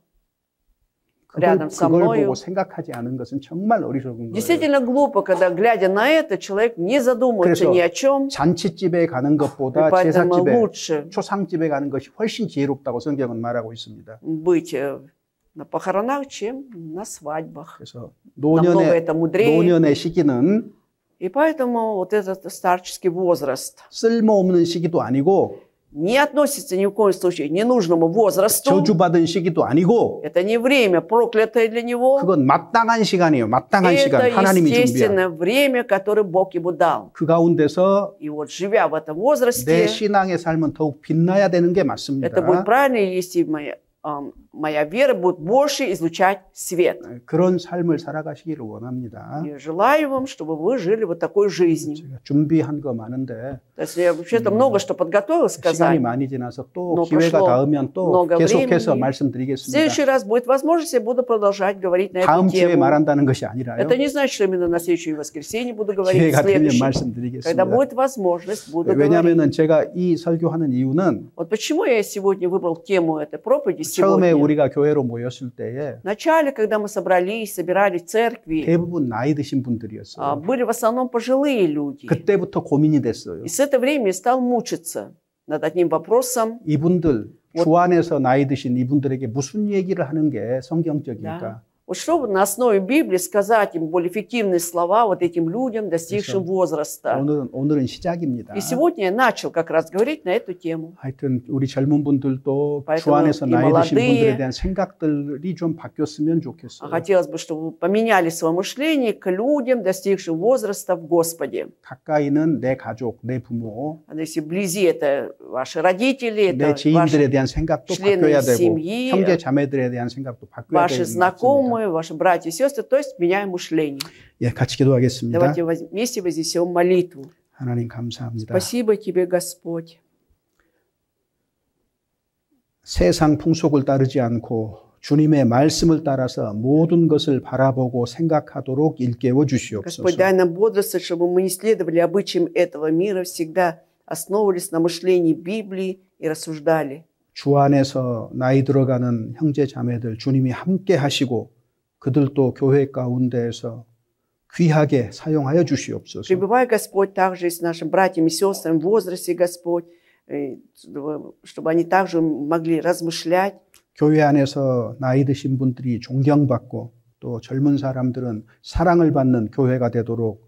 Рядом со 그걸 мною. 보고 생각하지 않은 것은 정말 어리석은 거예요. Действительно глупо, когда, глядя на это, человек не задумывается 그래서 ни о чем. 잔치집에 가는 것보다 Поэтому 제사집에, лучше 초상집에 가는 것이 훨씬 지혜롭다고 성경은 말하고 있습니다. быть на похоронах, чем на свадьбах. 그래서 Намного это мудрее. 노년의 시기는 И поэтому вот этот старческий возраст 쓸모없는 시기도 아니고 не относится ни в коем случае к ненужному возрасту. 저주받은 시기도 아니고 Это не время проклятое для него. 그건 마땅한 시간이에요. 마땅한 시간. Это 하나님이 준비한. естественное время, которое Бог ему дал. 그 가운데서 И вот живя в этом 내 возрасте, 신앙의 삶은 더욱 빛나야 되는 게 это будет 맞습니다. правильно, если моя вера будет больше излучать свет. 그런 삶을 살아가시기를 원합니다. Я желаю вам, чтобы вы жили вот такой жизнью. 제가 준비한 거 많은데 То есть я вообще-то много что подготовил 시간이 сказать. 많이 지나서 또 Но 기회가 прошло 닿으면 또 много 계속해서 времени. В 말씀드리겠습니다. следующий раз будет возможность, я буду продолжать говорить на 다음 эту 주에 тему. 말한다는 것이 아니라요. Это не значит, что именно на следующее воскресенье буду говорить, 기회가 되면 следующее. Когда 말씀드리겠습니다. будет возможность, буду говорить. 왜냐하면 제가 이 설교하는 이유는 Вот почему я сегодня выбрал тему этой проповеди 처음에 сегодня. 우리가 교회로 모였을 때에 Вначале, когда мы собирали в церкви, 대부분 나이 드신 분들이었어요. были в основном пожилые люди. 그때부터 고민이 됐어요. И с этого времени стал мучиться над одним вопросом. 이분들 주 안에서 나이 드신 이분들에게 무슨 얘기를 하는 게 성경적일까? Вот чтобы на основе Библии сказать им более эффективные слова вот этим людям, достигшим возраста. 오늘은 시작입니다. И сегодня я начал как раз говорить на эту тему. 하여튼 우리 젊은 분들도 주 Поэтому 안에서 и 나이 드신 молодые. 분들에 대한 생각들이 좀 바뀌었으면 좋겠어요. Хотелось бы, чтобы вы поменяли свое мышление к людям, достигшим возраста в Господе. 가까이는 내 가족, 내 부모, А если вблизи это ваши родители, 내 это 지인들에 ваши 대한 생각도 члены 바뀌어야 되고 семьи, 형제 자매들에 대한 생각도 바뀌어야 ваши 되는 знакомые, ваши братья и сестры, то есть меняем мышление. 예, 같이 기도하겠습니다. Давайте вместе вознесем молитву. 하나님 감사합니다. Спасибо тебе, Господь. 세상 풍속을 따르지 않고 주님의 말씀을 따라서 모든 것을 바라보고 생각하도록 일깨워 Господь, 주시옵소서. дай нам бодрствовать, чтобы мы не следовали обычаям этого мира, всегда основывались на мышлении Библии и рассуждали. 주 안에서 나이 들어가는 형제 자매들 주님이 함께 하시고 그들도 교회 가운데에서 귀하게 사용하여 주시옵소서. Пребывай, Господь, также и с нашими братьями и сестрами в возрасте, Господь. чтобы они также могли размышлять. 교회 안에서 나이 드신 분들이 존경받고 또 젊은 사람들은 사랑을 받는 교회가 되도록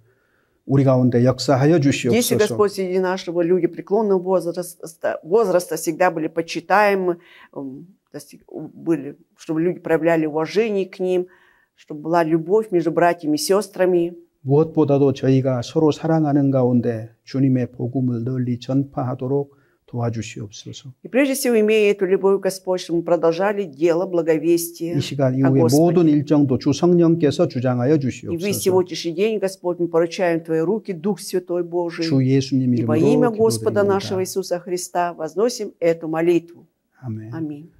우리 가운데 역사하여 Если 주시옵소서. Господь среди нас, чтобы люди преклонного возраста всегда были почитаемы, чтобы люди проявляли уважение к ним, чтобы была любовь между братьями и сестрами. 무엇보다도 저희가 서로 사랑하는 가운데 주님의 복음을 널리 전파하도록 도와주시옵소서. И прежде всего, имея эту любовь, Господь, чтобы мы продолжали дело благовестия 이 시간 о 이후에 모든 Господе. 일정도 주 성령께서 주장하여 И весь 주시옵소서. сегодняшний день, Господь, мы поручаем в Твои руки, Дух Святой Божий. 주 예수님 И во имя 이름으로 Господа нашего 기도드립니다. Иисуса Христа возносим эту молитву. 아멘. Аминь.